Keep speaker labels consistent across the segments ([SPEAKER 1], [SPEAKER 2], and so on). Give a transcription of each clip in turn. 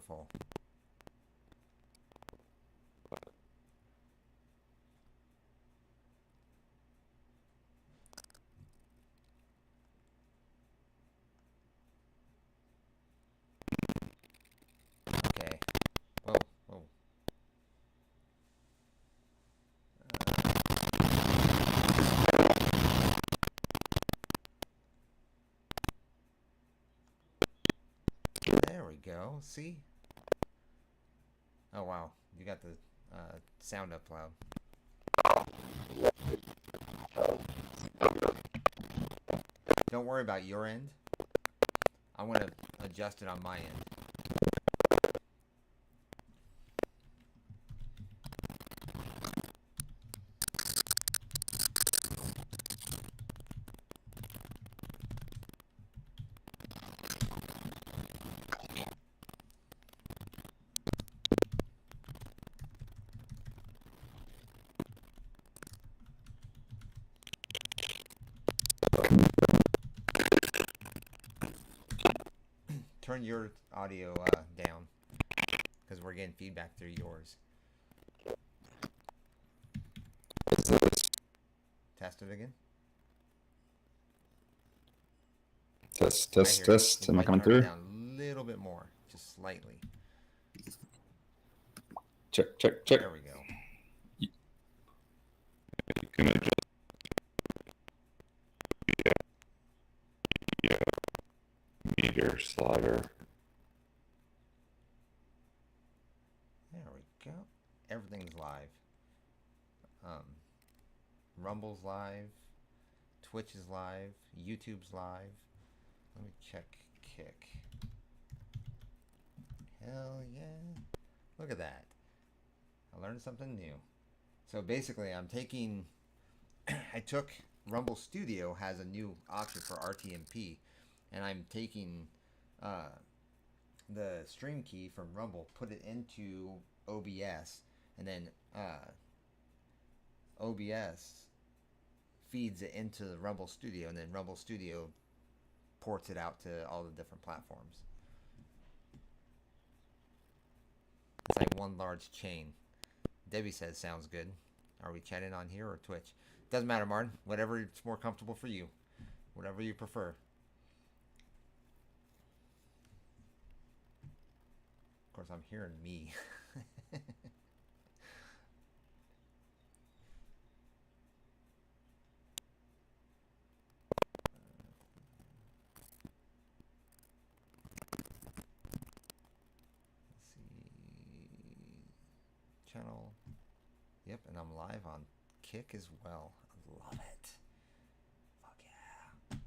[SPEAKER 1] beautiful. Okay. Whoa, whoa. There we go. See? Oh, wow. You got the sound up loud. Don't worry about your end. I'm going to adjust it on my end. Turn your audio down because we're getting feedback through yours. Test it again.
[SPEAKER 2] Test,
[SPEAKER 1] I
[SPEAKER 2] test,
[SPEAKER 1] hear you.
[SPEAKER 2] test.
[SPEAKER 1] You
[SPEAKER 2] Am I
[SPEAKER 1] might
[SPEAKER 2] coming
[SPEAKER 1] turn it
[SPEAKER 2] through?
[SPEAKER 1] down a little bit more, just slightly.
[SPEAKER 2] Check, check, check.
[SPEAKER 1] There we go.
[SPEAKER 2] You can adjust the meter slider.
[SPEAKER 1] There we go. Everything's live. Rumble's live. Twitch is live. YouTube's live. Let me check Kick. Hell yeah. Look at that. I learned something new. So basically, I'm taking... I took... Rumble Studio has a new option for RTMP. And I'm taking the stream key from Rumble, put it into OBS, and then OBS feeds it into the Rumble Studio, and then Rumble Studio ports it out to all the different platforms. It's like one large chain. Debbie says sounds good. Are we chatting on here or Twitch? Doesn't matter, Martin. Whatever it's more comfortable for you. Whatever you prefer. Of course, I'm hearing me. Channel. Yep, and I'm live on Kick as well. I love it. Fuck yeah.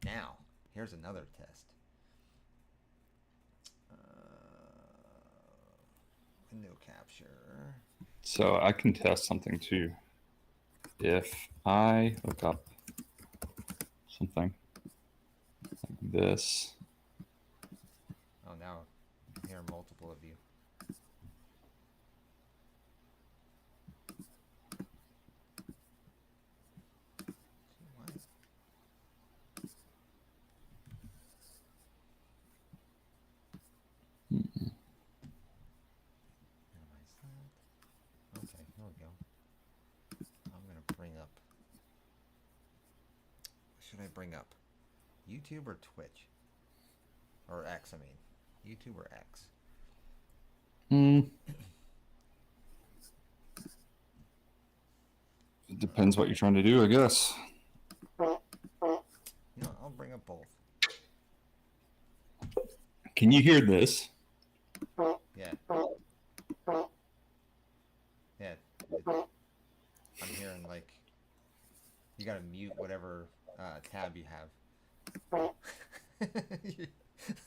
[SPEAKER 1] Now, here's another test. Window capture.
[SPEAKER 2] So I can test something too. If I look up something like this.
[SPEAKER 1] Oh, now here are multiple of you.
[SPEAKER 2] Mm-mm.
[SPEAKER 1] Minimize that. Okay, here we go. I'm going to bring up... What should I bring up? YouTube or Twitch? Or X, I mean. YouTube or X?
[SPEAKER 2] It depends what you're trying to do, I guess.
[SPEAKER 1] You know, I'll bring up both.
[SPEAKER 2] Can you hear this?
[SPEAKER 1] Yeah. Yeah. I'm hearing like you gotta mute whatever tab you have.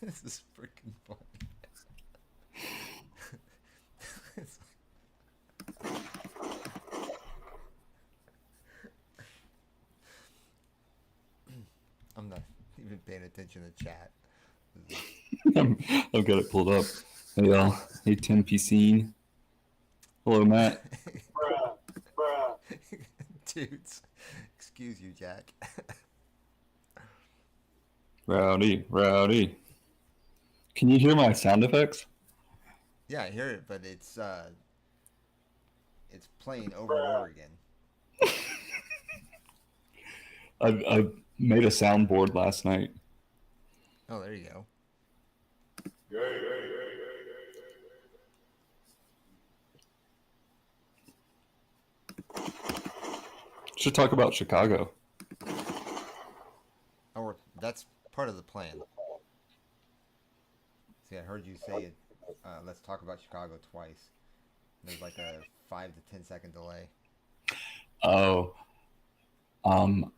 [SPEAKER 1] This is freaking funny. I'm not even paying attention to chat.
[SPEAKER 2] I've got it pulled up. Hey, y'all. Hey, 10PC. Hello, Matt.
[SPEAKER 1] Dudes, excuse you, Jack.
[SPEAKER 2] Rowdy, rowdy. Can you hear my sound effects?
[SPEAKER 1] Yeah, I hear it, but it's playing over and over again.
[SPEAKER 2] I made a soundboard last night.
[SPEAKER 1] Oh, there you go.
[SPEAKER 2] Should talk about Chicago.
[SPEAKER 1] Or that's part of the plan. See, I heard you say it. Let's talk about Chicago twice. There's like a 5 to 10 second delay.
[SPEAKER 2] Oh, um,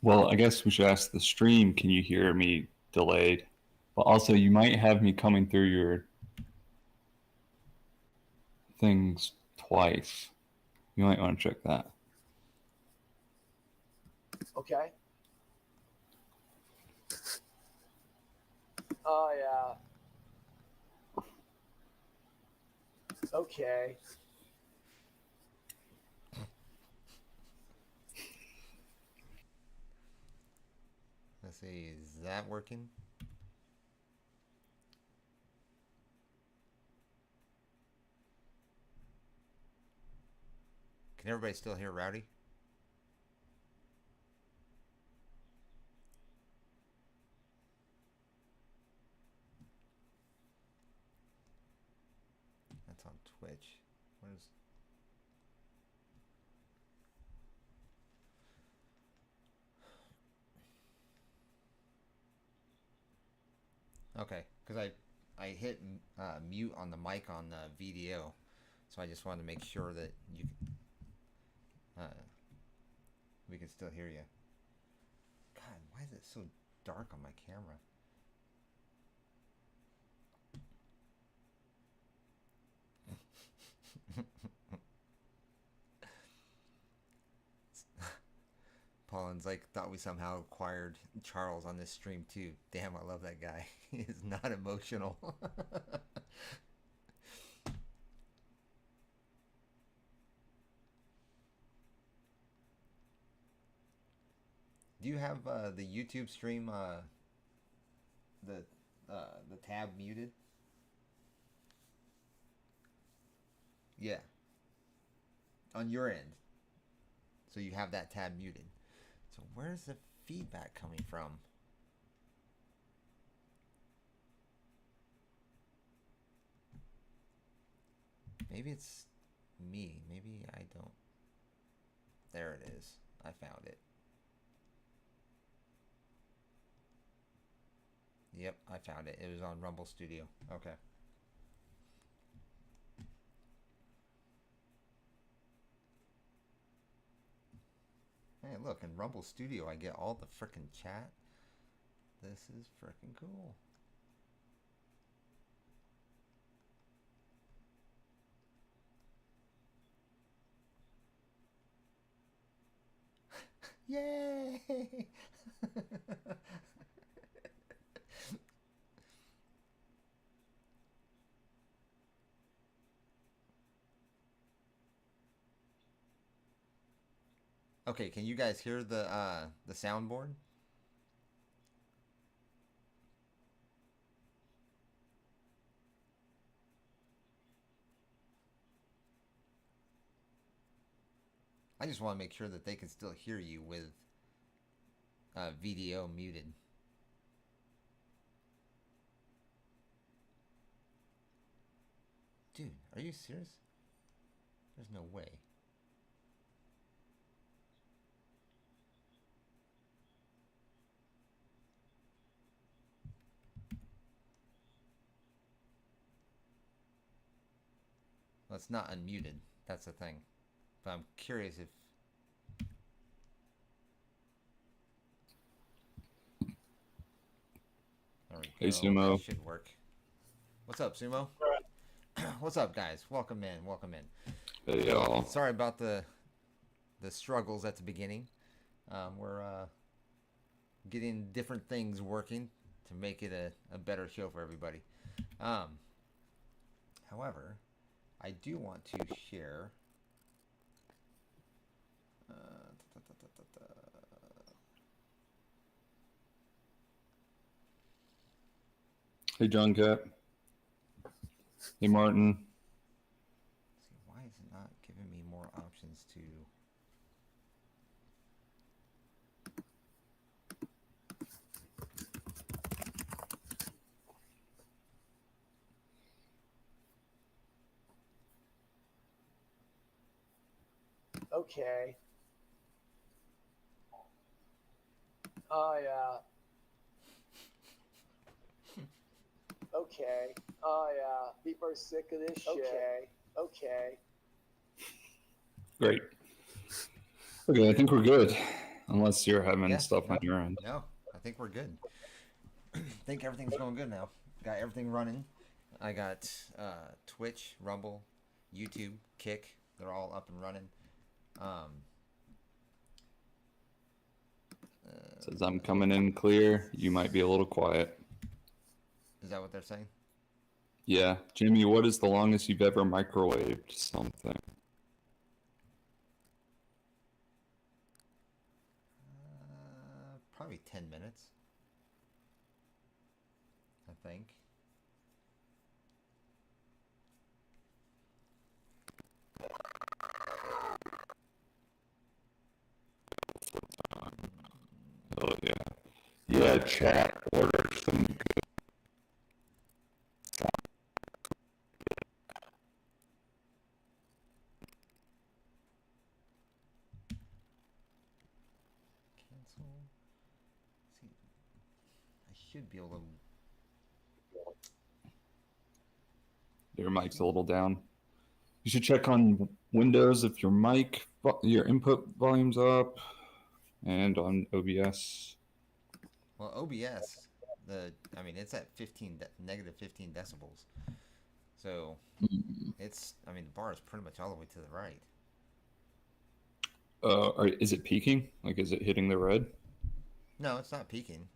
[SPEAKER 2] well, I guess we should ask the stream. Can you hear me delayed? But also, you might have me coming through your things twice. You might want to check that.
[SPEAKER 3] Okay. Oh, yeah. Okay.
[SPEAKER 1] Let's see, is that working? Can everybody still hear Rowdy? That's on Twitch. What is... Okay, because I hit mute on the mic on the VDO, so I just wanted to make sure that we can still hear you. God, why is it so dark on my camera? Pollen's like, thought we somehow acquired Charles on this stream too. Damn, I love that guy. He is not emotional. Do you have the YouTube stream the tab muted? Yeah, on your end. So you have that tab muted. So where's the feedback coming from? Maybe it's me. Maybe I don't. There it is. I found it. Yep, I found it. It was on Rumble Studio. Okay. Hey, look, in Rumble Studio, I get all the frickin' chat. This is frickin' cool. Yay! Okay, can you guys hear the soundboard? I just want to make sure that they can still hear you with VDO muted. Dude, are you serious? There's no way. Well, it's not unmuted. That's the thing. But I'm curious if... There we go.
[SPEAKER 2] Hey, Sumo.
[SPEAKER 1] That should work. What's up, Sumo? What's up, guys? Welcome in. Welcome in.
[SPEAKER 2] Hey, y'all.
[SPEAKER 1] Sorry about the struggles at the beginning. We're getting different things working to make it a better show for everybody. However, I do want to share.
[SPEAKER 2] Hey, John Cat. Hey, Martin.
[SPEAKER 1] Let's see, why is it not giving me more options to?
[SPEAKER 3] Okay. Oh, yeah. Okay. Oh, yeah. People are sick of this shit. Okay. Okay.
[SPEAKER 2] Great. Okay, I think we're good. Unless you're having
[SPEAKER 1] Yeah,
[SPEAKER 2] stuff
[SPEAKER 1] no,
[SPEAKER 2] on your end.
[SPEAKER 1] no, I think we're good. I think everything's going good now. Got everything running. I got Twitch, Rumble, YouTube, Kick. They're all up and running.
[SPEAKER 2] Says I'm coming in clear. You might be a little quiet.
[SPEAKER 1] Is that what they're saying?
[SPEAKER 2] Yeah. Jimmy, what is the longest you've ever microwaved something?
[SPEAKER 1] Probably 10 minutes. I think.
[SPEAKER 2] Oh, yeah. Yeah, chat. Order some good.
[SPEAKER 1] Cancel. See, I should be able to.
[SPEAKER 2] Your mic's a little down. You should check on Windows if your mic, your input volume's up, and on OBS.
[SPEAKER 1] Well, OBS, I mean, it's at negative 15 decibels. So I mean, the bar is pretty much all the way to the right.
[SPEAKER 2] Is it peaking? Like, is it hitting the red?
[SPEAKER 1] No, it's not peaking.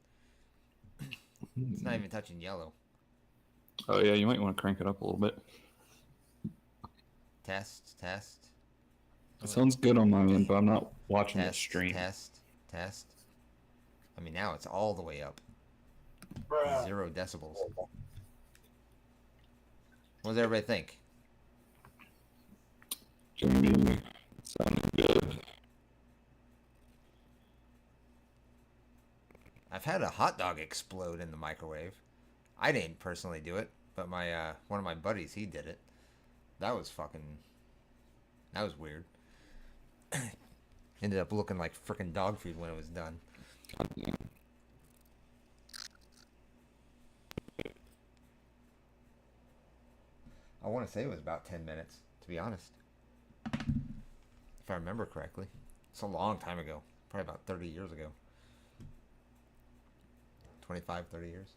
[SPEAKER 1] It's not even touching yellow.
[SPEAKER 2] Oh yeah, you might want to crank it up a little bit.
[SPEAKER 1] Test.
[SPEAKER 2] It sounds good on my end, but I'm not watching the stream.
[SPEAKER 1] Test. I mean, now it's all the way up.
[SPEAKER 3] Bruh.
[SPEAKER 1] 0 decibels. What does everybody think?
[SPEAKER 2] Jimmy, sounding good.
[SPEAKER 1] I've had a hot dog explode in the microwave. I didn't personally do it, but my one of my buddies, he did it. That was weird. Ended up looking like frickin' dog food when it was done. I want to say it was about 10 minutes, to be honest. If I remember correctly. It's a long time ago. Probably about 30 years ago. 25, 30 years.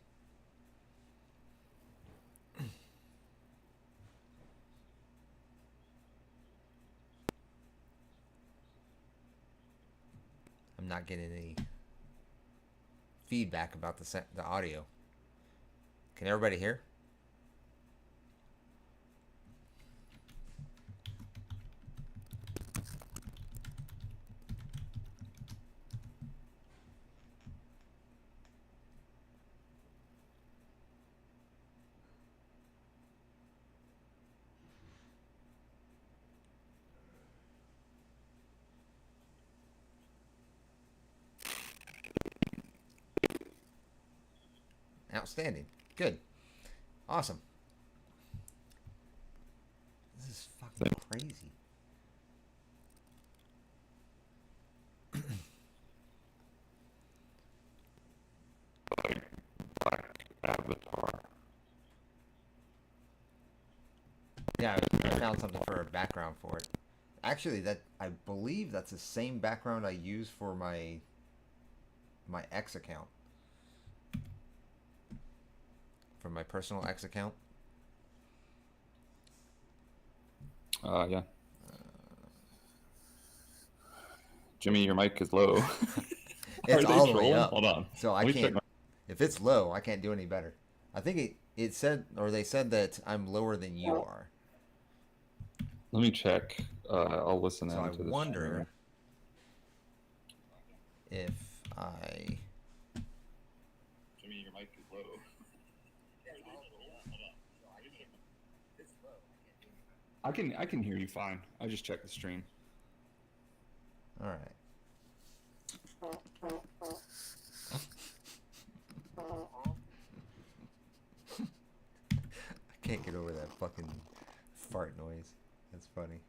[SPEAKER 1] I'm not getting any feedback about the audio. Can everybody hear? Outstanding. Good. Awesome. This is fucking crazy.
[SPEAKER 2] Black avatar.
[SPEAKER 1] Yeah, I found something for a background for it. Actually, I believe that's the same background I use for my X account. For my personal X account.
[SPEAKER 2] Yeah. Jimmy, your mic is low.
[SPEAKER 1] It's all the way
[SPEAKER 2] trolling?
[SPEAKER 1] up.
[SPEAKER 2] Hold on.
[SPEAKER 1] So I can't. If it's low, I can't do any better. I think it said, or they said that I'm lower than you are.
[SPEAKER 2] Let me check. I'll listen
[SPEAKER 1] So I
[SPEAKER 2] into this.
[SPEAKER 1] wonder if I.
[SPEAKER 2] Jimmy, your mic is low. I can hear you fine. I just checked the stream.
[SPEAKER 1] All right. I can't get over that fucking fart noise. That's funny.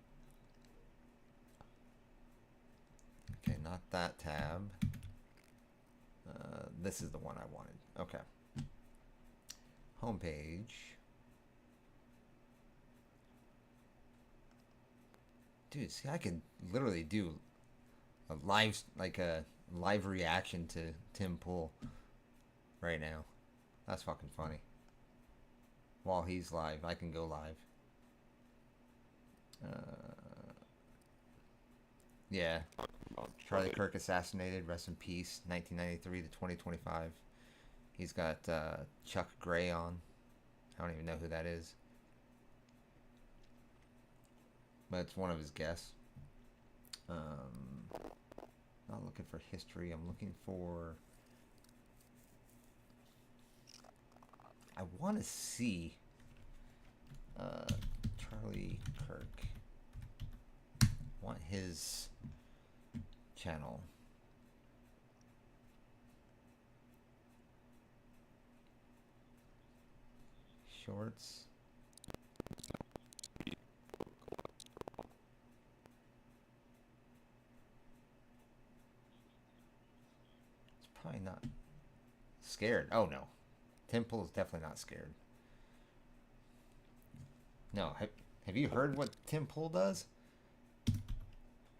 [SPEAKER 1] Okay, not that tab. This is the one I wanted. Okay. Homepage. Dude, see, I could literally do a live reaction to Tim Pool right now. That's fucking funny. While he's live, I can go live. Yeah. Charlie Kirk assassinated. Rest in peace. 1993 to 2025. He's got Chuck Gray on. I don't even know who that is. But it's one of his guests. Not looking for history. I'm looking for... I want to see Charlie Kirk. I want his channel. Shorts. It's probably not scared. Oh no. Tim Pool is definitely not scared. No, have you heard what Tim Pool does?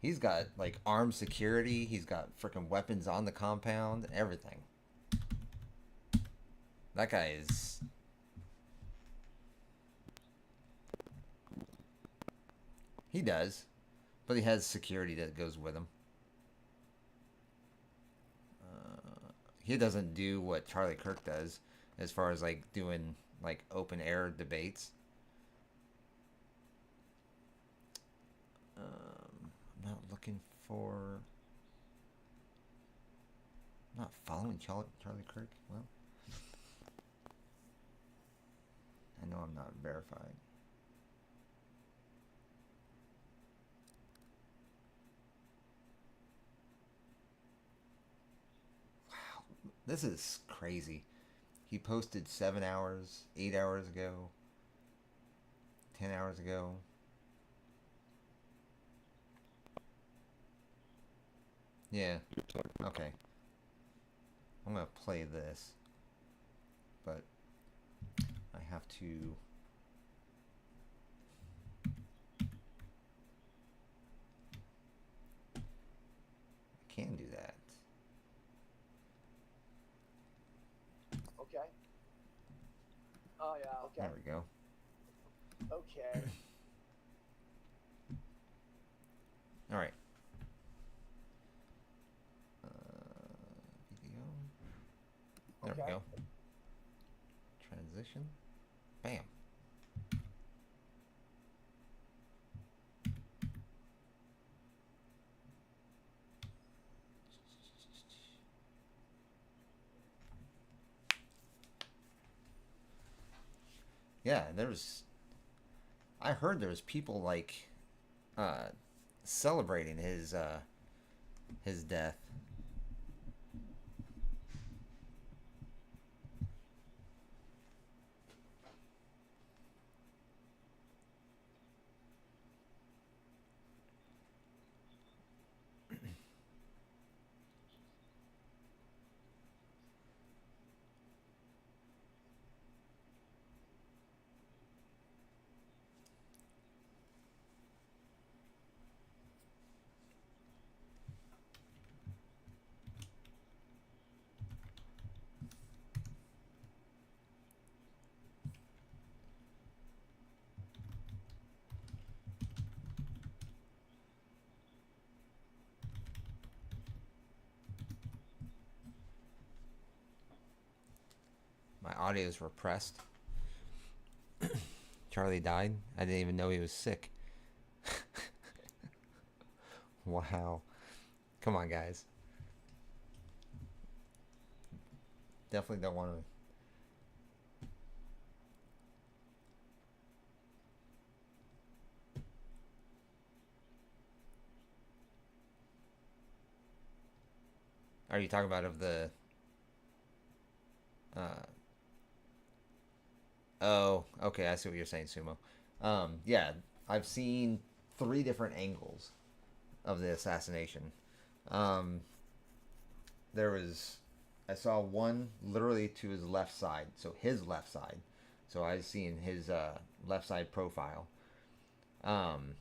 [SPEAKER 1] He's got like armed security. He's got freaking weapons on the compound. Everything. That guy is... He does. But he has security that goes with him. He doesn't do what Charlie Kirk does as far as like doing like open air debates. I'm not looking for... I'm not following Charlie Kirk. Well, I know I'm not verified. Wow, this is crazy. He posted 7 hours, 8 hours ago, 10 hours ago. Yeah. Okay. I'm gonna play this, but I have to... I can do that.
[SPEAKER 3] Okay. Oh yeah. Okay.
[SPEAKER 1] There we go.
[SPEAKER 3] Okay.
[SPEAKER 1] All right. Video. There we
[SPEAKER 3] Okay.
[SPEAKER 1] go. Transition. Bam. Yeah, I heard there was people like celebrating his death. My audio is repressed. Charlie died. I didn't even know he was sick. Wow. Come on, guys. Definitely don't want to... Are you talking about of the? Uh, oh, okay. I see what you're saying, Sumo. Yeah, I've seen three different angles of the assassination. Um, there was, I saw one literally to his left side, so his left side. So I was seeing his left side profile. Um,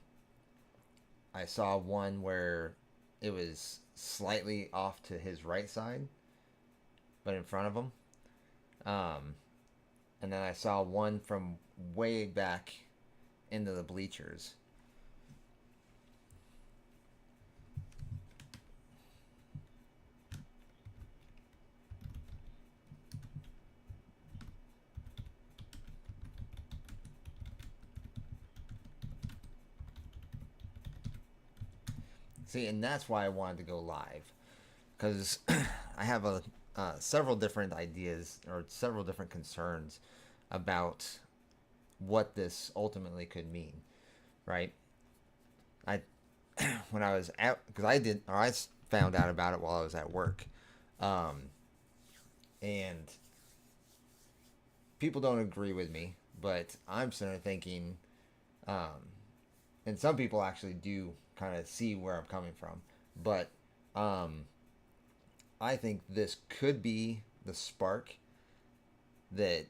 [SPEAKER 1] I saw one where it was slightly off to his right side, but in front of him. Um, and then I saw one from way back into the bleachers. See, and that's why I wanted to go live, because I have a several different ideas or several different concerns about what this ultimately could mean, right? I when I was at, because I found out about it while I was at work, um, and people don't agree with me, but I'm sort of thinking, um, and some people actually do kind of see where I'm coming from, but um, I think this could be the spark that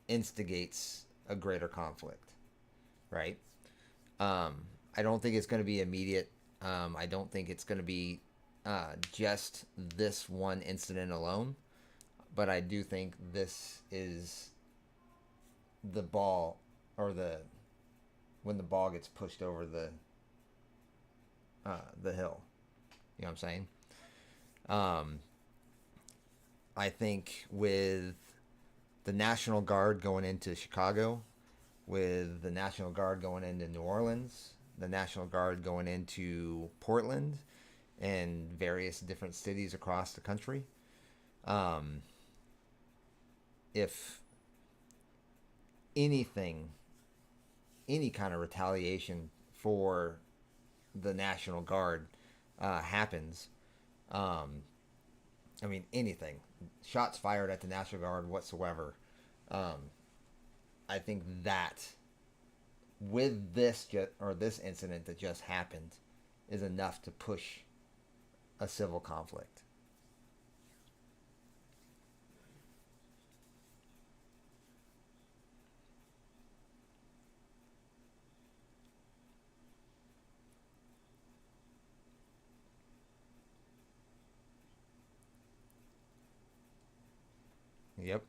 [SPEAKER 1] instigates a greater conflict, right? Um, I don't think it's going to be immediate. I don't think it's going to be just this one incident alone, but I do think this is the ball, or the when the ball gets pushed over the hill. You know what I'm saying? Um, I think with the National Guard going into Chicago, with the National Guard going into New Orleans, the National Guard going into Portland, and various different cities across the country. Um, if anything, any kind of retaliation for the National Guard happens, um, I mean, anything, shots fired at the National Guard whatsoever, um, I think that with this incident that just happened is enough to push a civil conflict. Yep.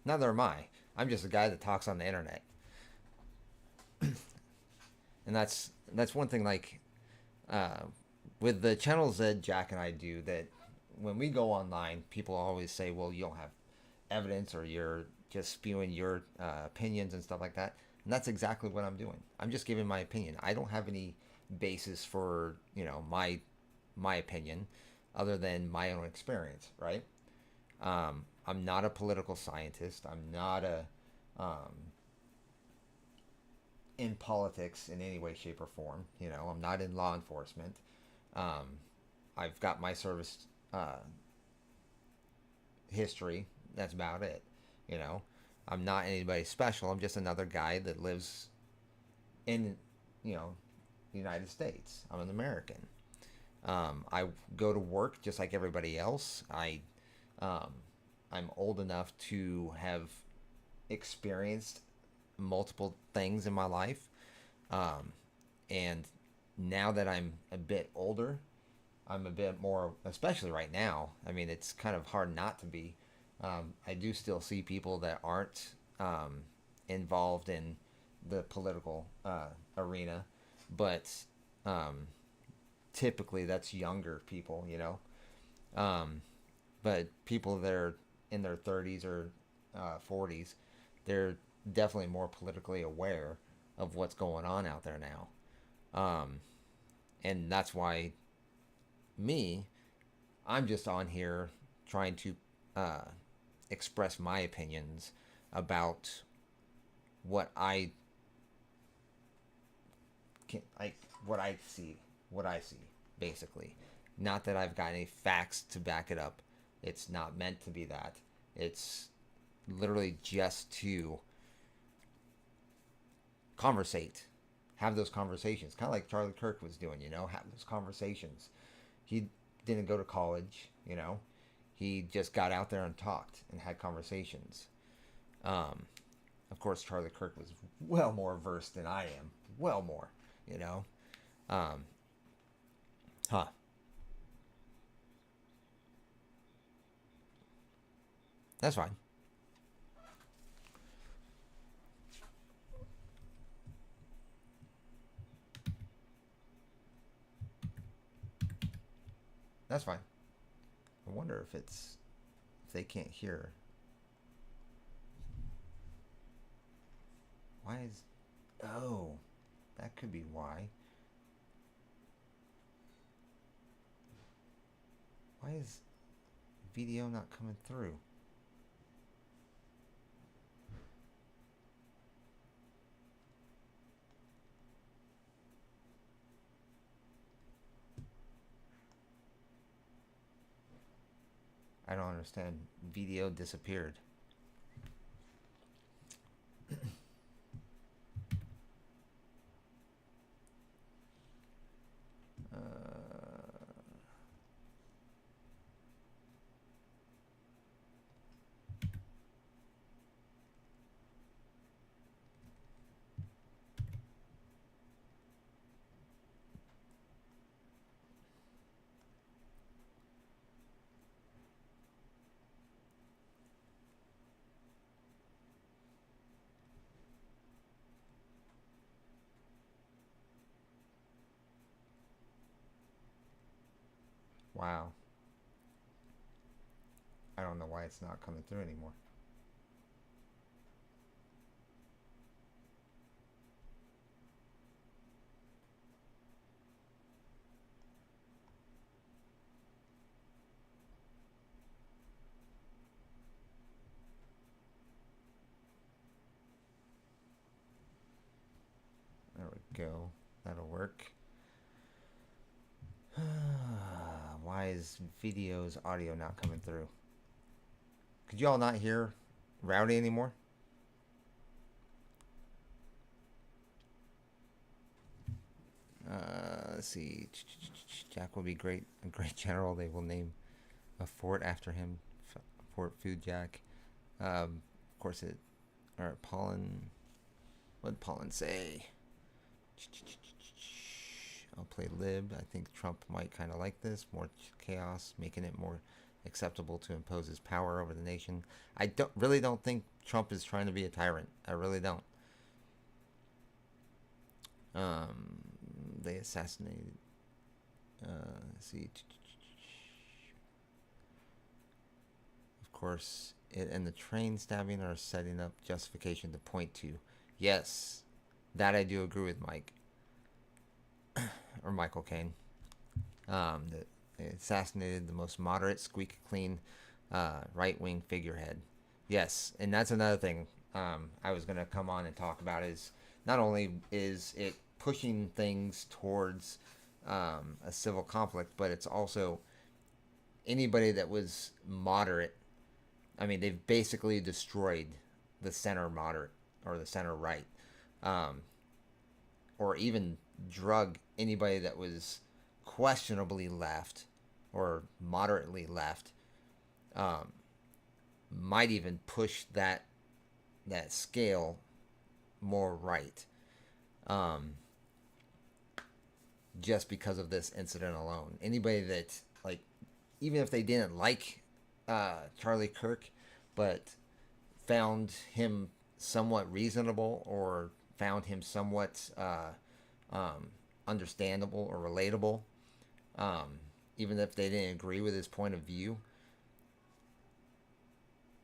[SPEAKER 1] Neither am I. I'm just a guy that talks on the internet, and that's one thing. Like uh, with the channels that Jack and I do, that when we go online, people always say, "Well, you don't have evidence, or you're just spewing your opinions and stuff like that." And that's exactly what I'm doing. I'm just giving my opinion. I don't have any basis for my opinion, other than my own experience, right? I'm not a political scientist. I'm not in politics in any way, shape, or form. I'm not in law enforcement. Um, I've got my service history. That's about it. You know, I'm not anybody special. I'm just another guy that lives in, you know, the United States. I'm an American. I go to work just like everybody else. Um, I'm old enough to have experienced multiple things in my life. Um, and now that I'm a bit older, I'm a bit more, especially right now. I mean, it's kind of hard not to be. I do still see people that aren't involved in the political arena, but um, typically that's younger people. Um, but people that are in their 30s or 40s, they're definitely more politically aware of what's going on out there now. Um, and that's why me, I'm just on here trying to uh, express my opinions about what I like what I see, basically. Not that I've got any facts to back it up. It's not meant to be that. It's literally just to conversate, have those conversations, kind of like Charlie Kirk was doing. Have those conversations. He didn't go to college. He just got out there and talked and had conversations. Of course, Charlie Kirk was well more versed than I am. Well more, Huh. That's fine. That's fine. I wonder if they can't hear. Why is... Oh, that could be why. Why is video not coming through? I don't understand. Video disappeared. Wow. I don't know why it's not coming through anymore. There we go. That'll work. Why is video's audio not coming through? Could you all not hear Rowdy anymore? Let's see. Jack will be great. A great general. They will name a fort after him. Fort Food Jack. Of course it. Alright, Pollen. What did Pollen say? I'll play lib. I think Trump might kind of like this. More chaos, making it more acceptable to impose his power over the nation. I really don't think Trump is trying to be a tyrant. I really don't. They assassinated. Let's see. Of course, it and the train stabbing are setting up justification to point to. Yes, that I do agree with Mike. Or Michael Caine. They assassinated the most moderate, squeaky clean, right-wing figurehead. Yes, and that's another thing I was going to come on and talk about is not only is it pushing things towards a civil conflict, but it's also anybody that was moderate. I mean, they've basically destroyed the center moderate or the center right, or even drug anybody that was questionably left or moderately left. Might even push that scale more right, just because of this incident alone. Anybody that, like, even if they didn't like Charlie Kirk, but found him somewhat reasonable or found him somewhat understandable or relatable, even if they didn't agree with his point of view,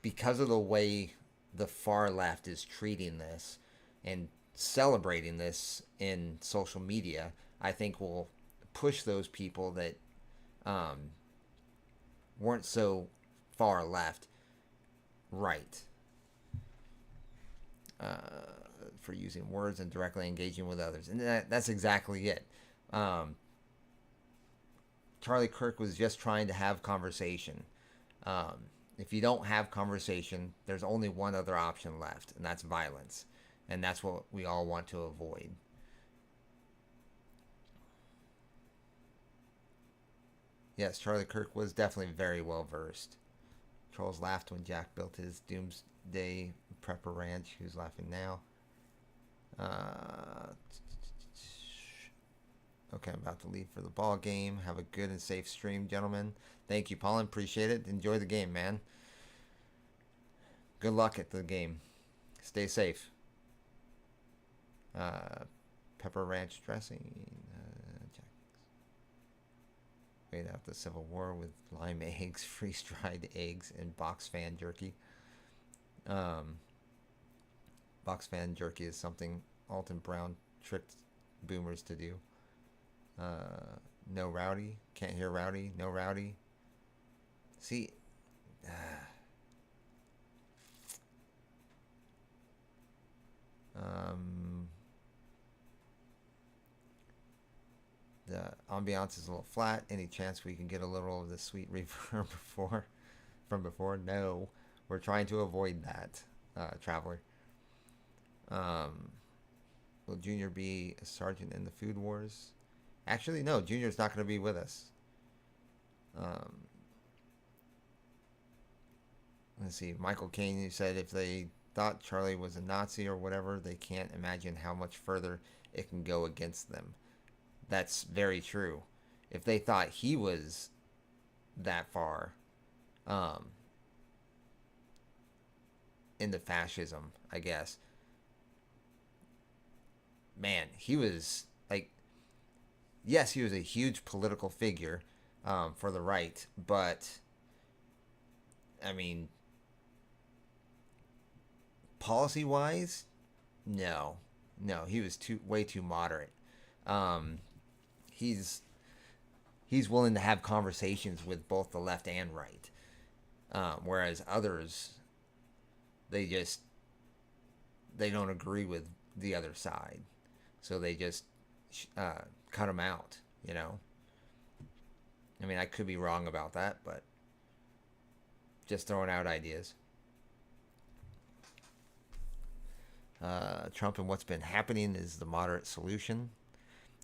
[SPEAKER 1] because of the way the far left is treating this and celebrating this in social media, I think will push those people that weren't so far left right. for using words and directly engaging with others. And that's exactly it. Charlie Kirk was just trying to have conversation. If you don't have conversation, there's only one other option left, and that's violence. And that's what we all want to avoid. Yes, Charlie Kirk was definitely very well versed. Trolls laughed when Jack built his Doomsday Prepper Ranch. Who's laughing now? Okay, I'm about to leave for the ball game. Have a good and safe stream, gentlemen. Thank you, Paulin. Appreciate it. Enjoy the game, man. Good luck at the game. Stay safe. Pepper Ranch dressing. Wait out the Civil War with lime eggs, freeze-dried eggs, and box fan jerky. Box fan jerky is something Alton Brown tricked boomers to do. No Rowdy. Can't hear Rowdy. No Rowdy. See. The ambiance is a little flat. Any chance we can get a little of the sweet reverb from before? No. We're trying to avoid that, Traveler. Will Junior be a sergeant in the Food Wars? Actually, no. Junior's not going to be with us. Let's see. Michael Caine said if they thought Charlie was a Nazi or whatever, they can't imagine how much further it can go against them. That's very true. If they thought he was that far into fascism, I guess. Man, he was like, yes, he was a huge political figure for the right, but I mean, policy-wise, no, he was way too moderate. He's willing to have conversations with both the left and right, whereas others, they don't agree with the other side, so they just cut them out. You know, I mean, I could be wrong about that, but just throwing out ideas. Trump and what's been happening is the moderate solution.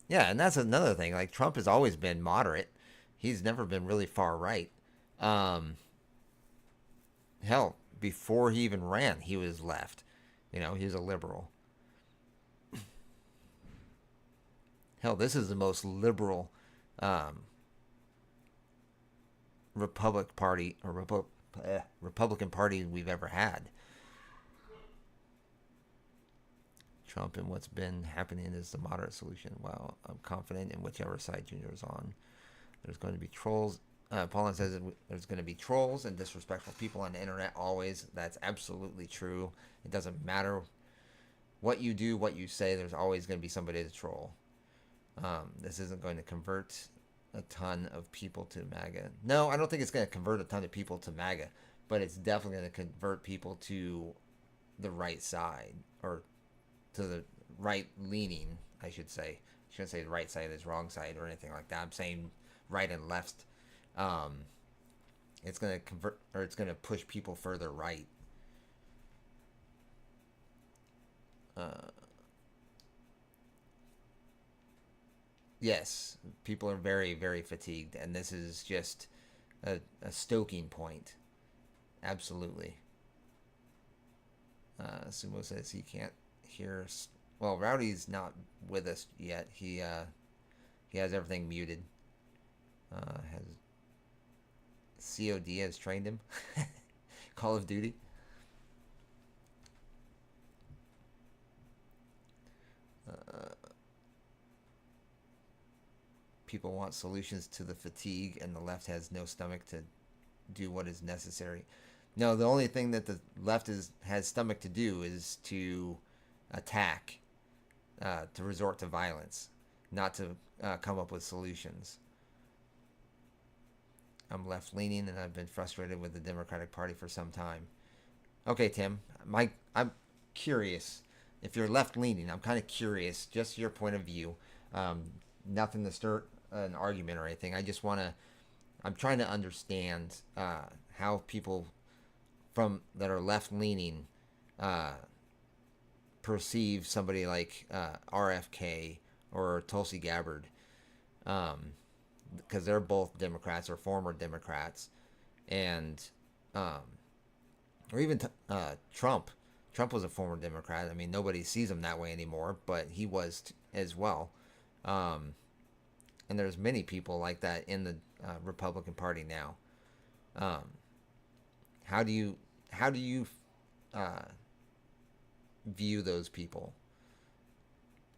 [SPEAKER 1] Yeah, and that's another thing. Like, Trump has always been moderate. He's never been really far right. Hell, before he even ran, he was left. You know, he was a liberal. Hell, this is the most liberal Republican Party we've ever had. Trump and what's been happening is the moderate solution. Well, I'm confident in whichever side Junior is on. There's going to be trolls. Paulin says there's going to be trolls and disrespectful people on the internet always. That's absolutely true. It doesn't matter what you do, what you say. There's always going to be somebody to troll. This isn't going to convert a ton of people to MAGA. No, I don't think it's going to convert a ton of people to MAGA, but it's definitely going to convert people to the right side, or to the right leaning, I should say. I shouldn't say the right side is wrong side or anything like that. I'm saying right and left. It's going to convert, or it's going to push people further right. Yes, people are very, very fatigued, and this is just a stoking point. Absolutely. Sumo says he can't hear. Well, Rowdy's not with us yet. He has everything muted. Has COD has trained him. Call of Duty. People want solutions to the fatigue, and the left has no stomach to do what is necessary. No, the only thing that the left has stomach to do is to attack, to resort to violence, not to come up with solutions. I'm left-leaning, and I've been frustrated with the Democratic Party for some time. Okay, Tim, I'm curious. if you're left leaning, I'm kind of curious, just your point of view. Nothing to start an argument or anything. I'm trying to understand how people from that are left leaning uh, perceive somebody like RFK or Tulsi Gabbard, because they're both Democrats or former Democrats, and um, or even Trump. Trump was a former Democrat. I mean, nobody sees him that way anymore, but he was as well. Um, and there's many people like that in the Republican Party now. Um, how do you uh, view those people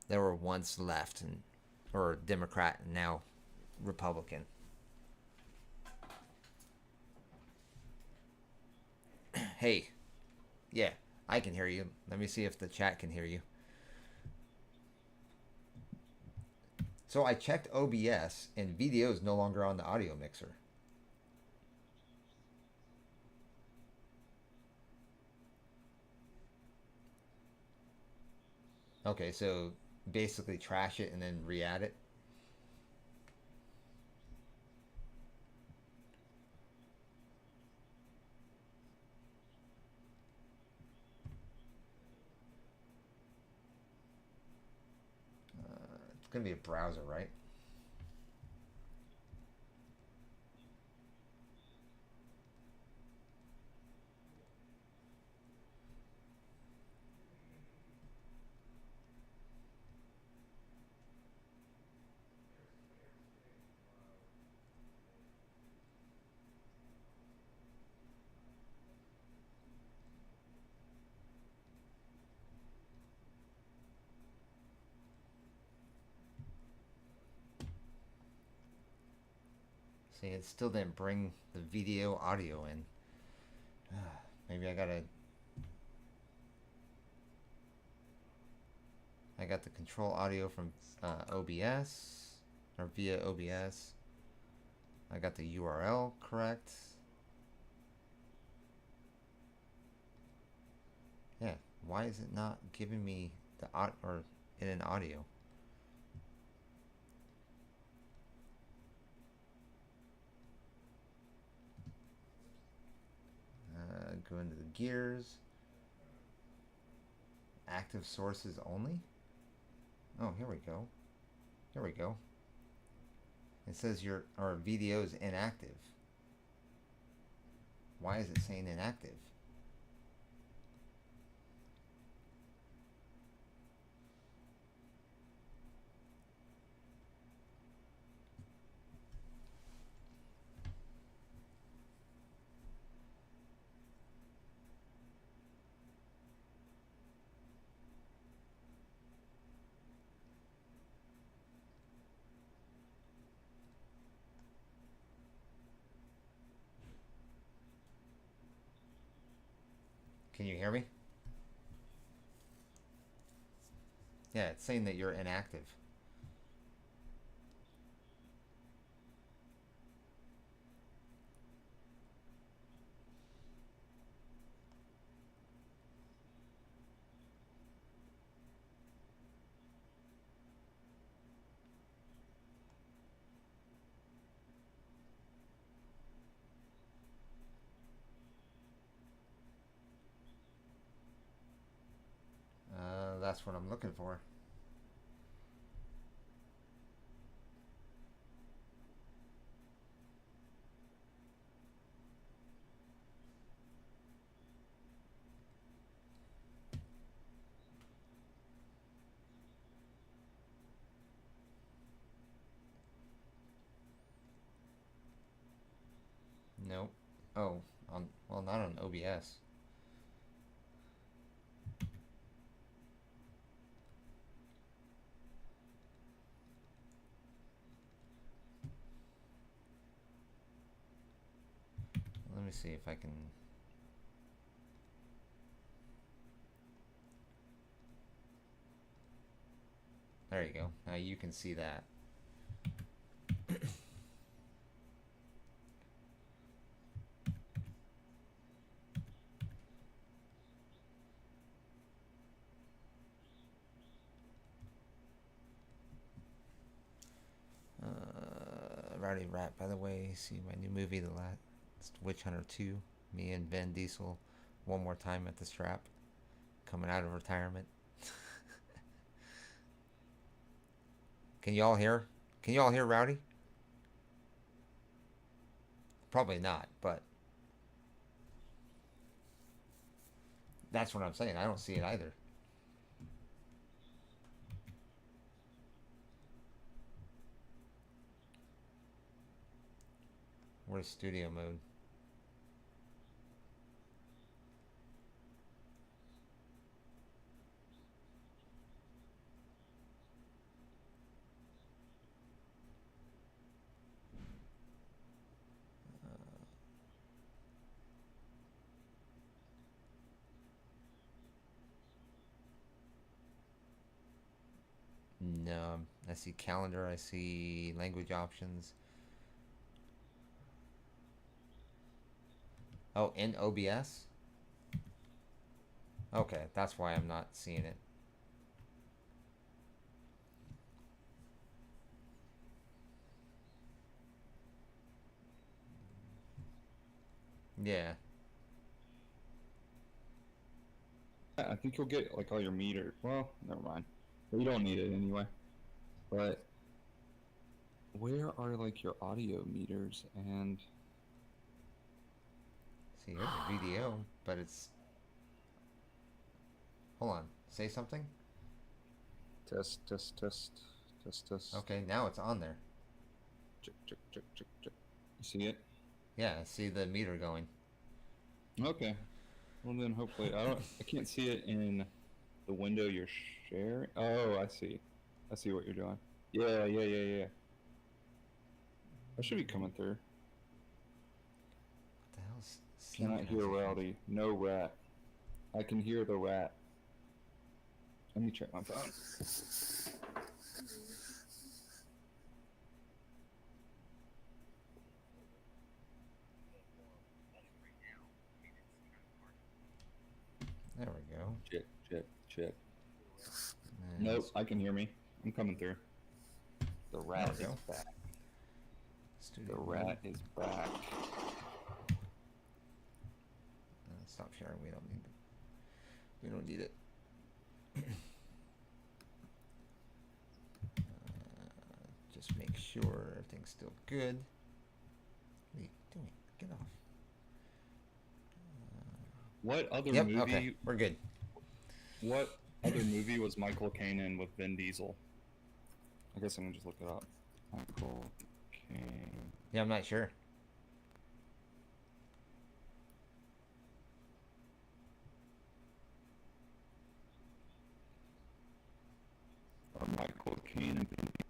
[SPEAKER 1] that were once left and or Democrat and now Republican? Hey, yeah, I can hear you. Let me see if the chat can hear you. So I checked OBS and video is no longer on the audio mixer. Okay, so basically trash it and then re-add it. It's gonna be a browser, right? See, it still didn't bring the video audio in. Maybe I got the control audio from OBS or via OBS. I got the URL correct. Yeah, why is it not giving me the or in an audio? Go into the gears. Active sources only. Oh, here we go. Here we go. It says our video is inactive. Why is it saying inactive? Can you hear me? Yeah, it's saying that you're inactive. That's what I'm looking for. Nope. Oh, well, not on OBS. Let me see if I can. There you go. Now you can see that. Friday wrap, by the way. See my new movie, The Last Witch Hunter 2. Me and Vin Diesel one more time at the strap. Coming out of retirement. Can you all hear? Can you all hear Rowdy? Probably not, but that's what I'm saying. I don't see it either. Where's studio mode? No, I see calendar. I see language options. Oh, in OBS? Okay, that's why I'm not seeing it. Yeah.
[SPEAKER 2] I think you'll get like all your meter. Well, never mind. You don't need it anyway. But where are like your audio meters and?
[SPEAKER 1] See, here's a video, but it's. Hold on. Say something?
[SPEAKER 2] Test, test, test, test, test.
[SPEAKER 1] Okay, now it's on there.
[SPEAKER 2] Check, check, check, check, check. You see it?
[SPEAKER 1] Yeah, I see the meter going.
[SPEAKER 2] Okay. Well then, hopefully, I can't see it in the window you're sharing. Oh, I see. I see what you're doing. Yeah, yeah, yeah, yeah. That should be coming through.
[SPEAKER 1] What the hell's
[SPEAKER 2] Cannot hear Rowdy. No rat. I can hear the rat. Let me check my phone.
[SPEAKER 1] There we go.
[SPEAKER 2] Check, check, check.
[SPEAKER 1] And
[SPEAKER 2] Nope, I can hear me. I'm coming through. The rat
[SPEAKER 1] There
[SPEAKER 2] is
[SPEAKER 1] we go.
[SPEAKER 2] back.
[SPEAKER 1] Studio
[SPEAKER 2] The
[SPEAKER 1] mode.
[SPEAKER 2] rat is back.
[SPEAKER 1] Stop sharing. We don't need it. We don't need it. Just make sure everything's still good. What are you doing? Get off.
[SPEAKER 2] What other
[SPEAKER 1] Yep.
[SPEAKER 2] movie?
[SPEAKER 1] Okay. We're good.
[SPEAKER 2] What other movie was Michael Caine in with Vin Diesel? I guess I can just look it up. Michael Caine.
[SPEAKER 1] Yeah, I'm not sure.
[SPEAKER 2] Or Michael Caine and Vin Diesel.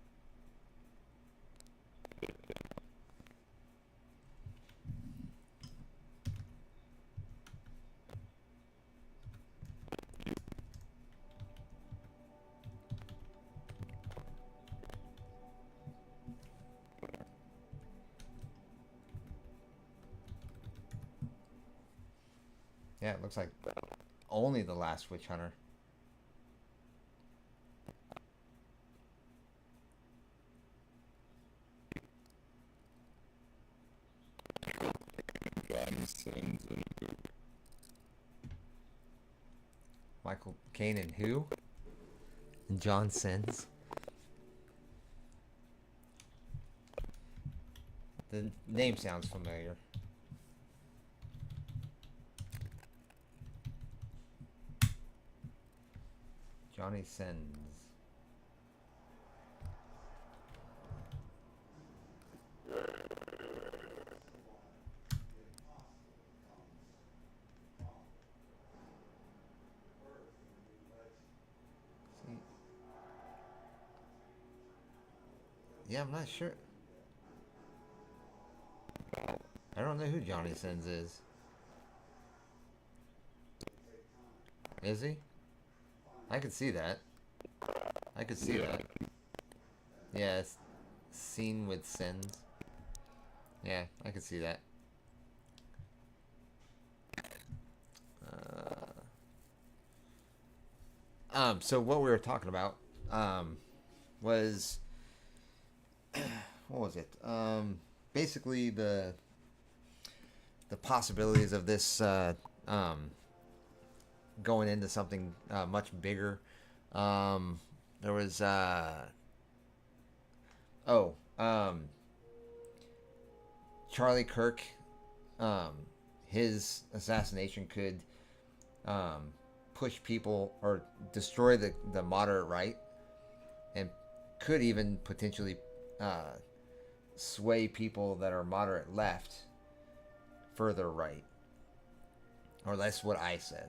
[SPEAKER 1] Yeah, it looks like only The Last Witch Hunter. Michael Caine and who? And John Sins. The name sounds familiar. Johnny Sins. See? Yeah, I'm not sure. I don't know who Johnny Sins is. Is he? I could see that. I could see that. Yeah, it's Scene with Sins. Yeah, I could see that. So what we were talking about was what was it? Basically the possibilities of this going into something much bigger. There was oh Charlie Kirk. Um, his assassination could push people or destroy the moderate right, and could even potentially sway people that are moderate left further right. Or that's what I said.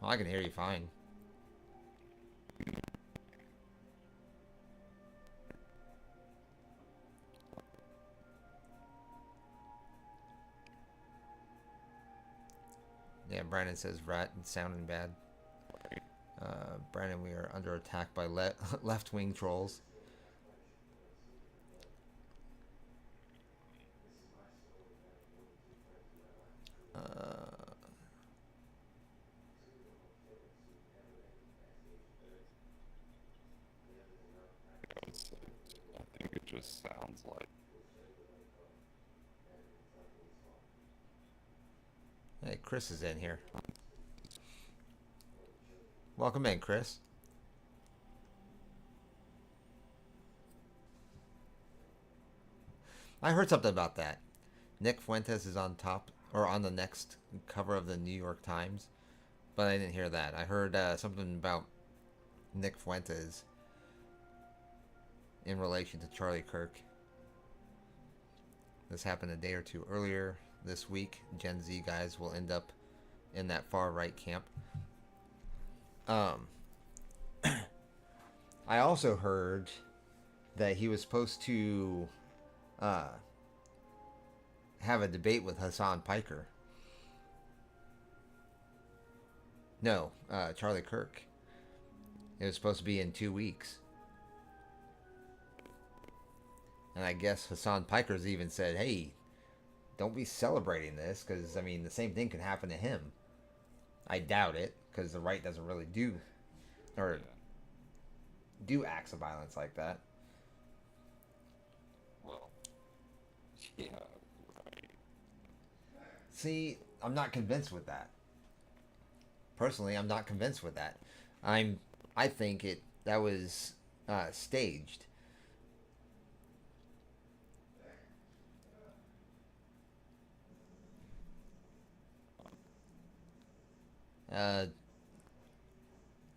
[SPEAKER 1] Well, I can hear you fine. Yeah, Brandon says rat and sounding bad. Brandon, we are under attack by left-wing trolls.
[SPEAKER 2] I think it just sounds like.
[SPEAKER 1] Hey, Chris is in here. Welcome in, Chris. I heard something about that. Nick Fuentes is on top or on the next cover of the New York Times, but I didn't hear that. I heard something about Nick Fuentes in relation to Charlie Kirk. This happened a day or two earlier this week. Gen Z guys will end up in that far right camp. I also heard that he was supposed to have a debate with Hassan Piker. No, Charlie Kirk. It was supposed to be in 2 weeks. And I guess Hassan Piker's even said, hey, don't be celebrating this, because, I mean, the same thing can happen to him. I doubt it, because the right doesn't really do acts of violence like that.
[SPEAKER 2] Well, yeah, right.
[SPEAKER 1] See, I'm not convinced with that. Personally, I'm not convinced with that. I think that was staged.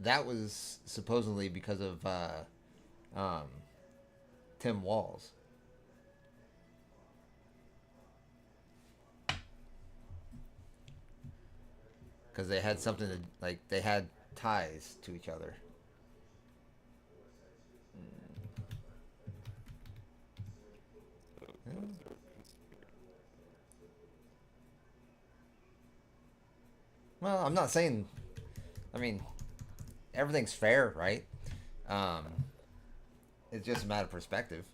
[SPEAKER 1] That was supposedly because of Tim Walz. Because they had something to, like, they had ties to each other. Well, I'm not saying, I mean, everything's fair, right? It's just a matter of perspective.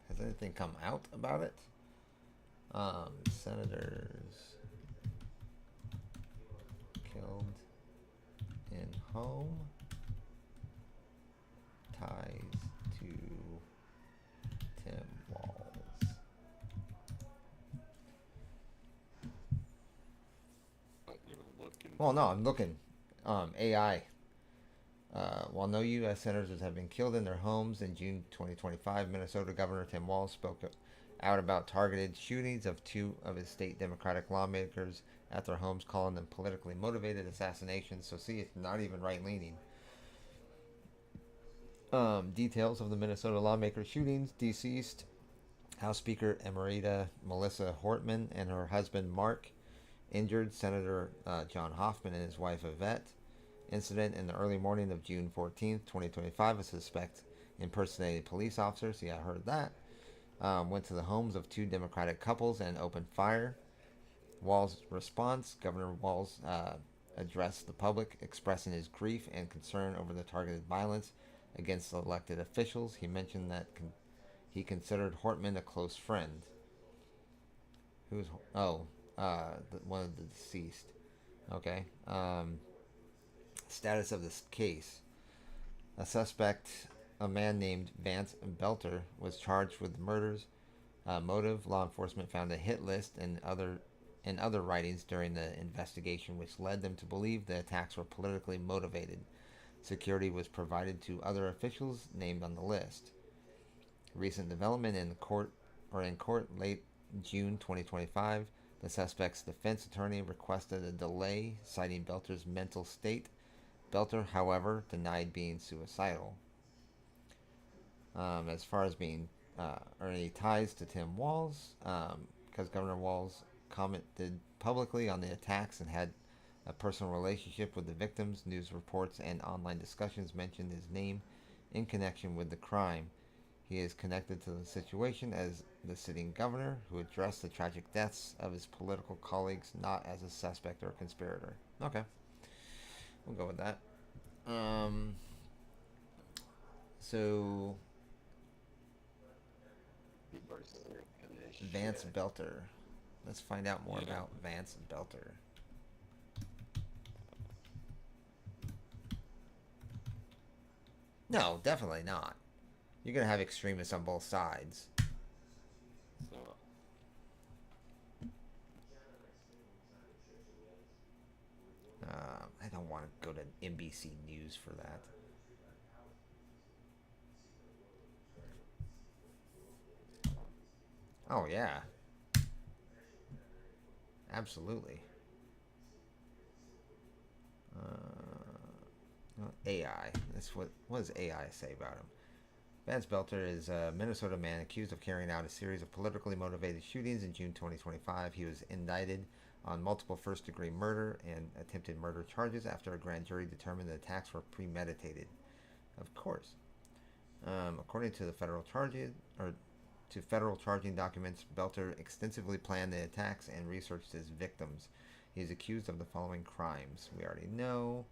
[SPEAKER 1] Has anything come out about it? Senators killed in home, ties to Tim Walz. Well, no, I'm looking. AI. While no U.S. senators have been killed in their homes in June 2025, Minnesota Governor Tim Walz spoke out about targeted shootings of two of his state Democratic lawmakers at their homes, calling them politically motivated assassinations. So, see, it's not even right-leaning. Details of the Minnesota lawmaker shootings: deceased House Speaker Emerita Melissa Hortman and her husband Mark. Injured Senator John Hoffman and his wife Yvette. Incident in the early morning of June 14th, 2025. A suspect impersonated police officers. Yeah, I heard that. Went to the homes of two Democratic couples and opened fire. Walz's response: Governor Walz addressed the public, expressing his grief and concern over the targeted violence against elected officials. He mentioned that He considered Hortman a close friend. Who's one of the deceased. Okay. Status of this case: a suspect, a man named Vance Belter, was charged with murders. Motive: law enforcement found a hit list and other writings during the investigation, which led them to believe the attacks were politically motivated. Security was provided to other officials named on the list. Recent development in court late June 2025. The suspect's defense attorney requested a delay, citing Belter's mental state. Belter, however, denied being suicidal. As far as being or any ties to Tim Walz, because Governor Walz commented publicly on the attacks and had a personal relationship with the victims. News reports and online discussions mentioned his name in connection with the crime. He is connected to the situation as the sitting governor who addressed the tragic deaths of his political colleagues, not as a suspect or conspirator. Okay, we'll go with that. So Vance Belter. Let's find out more about Vance Belter. No, definitely not. You're going to have extremists on both sides.
[SPEAKER 2] So,
[SPEAKER 1] I don't want to go to NBC News for that. Oh, yeah. Absolutely. AI. What does AI say about him? Vance Belter is a Minnesota man accused of carrying out a series of politically motivated shootings in June 2025. He was indicted on multiple first-degree murder and attempted murder charges after a grand jury determined the attacks were premeditated. Of course. According to the federal charging documents, Belter extensively planned the attacks and researched his victims. He is accused of the following crimes. We already know.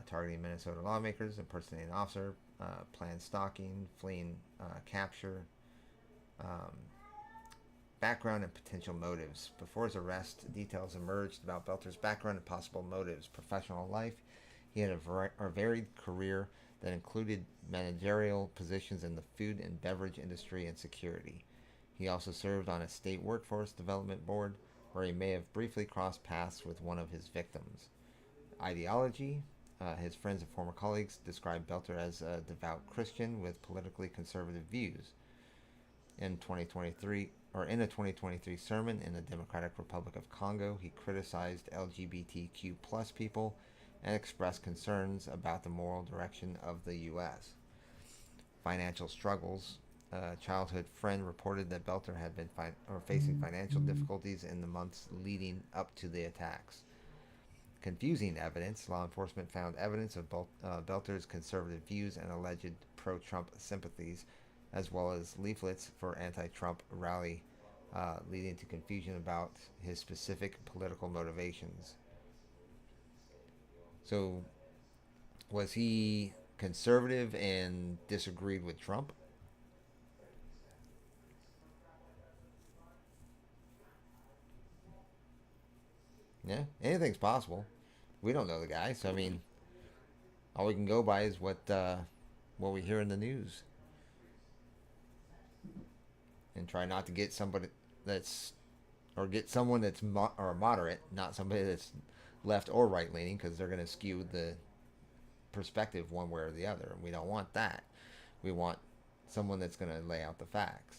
[SPEAKER 1] Targeting Minnesota lawmakers, impersonating an officer, planned stalking, fleeing capture, background and potential motives. Before his arrest, details emerged about Belter's background and possible motives. Professional life: he had a varied career that included managerial positions in the food and beverage industry and security. He also served on a state workforce development board, where he may have briefly crossed paths with one of his victims. Ideology: his friends and former colleagues described Belter as a devout Christian with politically conservative views. In a 2023 sermon in the Democratic Republic of Congo, he criticized LGBTQ plus people and expressed concerns about the moral direction of the U.S. Financial struggles: a childhood friend reported that Belter had been facing financial difficulties in the months leading up to the attacks. Confusing evidence: law enforcement found evidence of Belter's conservative views and alleged pro-Trump sympathies, as well as leaflets for anti-Trump rally, leading to confusion about his specific political motivations. So, was he conservative and disagreed with Trump? Yeah, anything's possible. We don't know the guy, so I mean, all we can go by is what we hear in the news, and try not to get somebody get someone that's moderate, not somebody that's left or right leaning, because they're going to skew the perspective one way or the other, and we don't want that. We want someone that's going to lay out the facts.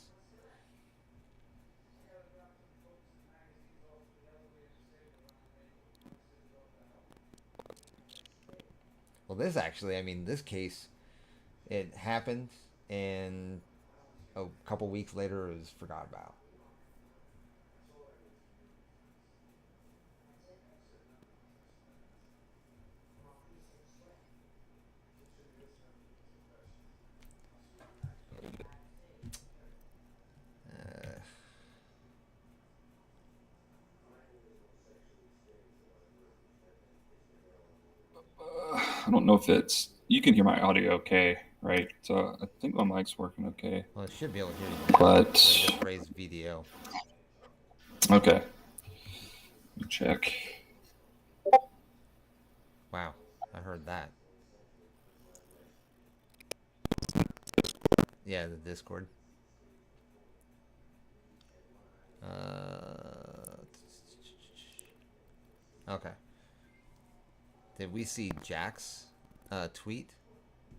[SPEAKER 1] Well, this case, it happened, and a couple weeks later it was forgot about.
[SPEAKER 2] I don't know if you can hear my audio okay. right? So I think my mic's working okay.
[SPEAKER 1] Well, it should be able to hear you now.
[SPEAKER 2] But
[SPEAKER 1] I just raised VDO.
[SPEAKER 2] okay, let me check.
[SPEAKER 1] Wow, I heard that. Yeah, the Discord. Okay. Did we see Jack's tweet?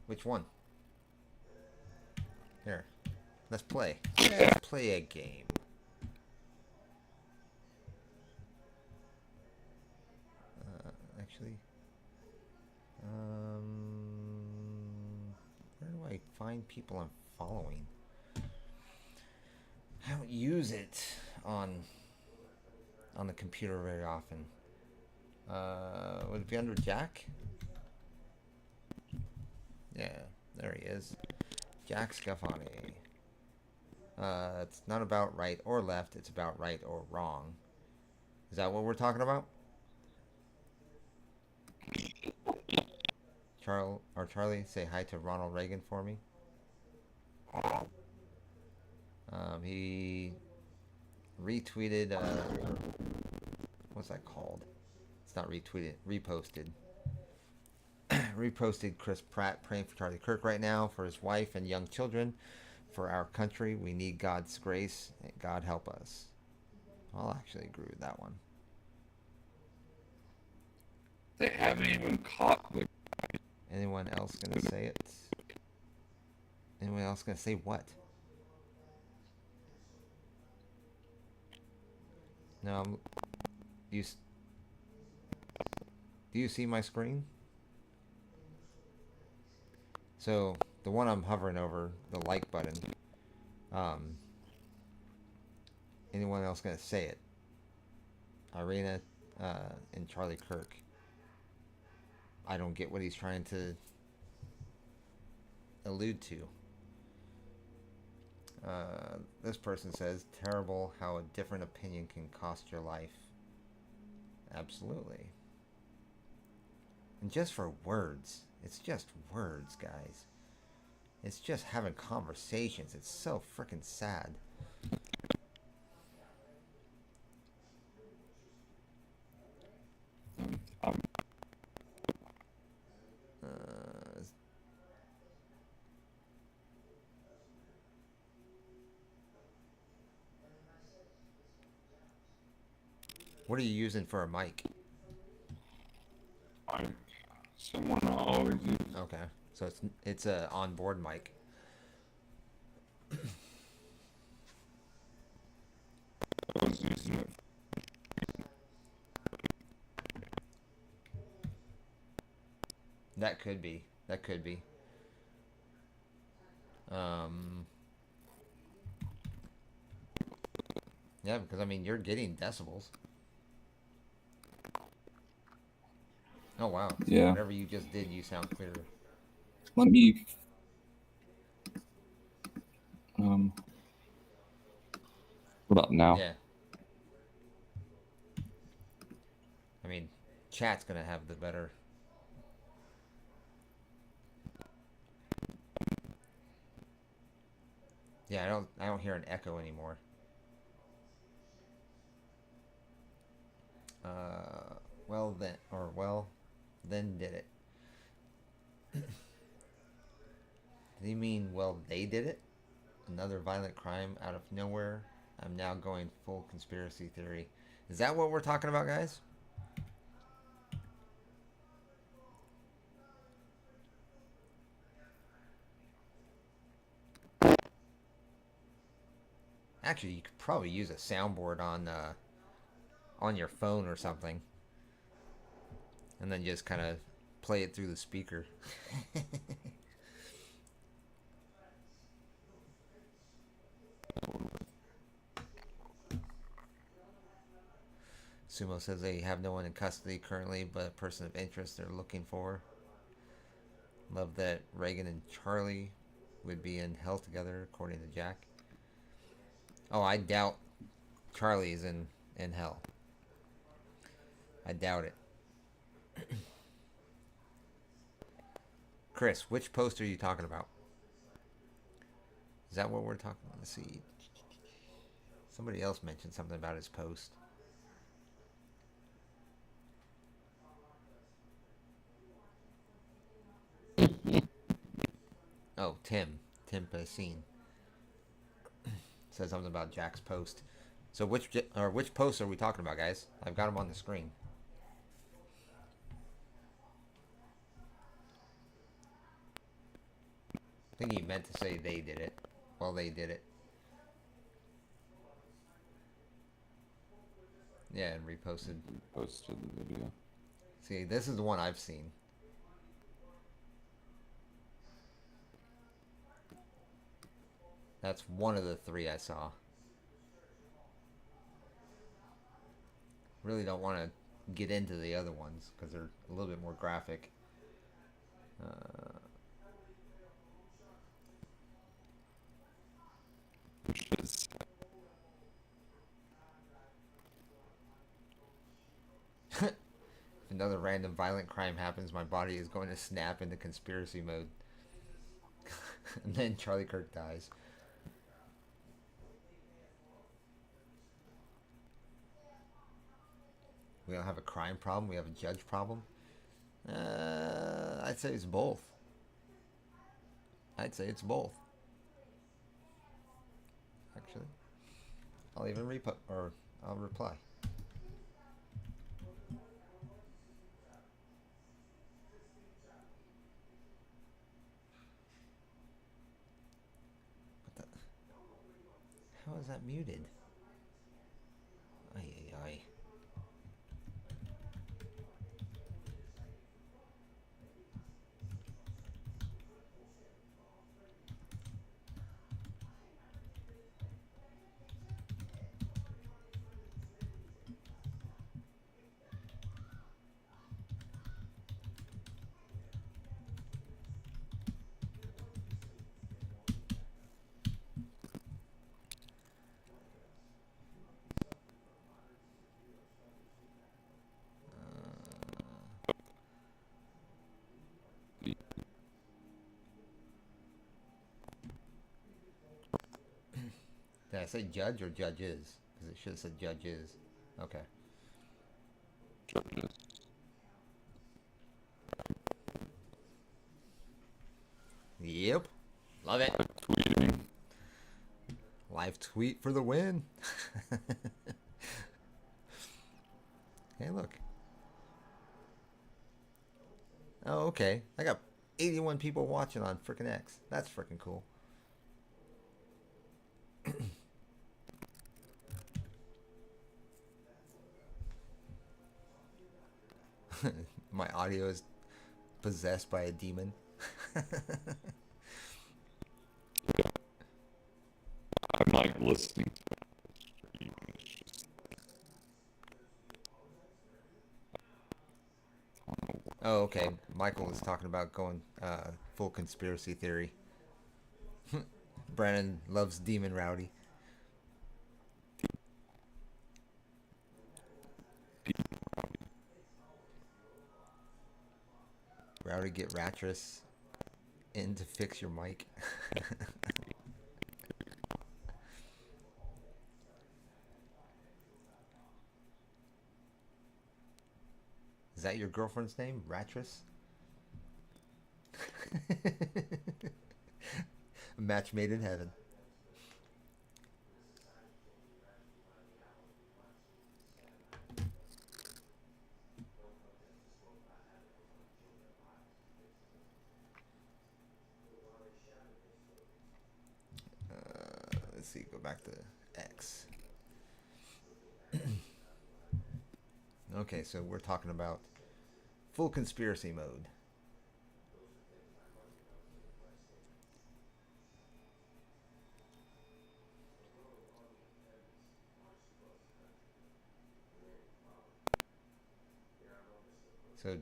[SPEAKER 1] Which one? Here, let's play. Let's play a game. Actually, where do I find people I'm following? I don't use it on the computer very often. Would it be under Jack? Yeah, there he is. Jack Scafani. It's not about right or left, it's about right or wrong. Is that what we're talking about? Charlie, say hi to Ronald Reagan for me. He retweeted, what's that called? It's not retweeted, reposted. Reposted Chris Pratt praying for Charlie Kirk right now, for his wife and young children, for our country. We need God's grace. God help us. I'll actually agree with that one.
[SPEAKER 2] They haven't even caught the.
[SPEAKER 1] Anyone else gonna say it? Anyone else gonna say what? No, do you see my screen? So the one I'm hovering over, the like button. Anyone else gonna say it? Irina and Charlie Kirk. I don't get what he's trying to allude to. This person says, terrible how a different opinion can cost your life. Absolutely. And just for words. It's just words, guys. It's just having conversations. It's so freaking sad. What are you using for a mic?
[SPEAKER 2] Someone always uses.
[SPEAKER 1] Okay, so it's a onboard mic.
[SPEAKER 2] I was using it.
[SPEAKER 1] That could be. That could be. Yeah, because I mean you're getting decibels. Oh wow.
[SPEAKER 2] Yeah.
[SPEAKER 1] Whatever you just did, you sound clearer.
[SPEAKER 2] Let me. What about now?
[SPEAKER 1] Yeah. I mean, chat's gonna have the better. Yeah, I don't hear an echo anymore. Then did it. Did he mean, well, they did it? Another violent crime out of nowhere? I'm now going full conspiracy theory. Is that what we're talking about, guys? Actually, you could probably use a soundboard on your phone or something, and then just kind of play it through the speaker. Sumo says they have no one in custody currently, but a person of interest they're looking for. Love that Reagan and Charlie would be in hell together, according to Jack. Oh, I doubt Charlie's in hell. I doubt it. Chris, which post are you talking about? Is that what we're talking about? Let's see. Somebody else mentioned something about his post. Oh, Tim Pacine said something about Jack's post. So which posts are we talking about, guys? I've got them on the screen. I think he meant to say they did it. Well, they did it. Yeah, and reposted.
[SPEAKER 2] Posted the video.
[SPEAKER 1] See, this is the one I've seen. That's one of the 3 I saw. Really don't want to get into the other ones because they're a little bit more graphic. If another random violent crime happens, my body is going to snap into conspiracy mode. And then Charlie Kirk dies. We don't have a crime problem. We have a judge problem. I'd say it's both. I'd say it's both. Actually, I'll even I'll reply. What the? How is that muted? Ay, ay, ay. Did I say judge or judges? Because it should have said judges. Okay.
[SPEAKER 2] Judges.
[SPEAKER 1] Yep. Love it.
[SPEAKER 2] Tweeting.
[SPEAKER 1] Live tweet for the win. Hey, look. Oh, okay. I got 81 people watching on frickin' X. That's frickin' cool. My audio is possessed by a demon.
[SPEAKER 2] I'm like listening to it.
[SPEAKER 1] Oh, okay. Michael was talking about going full conspiracy theory. Brandon loves Demon Rowdy. Rowdy, get Rattress in to fix your mic. Is that your girlfriend's name? Rattress? A match made in heaven. Let's see, go back to X. Okay, so we're talking about full conspiracy mode. So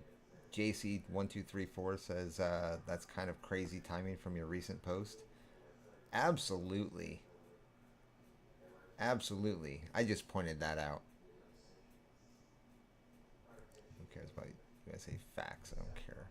[SPEAKER 1] JC1234 says that's kind of crazy timing from your recent post. Absolutely. Absolutely. I just pointed that out. Who cares about you? I say facts. I don't care.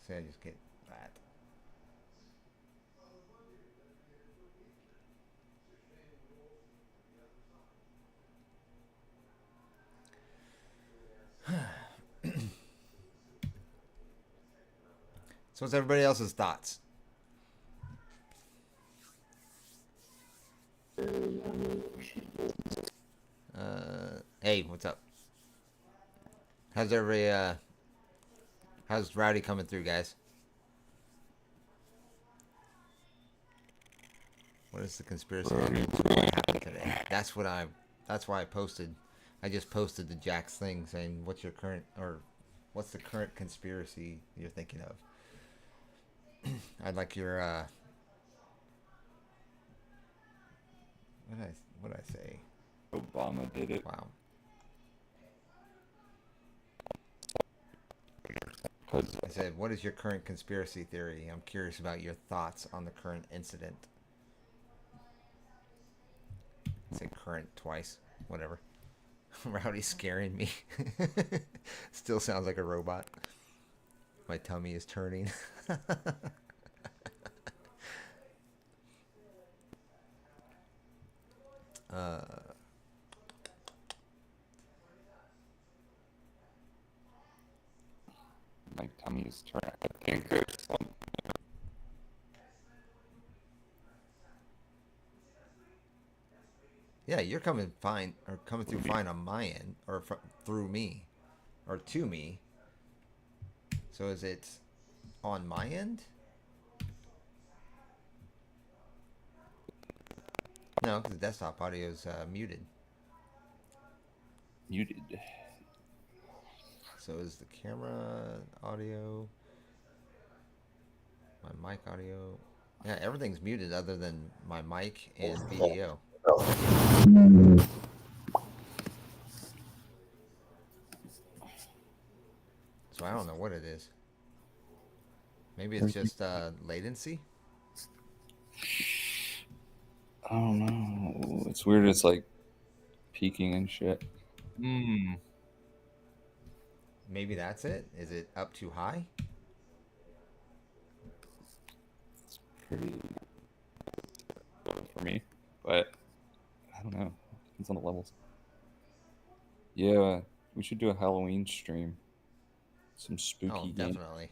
[SPEAKER 1] say I just get that. So what's everybody else's thoughts? Hey, what's up? How's everybody? How's Rowdy coming through, guys? What is the conspiracy that happened today? That's why I posted. I just posted the Jack's thing saying, "What's your current what's the current conspiracy you're thinking of?" I'd like your what did I say?
[SPEAKER 2] Obama did it.
[SPEAKER 1] Wow. I said, "What is your current conspiracy theory? I'm curious about your thoughts on the current incident." I say current twice. Whatever. Rowdy's scaring me. Still sounds like a robot. My tummy is turning.
[SPEAKER 2] My tummy is turning. I think it's something.
[SPEAKER 1] Yeah, you're coming fine, or coming through fine on my end, or through me, or to me. So is it on my end? No, because the desktop audio is muted.
[SPEAKER 2] Muted.
[SPEAKER 1] So is the camera audio, my mic audio? Yeah, everything's muted other than my mic and video. So I don't know what it is. Maybe it's just latency.
[SPEAKER 2] I don't know. It's weird. It's like peaking and shit.
[SPEAKER 1] Maybe that's it. Is it up too high?
[SPEAKER 2] It's pretty low for me, but I don't know. Depends on the levels. Yeah, we should do a Halloween stream. Some spooky
[SPEAKER 1] Oh,
[SPEAKER 2] game.
[SPEAKER 1] definitely.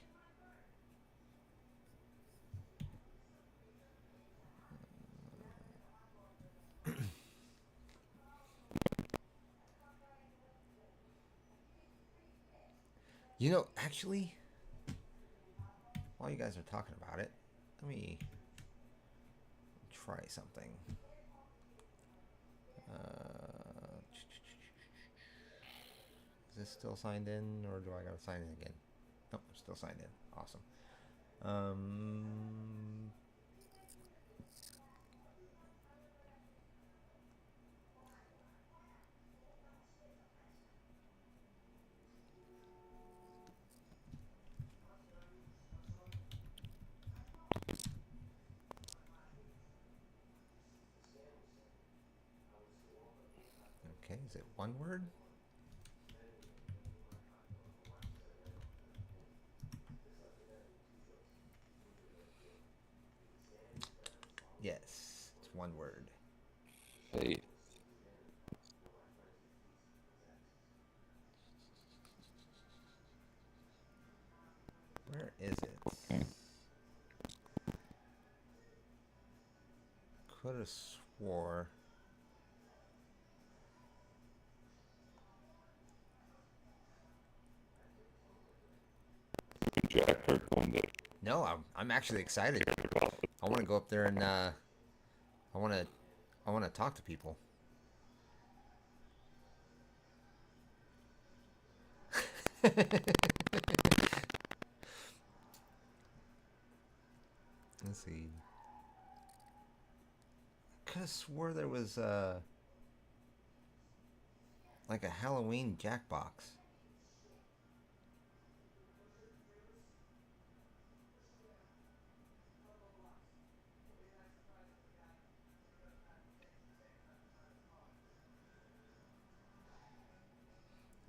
[SPEAKER 1] You know, actually, while you guys are talking about it, let me try something. Is this still signed in, or do I gotta sign in again? Nope, I'm still signed in. Awesome. Okay, is it one word? Yes, it's one word.
[SPEAKER 2] Faith.
[SPEAKER 1] Where is it?
[SPEAKER 2] Okay.
[SPEAKER 1] Could have swore.
[SPEAKER 2] Jack Kirk one day.
[SPEAKER 1] No, I'm actually excited. I want to go up there and I want to talk to people. Let's see. I could have swore there was like a Halloween Jackbox.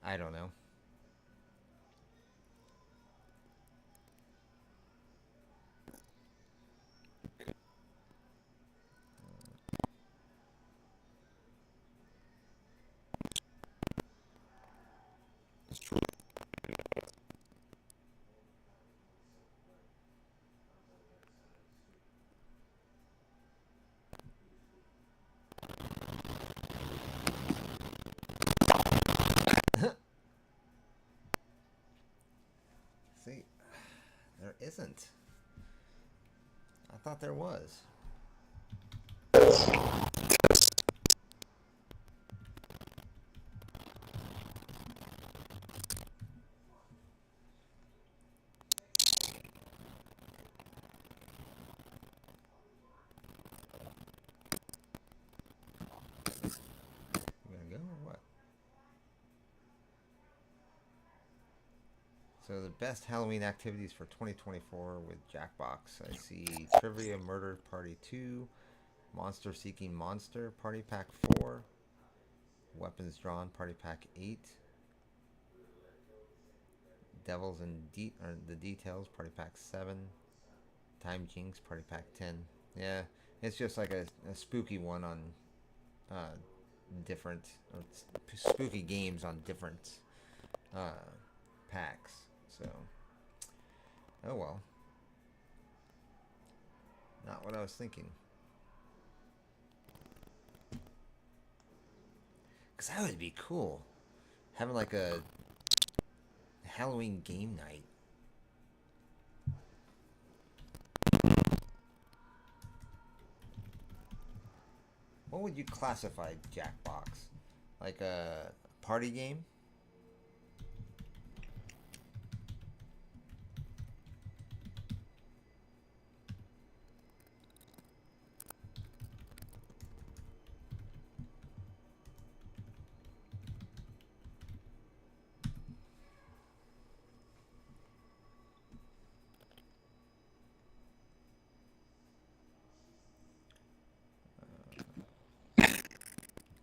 [SPEAKER 1] I don't know. See, there isn't. I thought there was. You gonna go or what? So the best Halloween activities for 2024 with Jackbox. I see Trivia Murder Party 2, Monster Seeking Monster Party Pack 4, Weapons Drawn Party Pack 8, Devils and the Details Party Pack 7, Time Jinx Party Pack 10. Yeah, it's just like a spooky one on different spooky games on different packs. So, oh well. Not what I was thinking. Because that would be cool. Having like a Halloween game night. What would you classify Jackbox? Like a party game?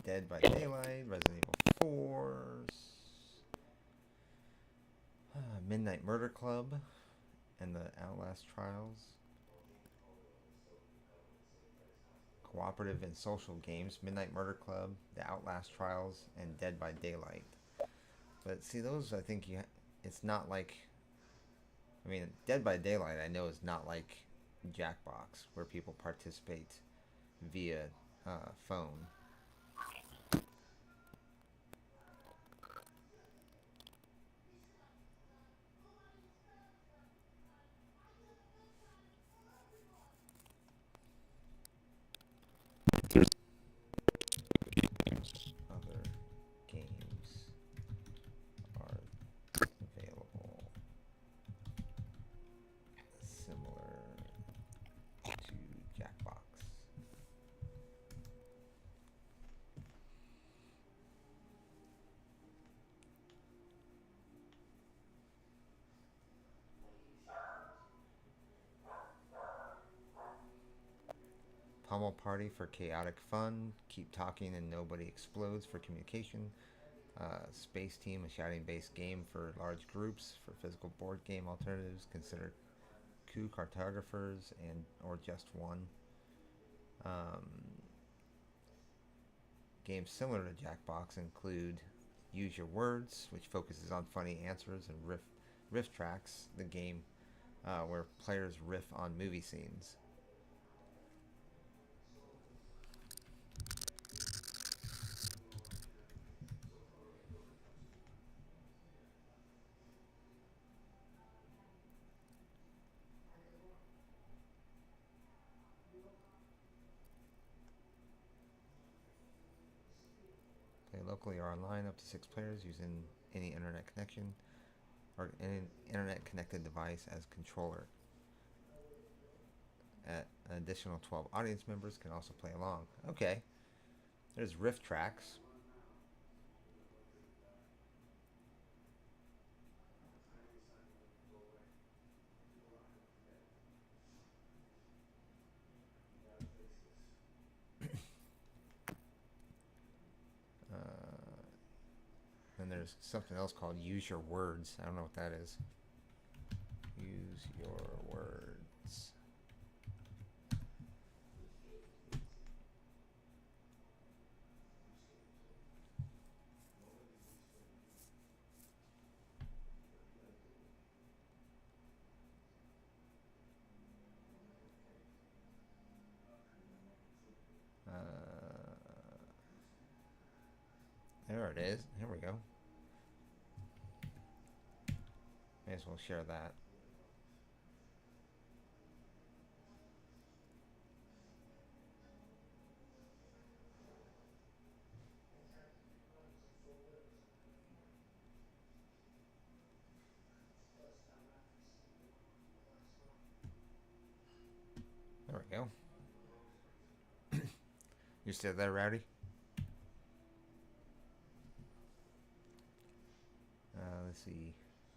[SPEAKER 1] Dead by Daylight, Resident Evil 4, Midnight Murder Club, and the Outlast Trials. Cooperative and social games, Midnight Murder Club, the Outlast Trials, and Dead by Daylight. But see, those I think it's not like. I mean, Dead by Daylight I know is not like Jackbox where people participate via phone. Other games are available similar to Jackbox. Pummel Party for chaotic fun. Keep Talking and Nobody Explodes for communication. Space Team, a shouting-based game for large groups. For physical board game alternatives, consider Coup Cartographers or Just One. Games similar to Jackbox include Use Your Words, which focuses on funny answers, and Riff Tracks, the game where players riff on movie scenes. Play locally or online, up to 6 players using any internet connection or any internet connected device as controller. An additional 12 audience members can also play along. Okay. There's Riff Tracks. Then there's something else called Use Your Words. I don't know what that is. Use Your Words. There it is. Here we go. May as well share that. There we go. You still there, Rowdy? Let's see.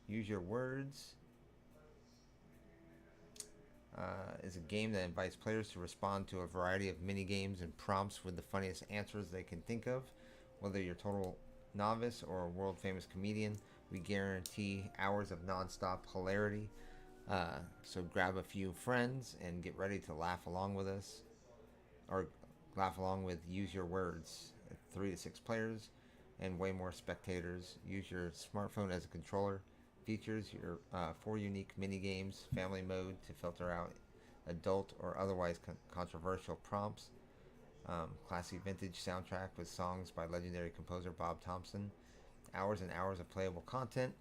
[SPEAKER 1] Use Your Words is a game that invites players to respond to a variety of mini games and prompts with the funniest answers they can think of. Whether you're a total novice or a world famous comedian, we guarantee hours of nonstop hilarity. So grab a few friends and get ready to laugh along with us, or laugh along with Use Your Words. 3 to 6 players and way more spectators. Use your smartphone as a controller. Features your 4 unique mini games, family mode to filter out adult or otherwise controversial prompts. Classy vintage soundtrack with songs by legendary composer Bob Thompson. Hours and hours of playable content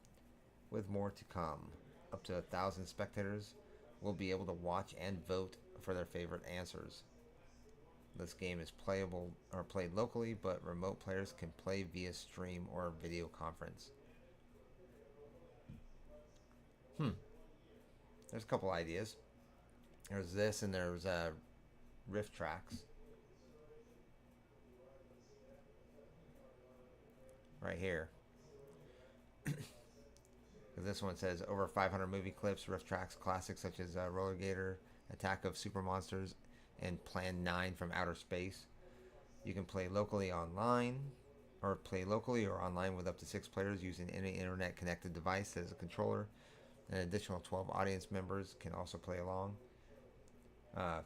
[SPEAKER 1] with more to come. Up to 1,000 spectators will be able to watch and vote for their favorite answers. This game is playable or played locally, but remote players can play via stream or video conference. There's a couple ideas. There's this, and there's riff tracks. Right here. This one says over 500 movie clips, riff tracks, classics such as Roller Gator, Attack of Super Monsters, and Plan 9 from Outer Space. You can play locally or online with up to 6 players using any internet connected device as a controller. An additional 12 audience members can also play along.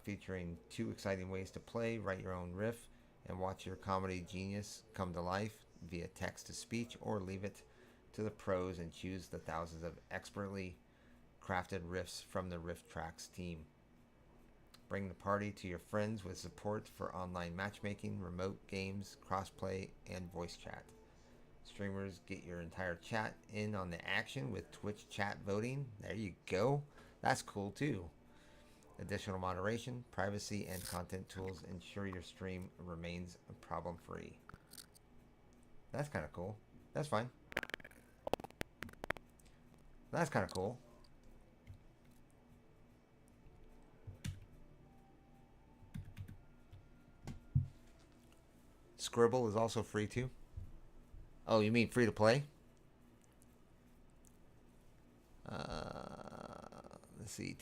[SPEAKER 1] Featuring 2 exciting ways to play: write your own riff and watch your comedy genius come to life via text to speech, or leave it to the pros and choose the thousands of expertly crafted riffs from the Riff Tracks team. Bring the party to your friends with support for online matchmaking, remote games, crossplay, and voice chat. Streamers get your entire chat in on the action with Twitch chat voting. There you go. That's cool too. Additional moderation, privacy, and content tools ensure your stream remains problem free. That's kind of cool. That's fine. That's kind of cool. Scribble is also free too. Oh, you mean free to play? Let's see.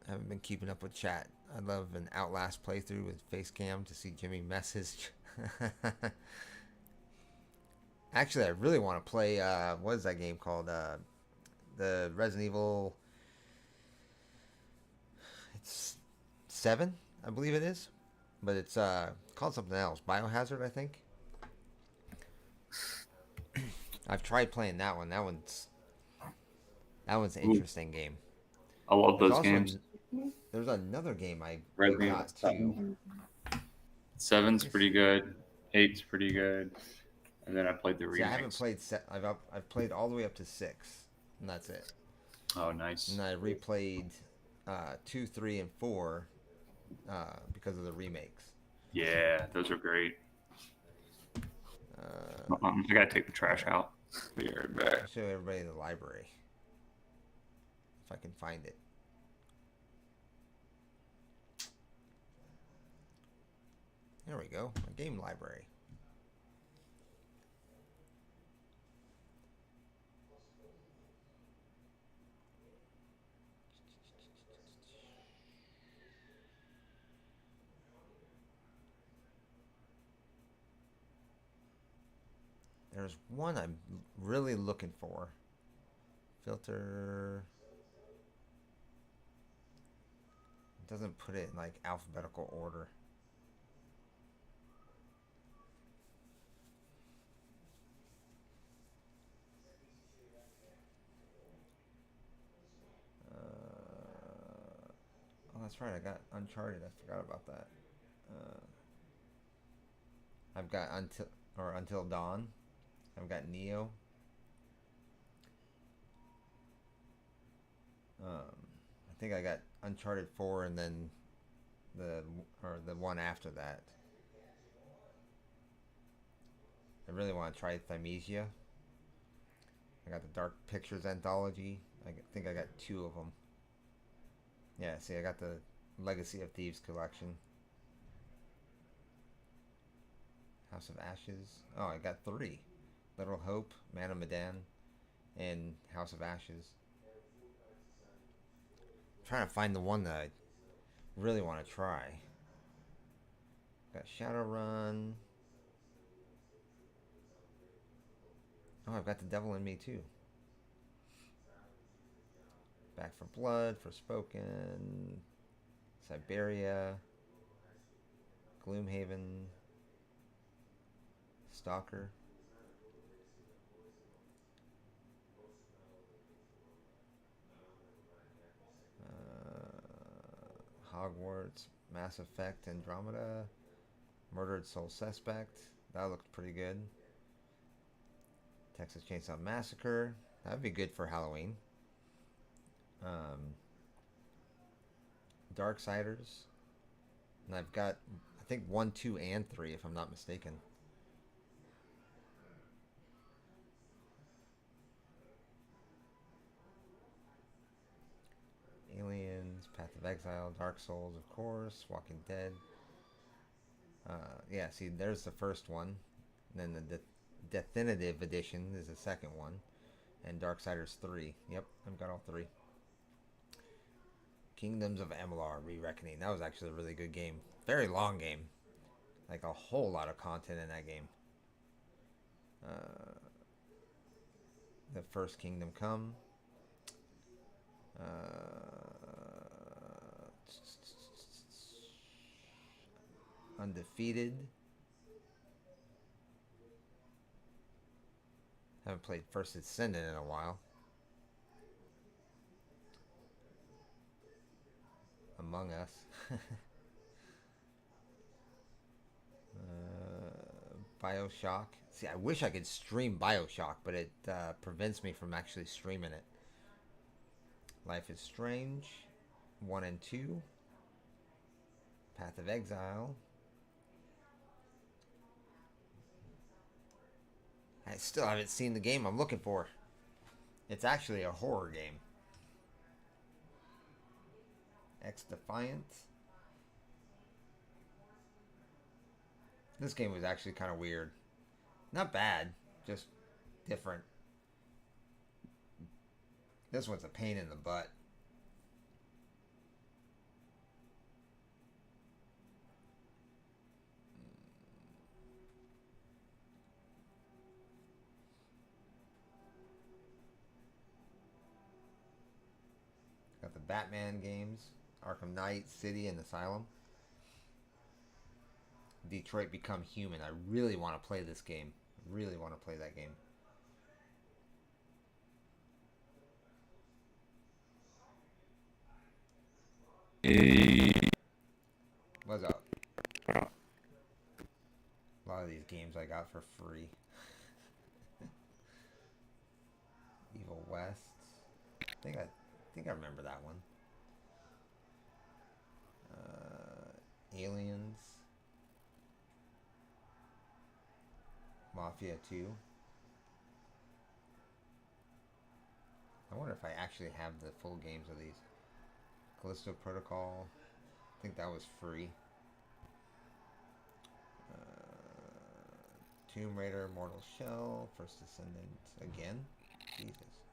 [SPEAKER 1] I haven't been keeping up with chat. I'd love an Outlast playthrough with face cam to see Jimmy message. Actually, I really want to play, what is that game called? The Resident Evil... It's 7, I believe it is. But it's called something else. Biohazard, I think. I've tried playing that one. That one's an interesting game.
[SPEAKER 4] I love those games.
[SPEAKER 1] There's another game I
[SPEAKER 4] Resident
[SPEAKER 1] got too.
[SPEAKER 4] 7's pretty good. 8's pretty good. And then I played the remakes.
[SPEAKER 1] See, I haven't played. I've played all the way up to 6, and that's it.
[SPEAKER 4] Oh, nice.
[SPEAKER 1] And I replayed 2, 3, and 4 because of the remakes.
[SPEAKER 4] Yeah, those are great. I gotta take the trash out. Be right back.
[SPEAKER 1] I'll show everybody the library if I can find it. There we go. My game library. There's one I'm really looking for. Filter. It doesn't put it in like alphabetical order. Oh, that's right. I got Uncharted. I forgot about that. I've got Until Dawn. I've got Neo. I think I got Uncharted 4 and then the one after that. I really want to try Thymesia. I got the Dark Pictures anthology. I think I got 2 of them. Yeah, see, I got the Legacy of Thieves collection. House of Ashes. Oh, I got 3. Little Hope, Man of Medan, and House of Ashes. I'm trying to find the one that I really want to try. Got Shadowrun. Oh, I've got The Devil in Me too. Back for Blood, Forspoken, Siberia, Gloomhaven, Stalker. Hogwarts, Mass Effect, Andromeda, Murdered Soul Suspect. That looked pretty good. Texas Chainsaw Massacre. That'd be good for Halloween. Darksiders. And I've got, I think, 1, 2, and 3, if I'm not mistaken. Aliens, Path of Exile, Dark Souls, of course, Walking Dead. Yeah, see, there's the first one. And then the definitive edition is the second one. And Darksiders 3. Yep, I've got all 3. Kingdoms of Amalur: Re-Reckoning. That was actually a really good game. Very long game. Like a whole lot of content in that game. The First Kingdom Come. Undefeated. Haven't played First Ascendant in a while. Among Us. Bioshock. See, I wish I could stream Bioshock, but it prevents me from actually streaming it. Life is Strange. 1 and 2. Path of Exile. I still haven't seen the game I'm looking for. It's actually a horror game. X Defiant. This game was actually kind of weird. Not bad, just different. This one's a pain in the butt. Got the Batman games, Arkham Knight, City, and Asylum. Detroit Become Human. I really want to play this game. Really want to play that game. What's up? A lot of these games I got for free. Evil West. I think I remember that one. Aliens. Mafia 2. I wonder if I actually have the full games of these. Callisto Protocol. I think that was free. Tomb Raider, Mortal Shell, First Descendant again. Jesus.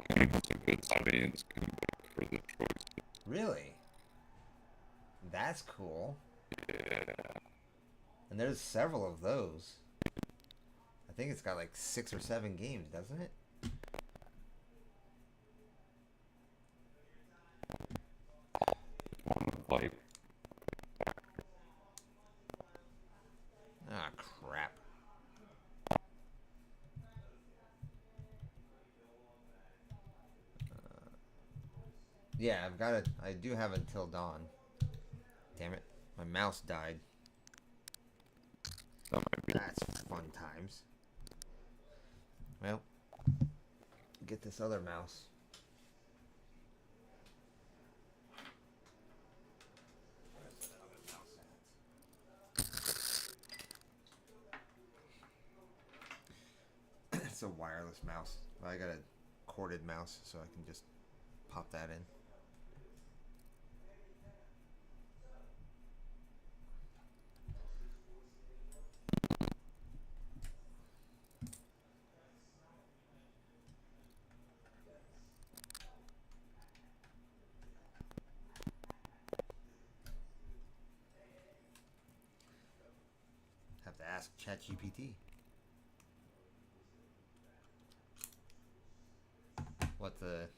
[SPEAKER 2] It's a good audience comeback for the choice.
[SPEAKER 1] Really? That's cool.
[SPEAKER 2] Yeah.
[SPEAKER 1] And there's several of those. I think it's got like 6 or 7 games, doesn't it?
[SPEAKER 2] One of like
[SPEAKER 1] Ah, crap. Yeah, I do have Until Dawn. Damn it. My mouse died.
[SPEAKER 2] That might be.
[SPEAKER 1] That's fun times. Well, get this other mouse. Where's that other mouse at? It's a wireless mouse. I got a corded mouse, so I can just pop that in. Have to ask ChatGPT. What the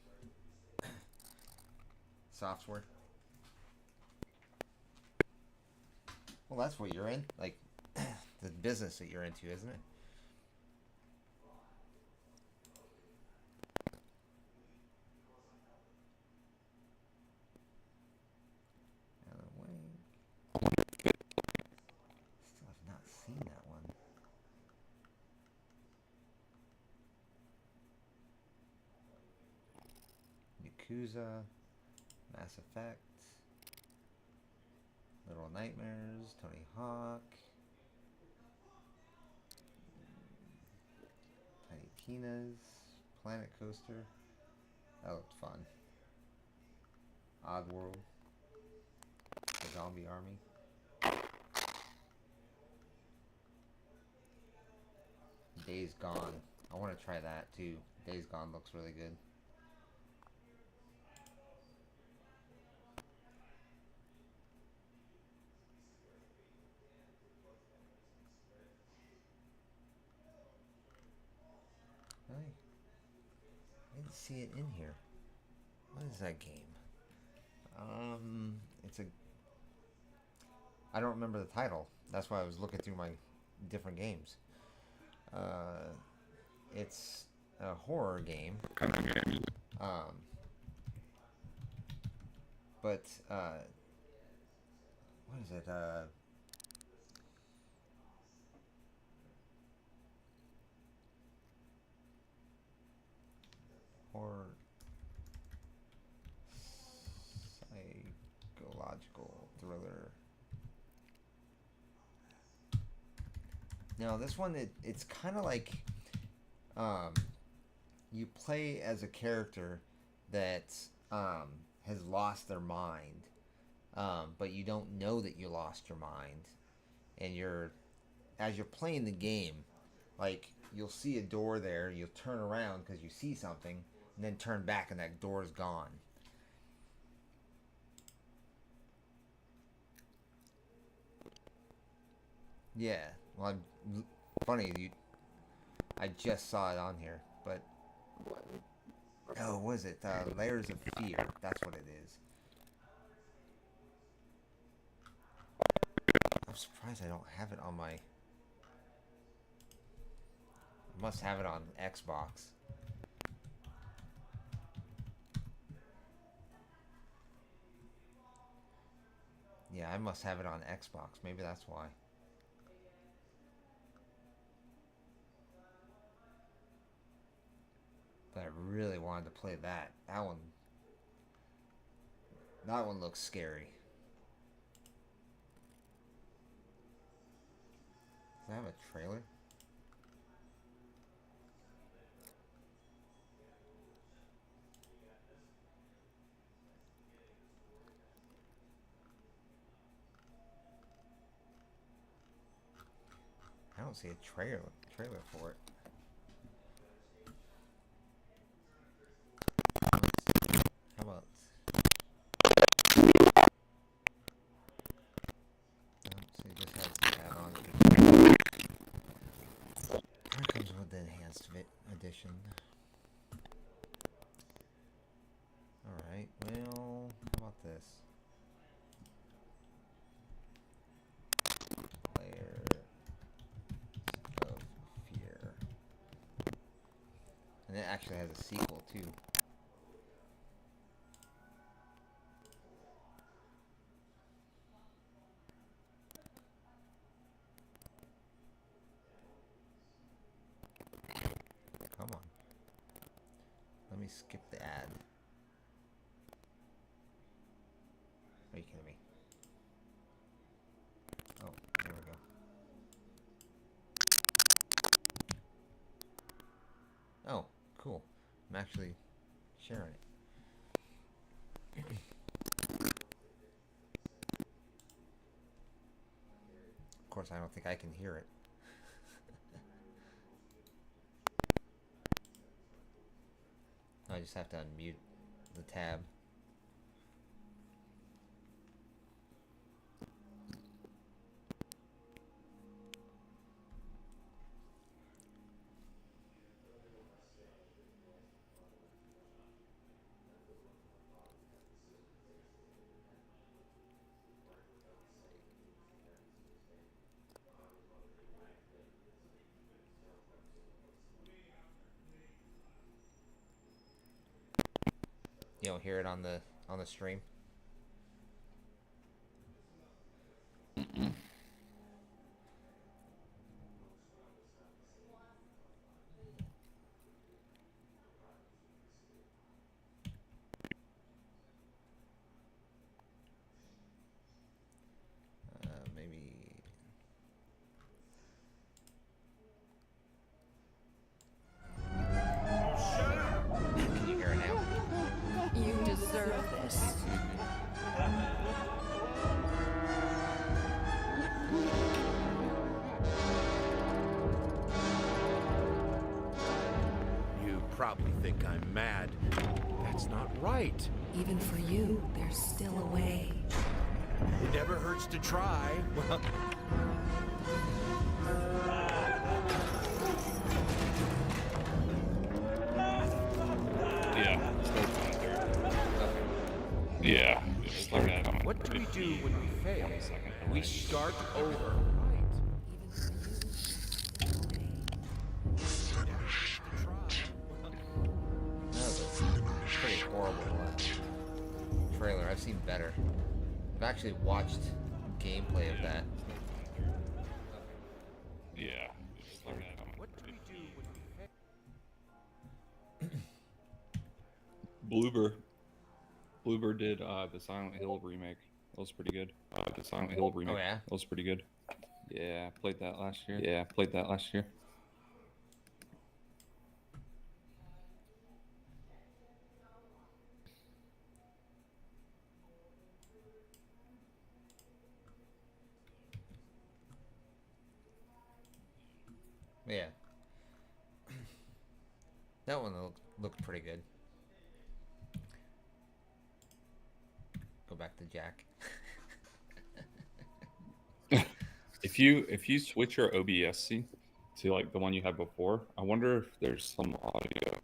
[SPEAKER 1] software? Well, that's what you're in, like the business that you're into, isn't it? Alan Wake. Still have not seen that one. Yakuza, Mass Effect, Little Nightmares, Tony Hawk, Tiny Tina's, Planet Coaster. That looked fun. Oddworld, The Zombie Army, Days Gone. I want to try that too. Days Gone looks really good. I didn't see it in here. What is that game? It's a. I don't remember the title. That's why I was looking through my different games. It's a horror game.
[SPEAKER 2] What kind of game is it?
[SPEAKER 1] But what is it? Horror psychological thriller. No, this one it's kind of like you play as a character that has lost their mind, but you don't know that you lost your mind, and as you're playing the game, like you'll see a door there, you'll turn around because you see something, and then turn back and that door's gone. Yeah, well, funny, I just saw it on here, but oh, what is it? Layers of Fear. That's what it is. I'm surprised I don't have it on my. I must have it on Xbox. Yeah, I must have it on Xbox. Maybe that's why. But I really wanted to play that. That one looks scary. Does that have a trailer? I don't see a trailer for it. How about? So it just has the add-on. Here comes with the enhanced edition. Alright, well, how about this? Layer of Fear. And it actually has a sequel too. skip the ad. Are you kidding me? Oh, there we go. Oh, cool. I'm actually sharing it. Of course, I don't think I can hear it. I just have to unmute the tab. You don't hear it on the stream? Maybe. Can you hear it now?
[SPEAKER 5] You deserve this.
[SPEAKER 6] You probably think I'm mad. That's not right.
[SPEAKER 5] Even for you, there's still a way.
[SPEAKER 6] It never hurts to try. Well,
[SPEAKER 2] Yeah. Yeah. Just like that.
[SPEAKER 6] what do we do when we fail? We start over.
[SPEAKER 1] That was a pretty horrible trailer. I've seen better. I've actually watched gameplay of that.
[SPEAKER 2] Yeah. Just like that.
[SPEAKER 6] What do we do when we fail?
[SPEAKER 2] Bloober did the Silent Hill remake. That was pretty good. The Silent Hill remake.
[SPEAKER 1] Oh yeah?
[SPEAKER 2] That was pretty good. Yeah, I played that last year.
[SPEAKER 1] Yeah. That one looked pretty good. Go back to Jack.
[SPEAKER 2] If you switch your OBS to like the one you had before, I wonder if there's some audio.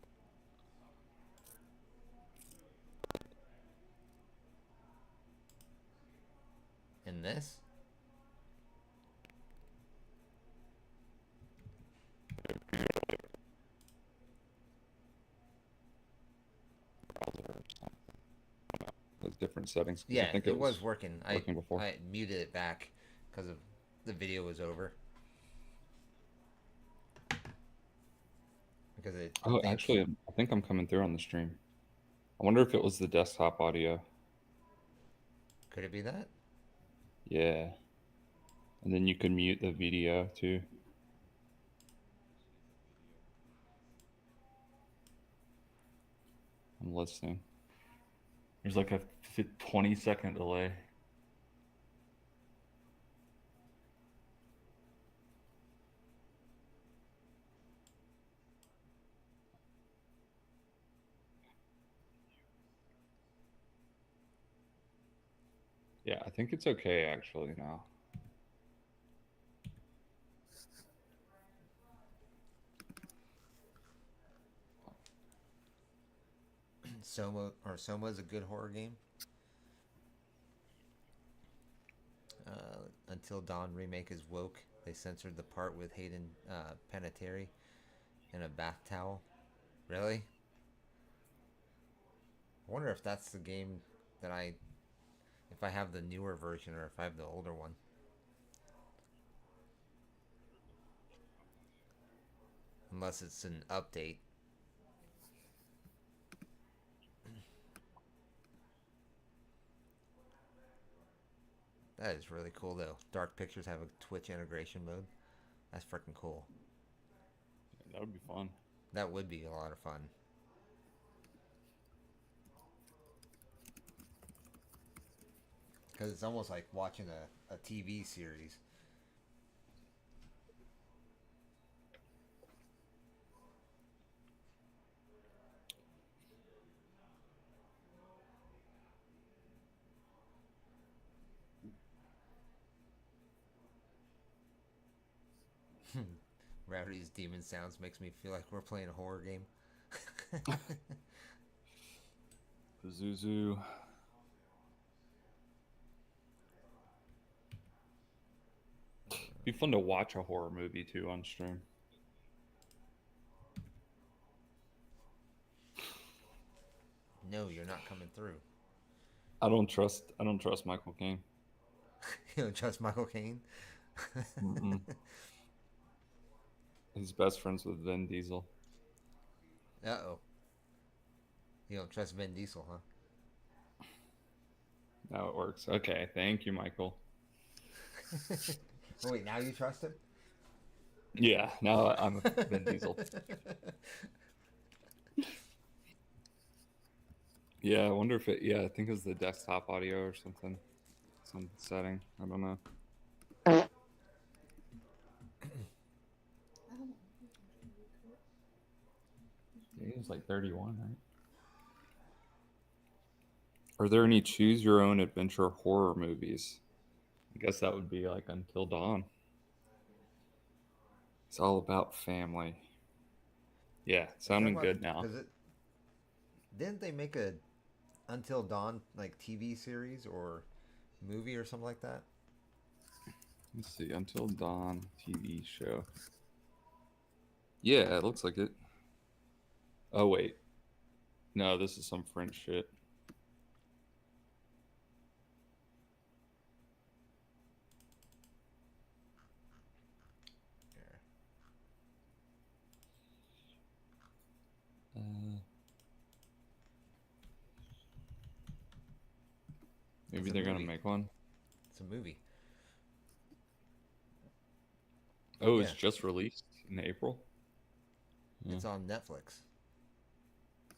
[SPEAKER 1] In this?
[SPEAKER 2] With different settings. 'Cause
[SPEAKER 1] Yeah,
[SPEAKER 2] I think
[SPEAKER 1] it was working.
[SPEAKER 2] working before.
[SPEAKER 1] I muted it back because of the video was over. Because it.
[SPEAKER 2] Oh, actually, I think I'm coming through on the stream. I wonder if it was the desktop audio.
[SPEAKER 1] Could it be that?
[SPEAKER 2] Yeah. And then you can mute the video too. I'm listening. There's like a 20-second delay. Yeah, I think it's okay actually now.
[SPEAKER 1] Soma is a good horror game. Until Dawn remake is woke. They censored the part with Hayden Panettiere in a bath towel. Really? I wonder if that's the game that if I have the newer version or if I have the older one. Unless it's an update. That is really cool though. Dark Pictures have a Twitch integration mode. That's freaking cool.
[SPEAKER 2] That would be fun.
[SPEAKER 1] That would be a lot of fun. Because it's almost like watching a TV series. Rowdy's demon sounds makes me feel like we're playing a horror game.
[SPEAKER 2] Pazuzu. Be fun to watch a horror movie too on stream.
[SPEAKER 1] No, you're not coming through.
[SPEAKER 2] I don't trust Michael Caine.
[SPEAKER 1] You don't trust Michael Caine?
[SPEAKER 2] Mm-mm. He's best friends with Vin Diesel.
[SPEAKER 1] Uh-oh. You don't trust Vin Diesel, huh?
[SPEAKER 2] Now it works. Okay, thank you, Michael.
[SPEAKER 1] Oh, wait, now you trust him?
[SPEAKER 2] Yeah, now I'm a Vin Diesel. Yeah, I wonder if it. Yeah, I think it was the desktop audio or something. Some setting. I don't know. Yeah, he was like 31, right? Are there any choose your own adventure horror movies? I guess that would be like Until Dawn. It's all about family. Yeah, sounding good now.
[SPEAKER 1] Didn't they make a Until Dawn like TV series or movie or something like that?
[SPEAKER 2] Let's see, Until Dawn TV show. Yeah, it looks like it. Oh wait, no, this is some French shit. Maybe they're gonna make one.
[SPEAKER 1] It's a movie.
[SPEAKER 2] Oh, it's just released in April.
[SPEAKER 1] It's on Netflix.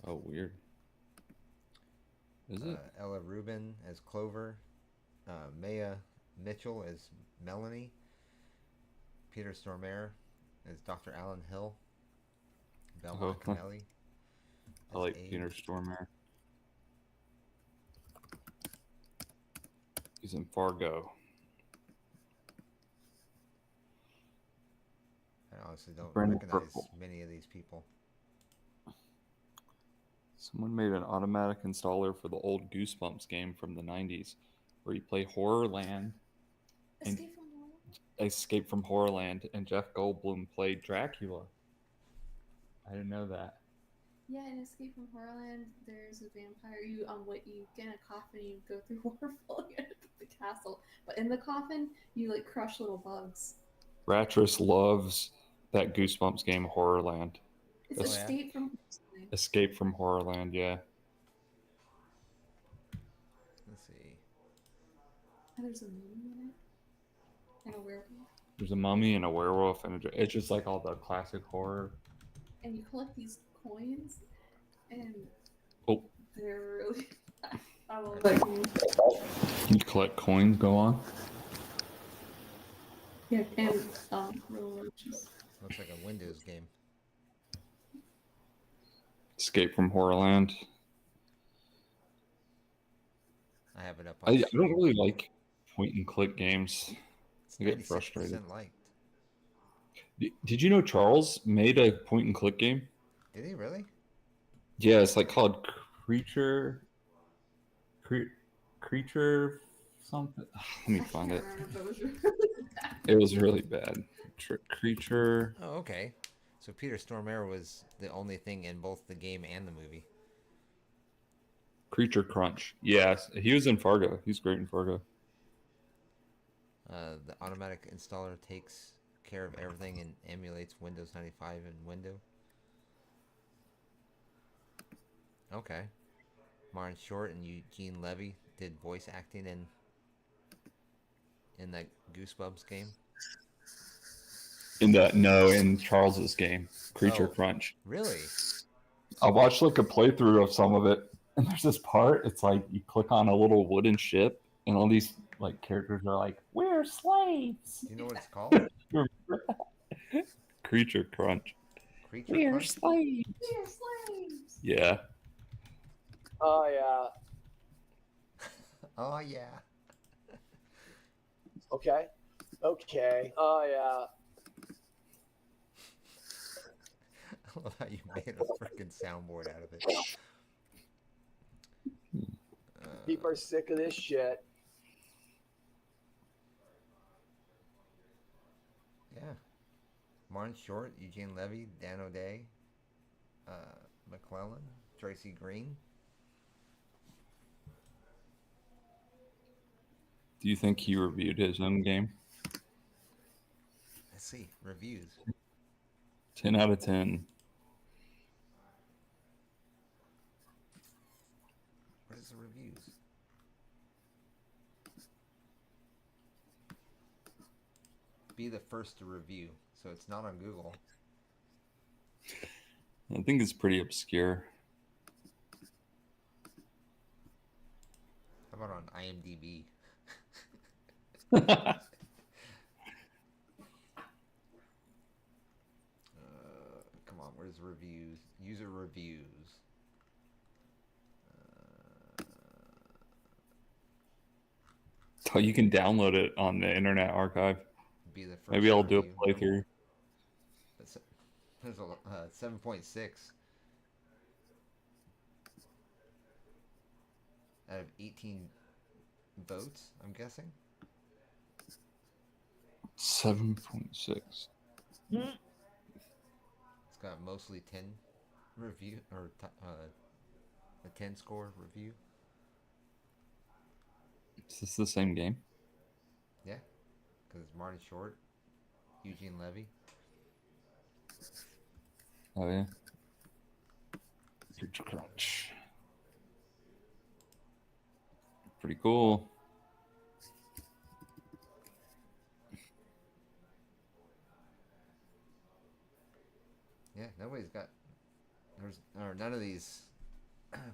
[SPEAKER 2] Oh, weird. Is it?
[SPEAKER 1] Ella Rubin as Clover, Maya Mitchell as Melanie, Peter Stormare as Dr. Alan Hill, Belmont Connelly.
[SPEAKER 2] I like Peter Stormare. He's in Fargo.
[SPEAKER 1] I honestly don't
[SPEAKER 2] Brandon
[SPEAKER 1] recognize
[SPEAKER 2] Purple.
[SPEAKER 1] many of these people.
[SPEAKER 2] Someone made an automatic installer for the old Goosebumps game from the 90s where you play Horrorland and Escape from Horrorland, and Jeff Goldblum played Dracula. I didn't know that.
[SPEAKER 7] Yeah, in Escape from Horrorland, there's a vampire. You get in a coffin, you go through Waterfall, you end up at the castle. But in the coffin, you like crush little bugs.
[SPEAKER 2] Rattress loves that Goosebumps game, Horrorland.
[SPEAKER 7] It's Escape from Horrorland.
[SPEAKER 2] Escape from Horrorland, yeah.
[SPEAKER 1] Let's see.
[SPEAKER 7] And there's a mummy in it. And a werewolf.
[SPEAKER 2] There's a mummy and a werewolf, and it's just like all the classic horror.
[SPEAKER 7] And you collect these coins, and they're really. I love that game.
[SPEAKER 2] You collect coins, go on.
[SPEAKER 7] Yeah, and little roaches.
[SPEAKER 1] Looks like a Windows game.
[SPEAKER 2] Escape from Horrorland.
[SPEAKER 1] I have it up.
[SPEAKER 2] I don't really like point and click games. I get frustrated.
[SPEAKER 1] Liked.
[SPEAKER 2] Did you know Charles made a point and click game?
[SPEAKER 1] Did he really?
[SPEAKER 2] Yeah, it's like called Creature something. Let me find it. It was really bad. Creature.
[SPEAKER 1] Oh, okay. So Peter Stormare was the only thing in both the game and the movie.
[SPEAKER 2] Creature Crunch. Yes, he was in Fargo. He's great in Fargo.
[SPEAKER 1] The automatic installer takes care of everything and emulates Windows 95 and Windows. Okay. Martin Short and Eugene Levy did voice acting in in that Goosebumps game?
[SPEAKER 2] In Charles's game, Creature
[SPEAKER 1] Oh.
[SPEAKER 2] Crunch.
[SPEAKER 1] Really?
[SPEAKER 2] I watched like a playthrough of some of it, and there's this part. It's like you click on a little wooden ship, and all these like characters are like, "We're slaves."
[SPEAKER 1] Do you know what it's called?
[SPEAKER 2] Creature Crunch.
[SPEAKER 1] Creature
[SPEAKER 2] We're
[SPEAKER 1] Crunch?
[SPEAKER 2] slaves.
[SPEAKER 7] We're slaves.
[SPEAKER 2] Yeah.
[SPEAKER 3] Oh yeah.
[SPEAKER 1] Oh yeah.
[SPEAKER 3] Okay. Okay. Oh yeah.
[SPEAKER 1] I love how you made a freaking soundboard out of it.
[SPEAKER 3] People are sick of this shit.
[SPEAKER 1] Yeah. Martin Short, Eugene Levy, Dan O'Day, McClellan, Tracy Green.
[SPEAKER 2] Do you think he reviewed his own game?
[SPEAKER 1] Let's see. Reviews.
[SPEAKER 2] 10 out of 10.
[SPEAKER 1] Where's the reviews? Be the first to review. So it's not on Google.
[SPEAKER 2] I think it's pretty obscure.
[SPEAKER 1] How about on IMDb? Come on, where's reviews? User reviews.
[SPEAKER 2] Oh, you can download it on the Internet Archive.
[SPEAKER 1] Be the first.
[SPEAKER 2] Maybe I'll do a
[SPEAKER 1] review.
[SPEAKER 2] playthrough.
[SPEAKER 1] There's a 7.6 out of 18 votes. I'm guessing.
[SPEAKER 2] 7.6.
[SPEAKER 1] It's got mostly 10 review or a 10 score review.
[SPEAKER 2] Is this the same game?
[SPEAKER 1] Yeah, because it's Marty Short, Eugene Levy.
[SPEAKER 2] Oh yeah. Creature Crunch. Pretty cool.
[SPEAKER 1] Yeah, nobody's got. None of these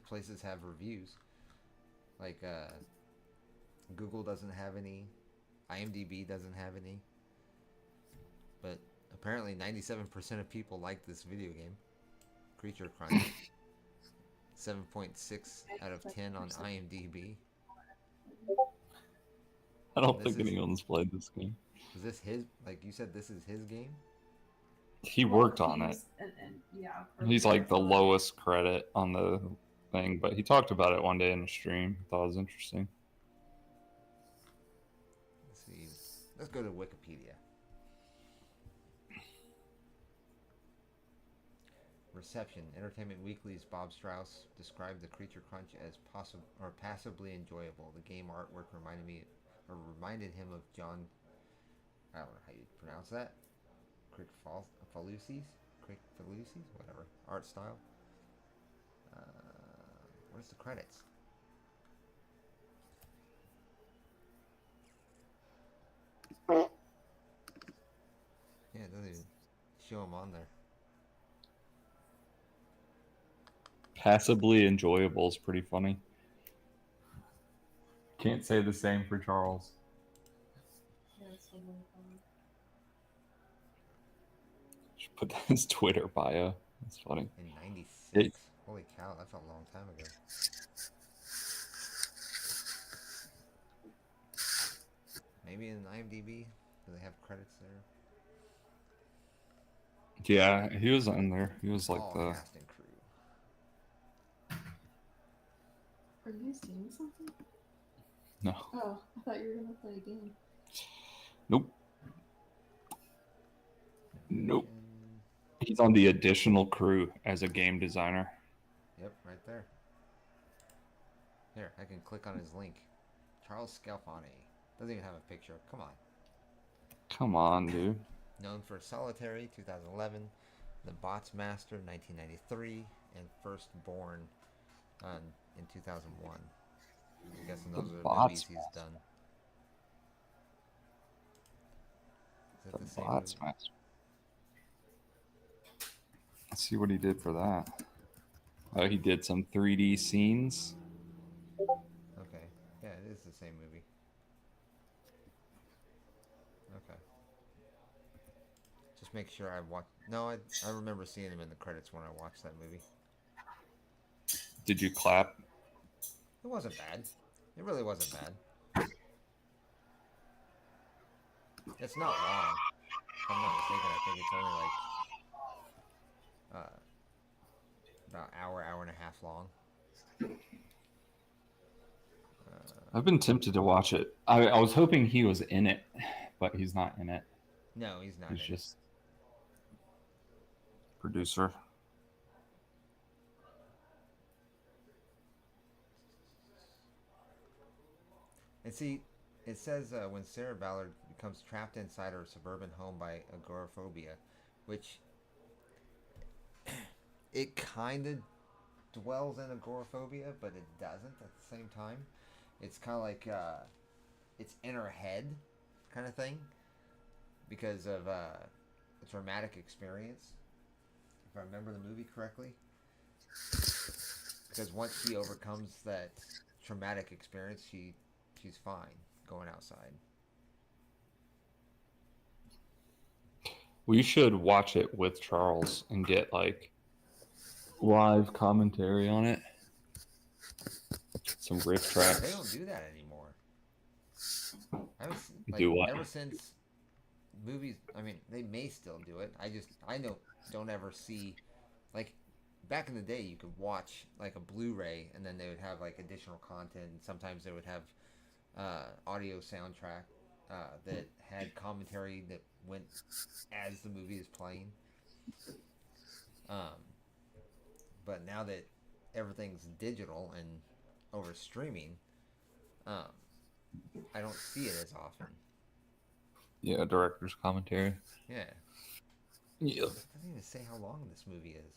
[SPEAKER 1] places have reviews. Like Google doesn't have any, IMDb doesn't have any. But apparently 97% of people like this video game, Creature Crunch. 7.6 out of 10 on IMDb.
[SPEAKER 2] I don't think anyone's played this game.
[SPEAKER 1] Is this his? Like you said, this is his game.
[SPEAKER 2] He worked on it.
[SPEAKER 7] Yeah.
[SPEAKER 2] He's like the lowest credit on the thing, but he talked about it one day in a stream. I thought it was interesting.
[SPEAKER 1] Let's see. Let's go to Wikipedia. Reception. Entertainment Weekly's Bob Strauss described the Creature Crunch as passably enjoyable. The game artwork reminded him of John. I don't know how you pronounce that. Crick Falusis, whatever. Art style. Where's the credits? Yeah, it doesn't even show them on there.
[SPEAKER 2] Passably enjoyable is pretty funny. Can't say the same for Charles. Should put that in his Twitter bio. That's funny.
[SPEAKER 1] In 96? Holy cow, that's a long time ago. Maybe in IMDb? Do they have credits there?
[SPEAKER 2] Yeah, he was on there. He was like
[SPEAKER 1] All
[SPEAKER 2] the.
[SPEAKER 1] cast and crew.
[SPEAKER 7] Are you seeing something?
[SPEAKER 2] No.
[SPEAKER 7] Oh, I thought you were gonna play a game.
[SPEAKER 2] Nope. Nope. He's on the additional crew as a game designer.
[SPEAKER 1] Yep, right there. Here, I can click on his link. Charles Scalfani. Doesn't even have a picture. Come on.
[SPEAKER 2] Come on, dude.
[SPEAKER 1] Known for Solitary, 2011, The Bots Master, 1993, and Firstborn in 2001. I'm guessing those are the movies he's done. Is it the same
[SPEAKER 2] Bots
[SPEAKER 1] movie?
[SPEAKER 2] Master. Let's see what he did for that. Oh, he did some 3D scenes.
[SPEAKER 1] Okay. Yeah, it is the same movie. Okay. Just make sure I watch. No, I remember seeing him in the credits when I watched that movie.
[SPEAKER 2] Did you clap?
[SPEAKER 1] It wasn't bad. It really wasn't bad. It's not long. If I'm not mistaken, I think it's only like uh, about hour and a half long.
[SPEAKER 2] I've been tempted to watch it. I was hoping he was in it, but he's not in it.
[SPEAKER 1] No, he's not
[SPEAKER 2] He's
[SPEAKER 1] in it.
[SPEAKER 2] just producer.
[SPEAKER 1] And see, it says when Sarah Ballard becomes trapped inside her suburban home by agoraphobia, which it kind of dwells in agoraphobia, but it doesn't at the same time. It's kind of like it's in her head kind of thing because of a traumatic experience, if I remember the movie correctly. Because once she overcomes that traumatic experience, she's fine going outside.
[SPEAKER 2] We should watch it with Charles and get like live commentary on it. Some riff tracks.
[SPEAKER 1] They don't do that anymore. I was like,
[SPEAKER 2] Do what?
[SPEAKER 1] ever since movies. I mean, they may still do it. I don't ever see like back in the day. You could watch like a Blu-ray, and then they would have like additional content. And sometimes they would have audio soundtrack that had commentary that went as the movie is playing. Um, but now that everything's digital and over streaming, um, I don't see it as often.
[SPEAKER 2] Yeah, director's commentary.
[SPEAKER 1] Yeah.
[SPEAKER 2] Yeah.
[SPEAKER 1] It doesn't even say how long this movie is.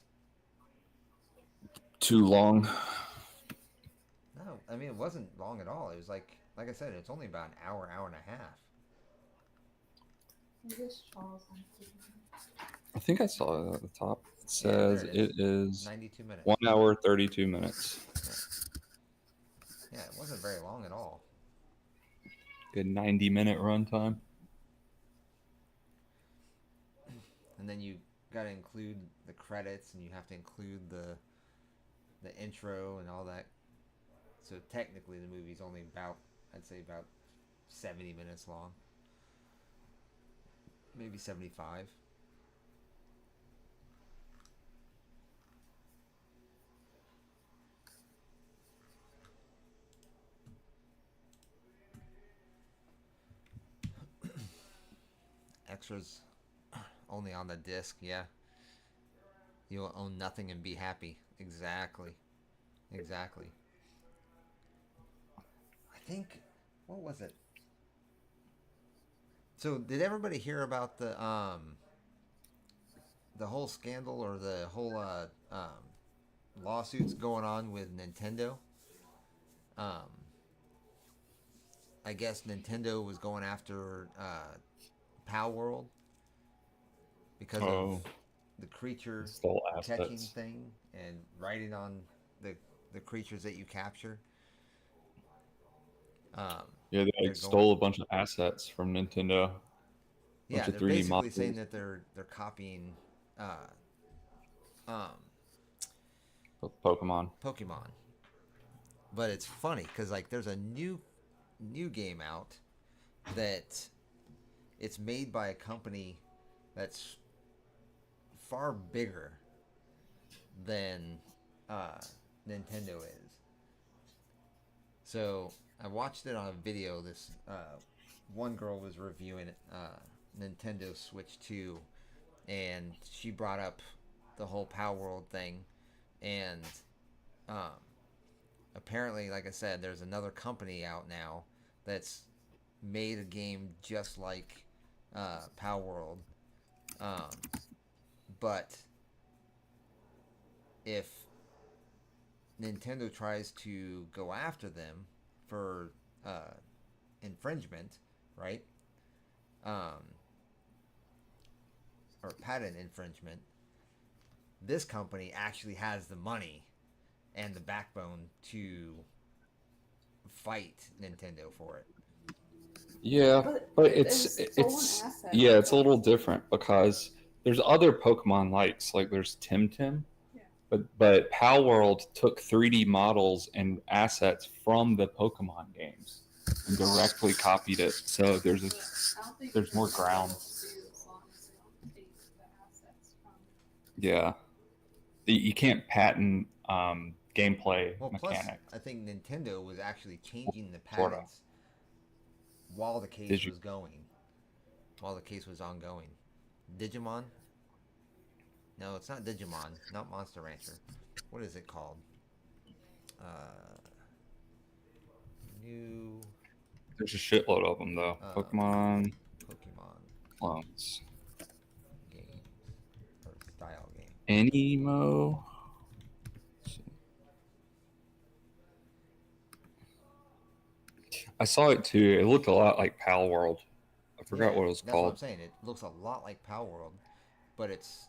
[SPEAKER 2] Too long.
[SPEAKER 1] No, I mean it wasn't long at all. It was like I said, it's only about an hour and a half.
[SPEAKER 7] I wish Charles on TV.
[SPEAKER 2] I think I saw it at the top. It
[SPEAKER 1] Yeah, there
[SPEAKER 2] says
[SPEAKER 1] it
[SPEAKER 2] it is
[SPEAKER 1] 92 minutes.
[SPEAKER 2] 1 hour 32 minutes.
[SPEAKER 1] Yeah, it wasn't very long at all.
[SPEAKER 2] Good 90-minute runtime.
[SPEAKER 1] And then you got to include the credits, and you have to include the intro and all that. So technically, the movie's only I'd say about 70 minutes long, maybe 75. Extras only on the disc, yeah. You'll own nothing and be happy. Exactly. Exactly. I think, what was it? So did everybody hear about the whole scandal or the whole lawsuits going on with Nintendo? I guess Nintendo was going after Pal World because of the creature
[SPEAKER 2] Stole
[SPEAKER 1] catching
[SPEAKER 2] assets.
[SPEAKER 1] thing and writing on the creatures that you capture.
[SPEAKER 2] Yeah, they like stole a bunch of assets from Nintendo.
[SPEAKER 1] Yeah,
[SPEAKER 2] Bunch of
[SPEAKER 1] they're
[SPEAKER 2] 3D
[SPEAKER 1] basically
[SPEAKER 2] models.
[SPEAKER 1] saying that they're copying
[SPEAKER 2] Pokemon.
[SPEAKER 1] But it's funny because like there's a new game out that it's made by a company that's far bigger than Nintendo is. So I watched it on a video. This one girl was reviewing Nintendo Switch 2, and she brought up the whole Power World thing, and apparently, like I said, there's another company out now that's made a game just like Power World, but if Nintendo tries to go after them for infringement, right? or patent infringement, this company actually has the money and the backbone to fight Nintendo for it.
[SPEAKER 2] Yeah, but
[SPEAKER 7] there's stolen
[SPEAKER 2] it's
[SPEAKER 7] assets.
[SPEAKER 2] yeah, it's a little different because there's other Pokemon likes, like there's Tim,
[SPEAKER 7] Yeah.
[SPEAKER 2] but Pal World took 3D models and assets from the Pokemon games and directly copied it. So there's
[SPEAKER 7] But I don't think
[SPEAKER 2] there's more
[SPEAKER 7] Nintendo
[SPEAKER 2] ground.
[SPEAKER 7] will sue as long as they don't take the assets from.
[SPEAKER 2] Yeah, you can't patent gameplay
[SPEAKER 1] Well, plus
[SPEAKER 2] mechanics.
[SPEAKER 1] I think Nintendo was actually changing the
[SPEAKER 2] Sorta.
[SPEAKER 1] patents while the case
[SPEAKER 2] Did you?
[SPEAKER 1] was going, while the case was ongoing. Digimon? No, it's not Digimon, not Monster Rancher. What is it called? New
[SPEAKER 2] There's a shitload of them though. Pokemon
[SPEAKER 1] Pokemon
[SPEAKER 2] clones.
[SPEAKER 1] games or style game.
[SPEAKER 2] Animo. I saw it too. It looked a lot like Pal World. I forgot what it was
[SPEAKER 1] That's what I'm
[SPEAKER 2] called.
[SPEAKER 1] saying. It looks a lot like Power World, but it's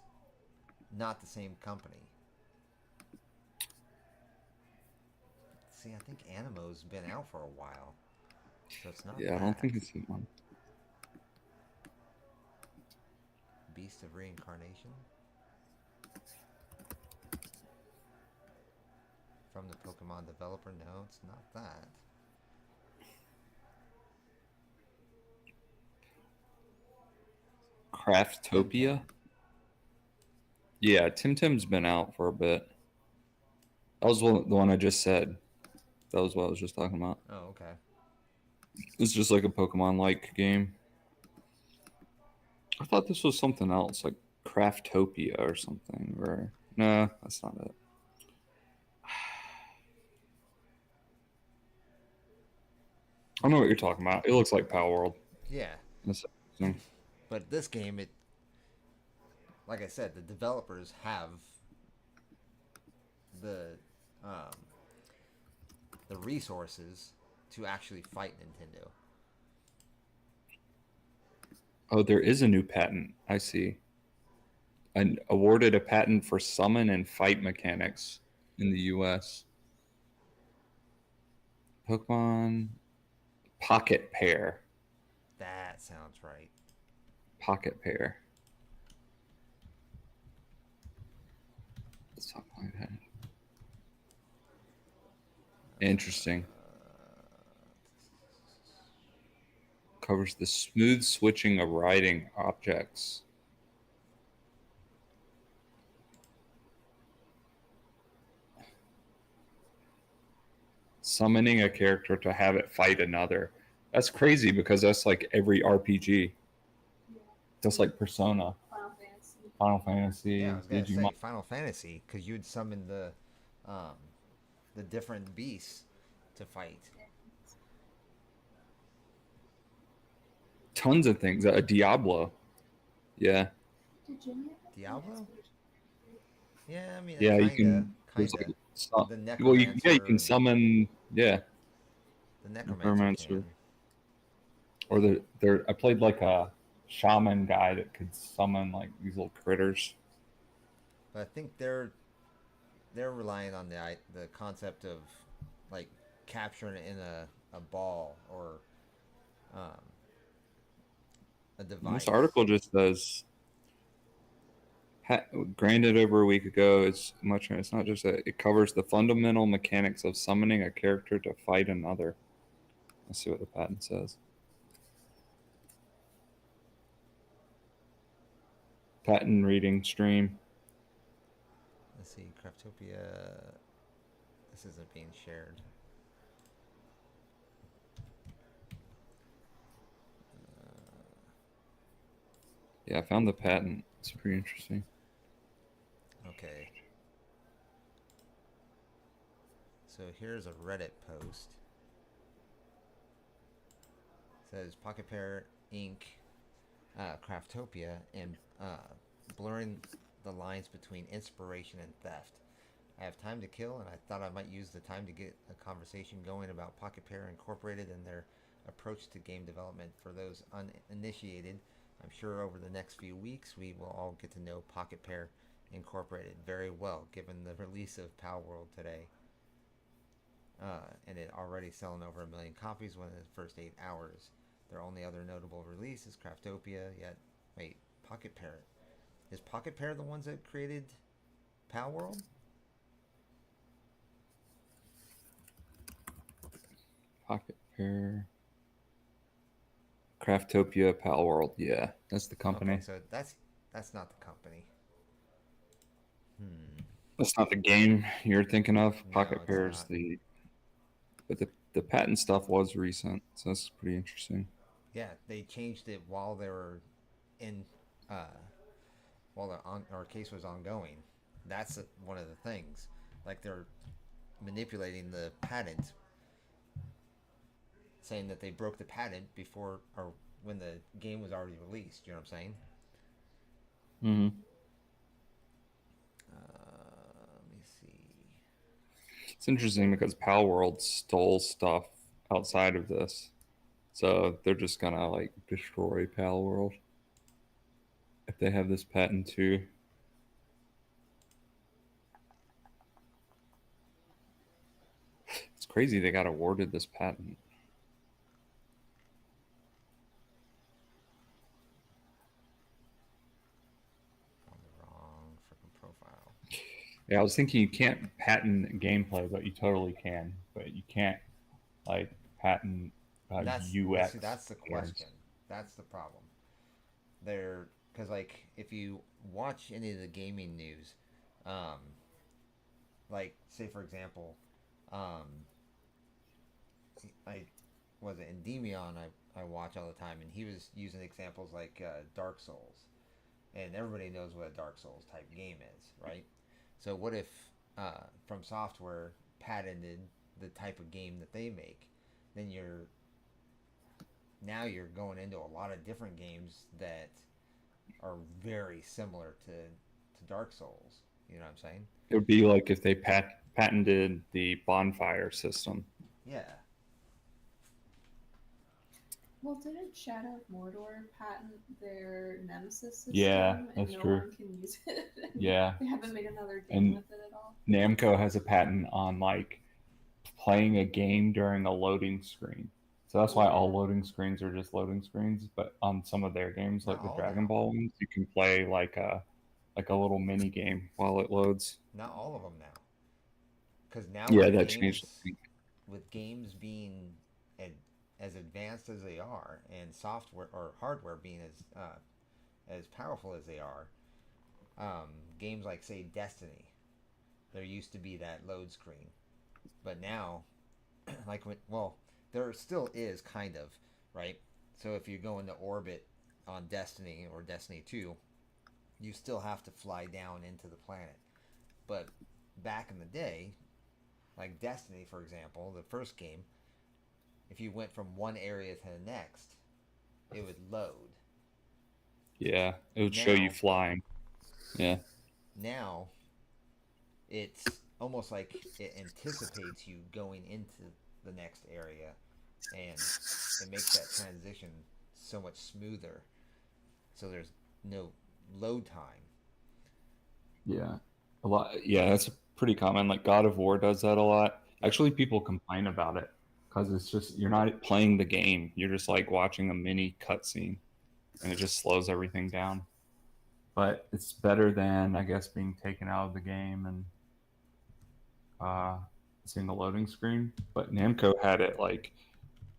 [SPEAKER 1] not the same company. See, I think Animo's been out for a while, so it's not.
[SPEAKER 2] Yeah, I
[SPEAKER 1] that.
[SPEAKER 2] don't think it's the one.
[SPEAKER 1] Beast of Reincarnation from the Pokemon developer. No, it's not that.
[SPEAKER 2] Craftopia. Yeah, Tim's been out for a bit. That was the one I just said. That was what I was just talking about.
[SPEAKER 1] Oh, okay.
[SPEAKER 2] It's just like a Pokemon-like game. I thought this was something else, like Craftopia or something. Or no, that's not it. I know what you're talking about. It looks like Power World.
[SPEAKER 1] Yeah.
[SPEAKER 2] That's
[SPEAKER 1] But this game, it, like I said, the developers have the resources to actually fight Nintendo.
[SPEAKER 2] Oh, there is a new patent. I see. And awarded a patent for summon and fight mechanics in the U.S. Pokemon Pocket Pair.
[SPEAKER 1] That sounds right.
[SPEAKER 2] Pocket Pair. Something like that. Interesting. Covers the smooth switching of riding objects. Summoning a character to have it fight another. That's crazy because that's like every RPG.
[SPEAKER 7] Yeah.
[SPEAKER 2] That's like Persona, Final Fantasy,
[SPEAKER 1] Yeah, I was gonna
[SPEAKER 2] Digimon.
[SPEAKER 1] say Final Fantasy because you'd summon the different beasts to fight.
[SPEAKER 2] Tons of things. Diablo. Yeah.
[SPEAKER 1] Diablo? Yeah, I mean,
[SPEAKER 2] Yeah, you
[SPEAKER 1] kinda.
[SPEAKER 2] can. There's like
[SPEAKER 1] The
[SPEAKER 2] well, you
[SPEAKER 1] Necromancer.
[SPEAKER 2] can summon. Yeah,
[SPEAKER 1] The Necromancer. Can.
[SPEAKER 2] or there. I played like a shaman guy that could summon like these little critters.
[SPEAKER 1] But I think they're relying on the concept of like capturing it in a ball or a device.
[SPEAKER 2] This article just says granted over a week ago. It's much. It's not just that. It covers the fundamental mechanics of summoning a character to fight another. Let's see what the patent says. Patent reading stream.
[SPEAKER 1] Let's see, Craftopia. This isn't being shared.
[SPEAKER 2] Yeah, I found the patent. It's pretty interesting.
[SPEAKER 1] Okay. So here's a Reddit post. It says Pocket Pair Inc. Craftopia and blurring the lines between inspiration and theft. I have time to kill, and I thought I might use the time to get a conversation going about Pocket Pair Incorporated and their approach to game development. For those uninitiated, I'm sure over the next few weeks we will all get to know Pocket Pair Incorporated very well, given the release of Pal World today. And it already selling over 1 million copies within the first 8 hours. Their only other notable release is Craftopia. Yet, wait, Pocket Pair. Is Pocket Pair the ones that created Pal World?
[SPEAKER 2] Pocket Pair. Craftopia, Pal World. Yeah, that's the company.
[SPEAKER 1] Okay, so that's not the company.
[SPEAKER 2] That's not the game you're thinking of.
[SPEAKER 1] No,
[SPEAKER 2] Pocket
[SPEAKER 1] it's
[SPEAKER 2] Pair's
[SPEAKER 1] not.
[SPEAKER 2] the. But the patent stuff was recent, so that's pretty interesting.
[SPEAKER 1] Yeah, they changed it while they were in, uh, while our case was ongoing. That's one of the things. Like they're manipulating the patent, saying that they broke the patent before or when the game was already released. You know what I'm saying?
[SPEAKER 2] Mm-hmm.
[SPEAKER 1] Let me see.
[SPEAKER 2] It's interesting because Pal World stole stuff outside of this, so they're just gonna like destroy Pal World if they have this patent too. It's crazy they got awarded this patent.
[SPEAKER 1] On the wrong freaking profile.
[SPEAKER 2] Yeah, I was thinking you can't patent gameplay, but you totally can. But you can't like patent UX.
[SPEAKER 1] See, that's the question. That's the problem. They're because like if you watch any of the gaming news, um, like say for example, um, I was it Endymion I watch all the time, and he was using examples like Dark Souls, and everybody knows what a Dark Souls type game is, right? So what if From Software patented the type of game that they make? Then you're going into a lot of different games that are very similar to Dark Souls. You know what I'm saying?
[SPEAKER 2] It would be like if they patented the bonfire system.
[SPEAKER 1] Yeah.
[SPEAKER 7] Well, didn't Shadow of Mordor patent their Nemesis system?
[SPEAKER 2] Yeah,
[SPEAKER 7] and
[SPEAKER 2] that's
[SPEAKER 7] no
[SPEAKER 2] true.
[SPEAKER 7] one can use it.
[SPEAKER 2] Yeah.
[SPEAKER 7] They haven't made another game
[SPEAKER 2] And
[SPEAKER 7] with it at all.
[SPEAKER 2] Namco has a patent on like playing a game during a loading screen. So that's why all loading screens are just loading screens. But on some of their games, like
[SPEAKER 1] Not
[SPEAKER 2] the
[SPEAKER 1] all
[SPEAKER 2] Dragon
[SPEAKER 1] now.
[SPEAKER 2] Ball ones, you can play like a little mini game while it loads.
[SPEAKER 1] Not all of them now. Because now
[SPEAKER 2] Yeah, that changed.
[SPEAKER 1] with games being as advanced as they are, and software or hardware being as powerful as they are, games like say Destiny, there used to be that load screen, but now, like there still is kind of right. So if you go into orbit on Destiny or Destiny 2, you still have to fly down into the planet. But back in the day, like Destiny, for example, the first game, if you went from one area to the next, it would load.
[SPEAKER 2] Yeah, it would show you flying. Yeah.
[SPEAKER 1] Now, it's almost like it anticipates you going into the next area, and it makes that transition so much smoother. So there's no load time.
[SPEAKER 2] Yeah. A lot. Yeah, that's pretty common. Like God of War does that a lot. Actually, people complain about it because it's just you're not playing the game. You're just like watching a mini cutscene, and it just slows everything down. But it's better than I guess being taken out of the game and seeing the loading screen. But Namco had it like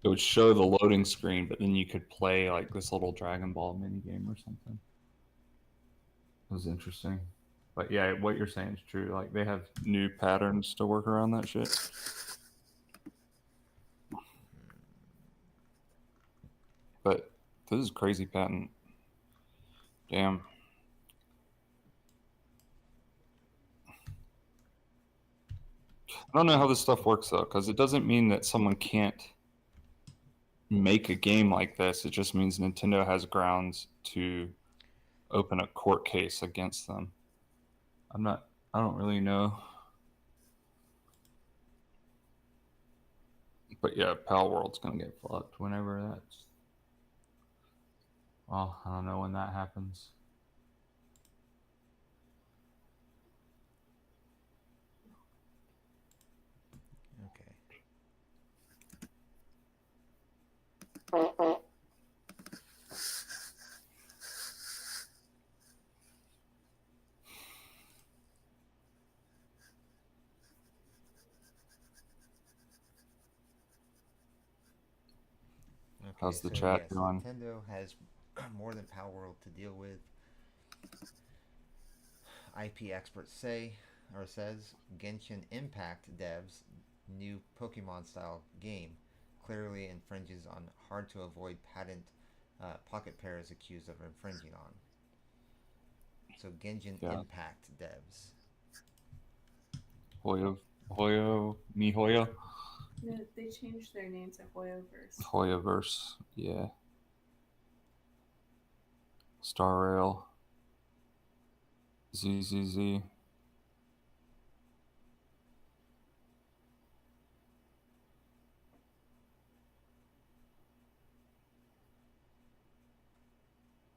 [SPEAKER 2] it would show the loading screen, but then you could play like this little Dragon Ball mini game or something. It was interesting. But yeah, what you're saying is true. Like they have new patterns to work around that shit. But this is crazy patent. Damn. I don't know how this stuff works though, because it doesn't mean that someone can't make a game like this. It just means Nintendo has grounds to open a court case against them. I don't really know. But yeah, Pal World's gonna get fucked whenever that's Well, I don't know when that happens.
[SPEAKER 1] Okay. Okay,
[SPEAKER 2] How's the
[SPEAKER 1] so
[SPEAKER 2] chat
[SPEAKER 1] yes,
[SPEAKER 2] going?
[SPEAKER 1] Nintendo has more than Power World to deal with. IP experts say, or says, Genshin Impact devs' new Pokemon-style game clearly infringes on hard-to-avoid patent pocket pairs accused of infringing on. So Genshin
[SPEAKER 2] Yeah.
[SPEAKER 1] Impact devs.
[SPEAKER 2] Hoyo, MiHoYo?
[SPEAKER 7] No, they changed their name to Hoyoverse.
[SPEAKER 2] Hoyoverse, yeah. Star Rail. ZZZ.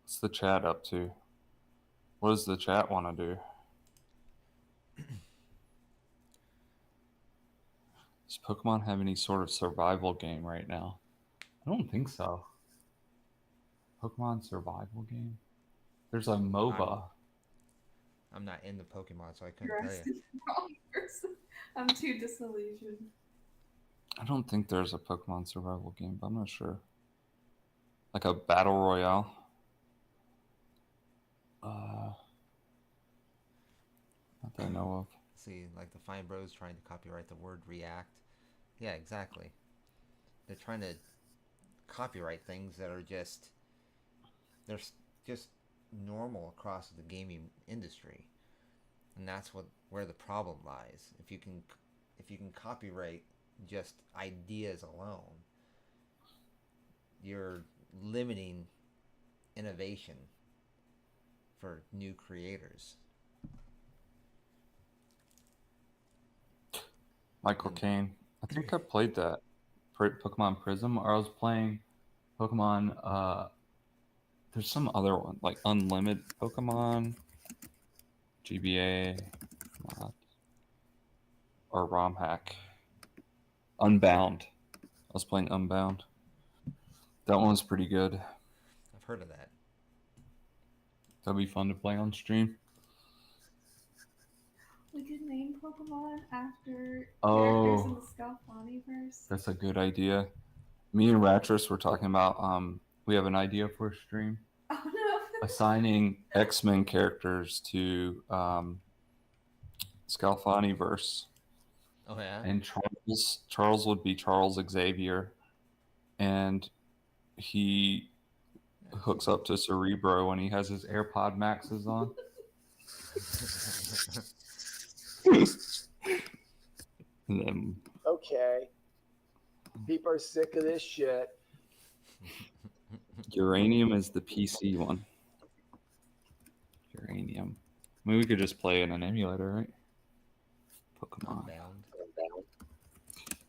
[SPEAKER 2] What's the chat up to? What does the chat want to do? Does Pokemon have any sort of survival game right now? I don't think so. Pokemon survival game? There's a MOBA.
[SPEAKER 1] I'm not into Pokemon, so I couldn't
[SPEAKER 7] You're
[SPEAKER 1] tell you.
[SPEAKER 7] asking the wrong person. I'm too disillusioned.
[SPEAKER 2] I don't think there's a Pokemon survival game, but I'm not sure. Like a battle royale. Not that I know of.
[SPEAKER 1] See, like the Fine Bros trying to copyright the word react. Yeah, exactly. They're trying to copyright things that are just normal across the gaming industry, and that's where the problem lies. If you can copyright just ideas alone, you're limiting innovation for new creators.
[SPEAKER 2] Michael Caine. I think I played that Pokemon Prism, or I was playing Pokemon. There's some other one like Unlimited Pokemon, GBA, or ROM hack. Unbound. I was playing Unbound. That one was pretty good.
[SPEAKER 1] I've heard of that.
[SPEAKER 2] That'd be fun to play on stream.
[SPEAKER 7] We could name Pokemon after
[SPEAKER 2] Oh.
[SPEAKER 7] characters in the Scalfaniverse.
[SPEAKER 2] That's a good idea. Me and Rattress were talking about we have an idea for a stream.
[SPEAKER 7] Oh no.
[SPEAKER 2] Assigning X-Men characters to Scalfaniverse.
[SPEAKER 1] Oh yeah.
[SPEAKER 2] And Charles would be Charles Xavier, and he hooks up to Cerebro when he has his AirPod Maxes on. And then,
[SPEAKER 3] Okay. People are sick of this shit.
[SPEAKER 2] Uranium is the PC one. Uranium. I mean, we could just play in an emulator, right? Pokemon.
[SPEAKER 1] Unbound.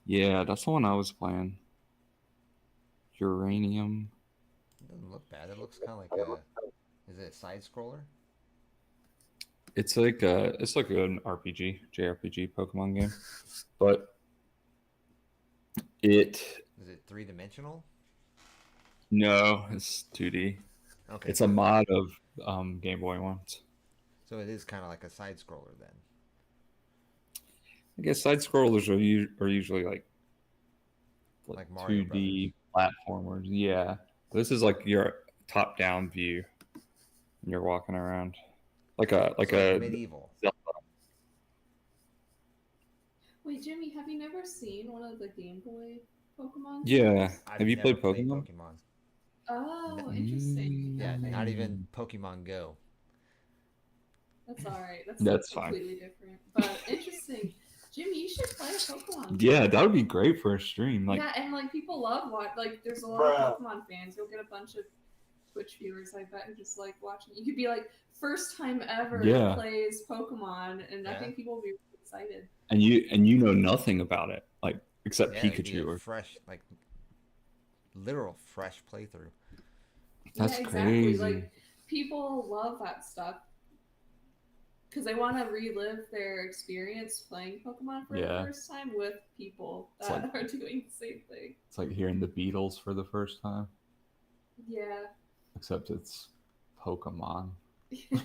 [SPEAKER 2] Yeah, that's the one I was playing. Uranium.
[SPEAKER 1] It doesn't look bad. It looks kind of like a. Is it a side scroller?
[SPEAKER 2] It's like an RPG, JRPG Pokemon game, but
[SPEAKER 1] Is it 3-dimensional?
[SPEAKER 2] No, it's 2D.
[SPEAKER 1] Okay.
[SPEAKER 2] It's a mod of Game Boy ones.
[SPEAKER 1] So it is kind of like a side scroller then.
[SPEAKER 2] I guess side scrollers are usually like
[SPEAKER 1] Mario
[SPEAKER 2] 2D platformers. Yeah, this is like your top-down view. You're walking around like a
[SPEAKER 1] medieval.
[SPEAKER 2] Zelda.
[SPEAKER 7] Wait, Jimmy, have you never seen one of the Game Boy Pokemon?
[SPEAKER 2] Yeah.
[SPEAKER 1] I've
[SPEAKER 2] Have you
[SPEAKER 1] never
[SPEAKER 2] played Pokemon?
[SPEAKER 7] Oh, interesting.
[SPEAKER 1] Yeah,
[SPEAKER 7] Okay.
[SPEAKER 1] not even Pokemon Go.
[SPEAKER 7] That's alright.
[SPEAKER 2] That's
[SPEAKER 7] completely different. But interesting. Jimmy, you should play a Pokemon.
[SPEAKER 2] Yeah, that would be great for a stream. Like,
[SPEAKER 7] yeah, and like people love there's a lot of Pokemon fans. You'll get a bunch of Twitch viewers, I bet, who just like watching. You could be like first time ever plays Pokemon, and I think people will be really excited.
[SPEAKER 2] And you know nothing about it, like except Pikachu.
[SPEAKER 1] Fresh, like literal fresh playthrough.
[SPEAKER 2] That's
[SPEAKER 7] yeah, exactly.
[SPEAKER 2] crazy.
[SPEAKER 7] Like people love that stuff because they want to relive their experience playing Pokemon for the first time with people that are doing the same thing.
[SPEAKER 2] It's like hearing the Beatles for the first time.
[SPEAKER 7] Yeah.
[SPEAKER 2] Except it's Pokemon.
[SPEAKER 7] Yeah.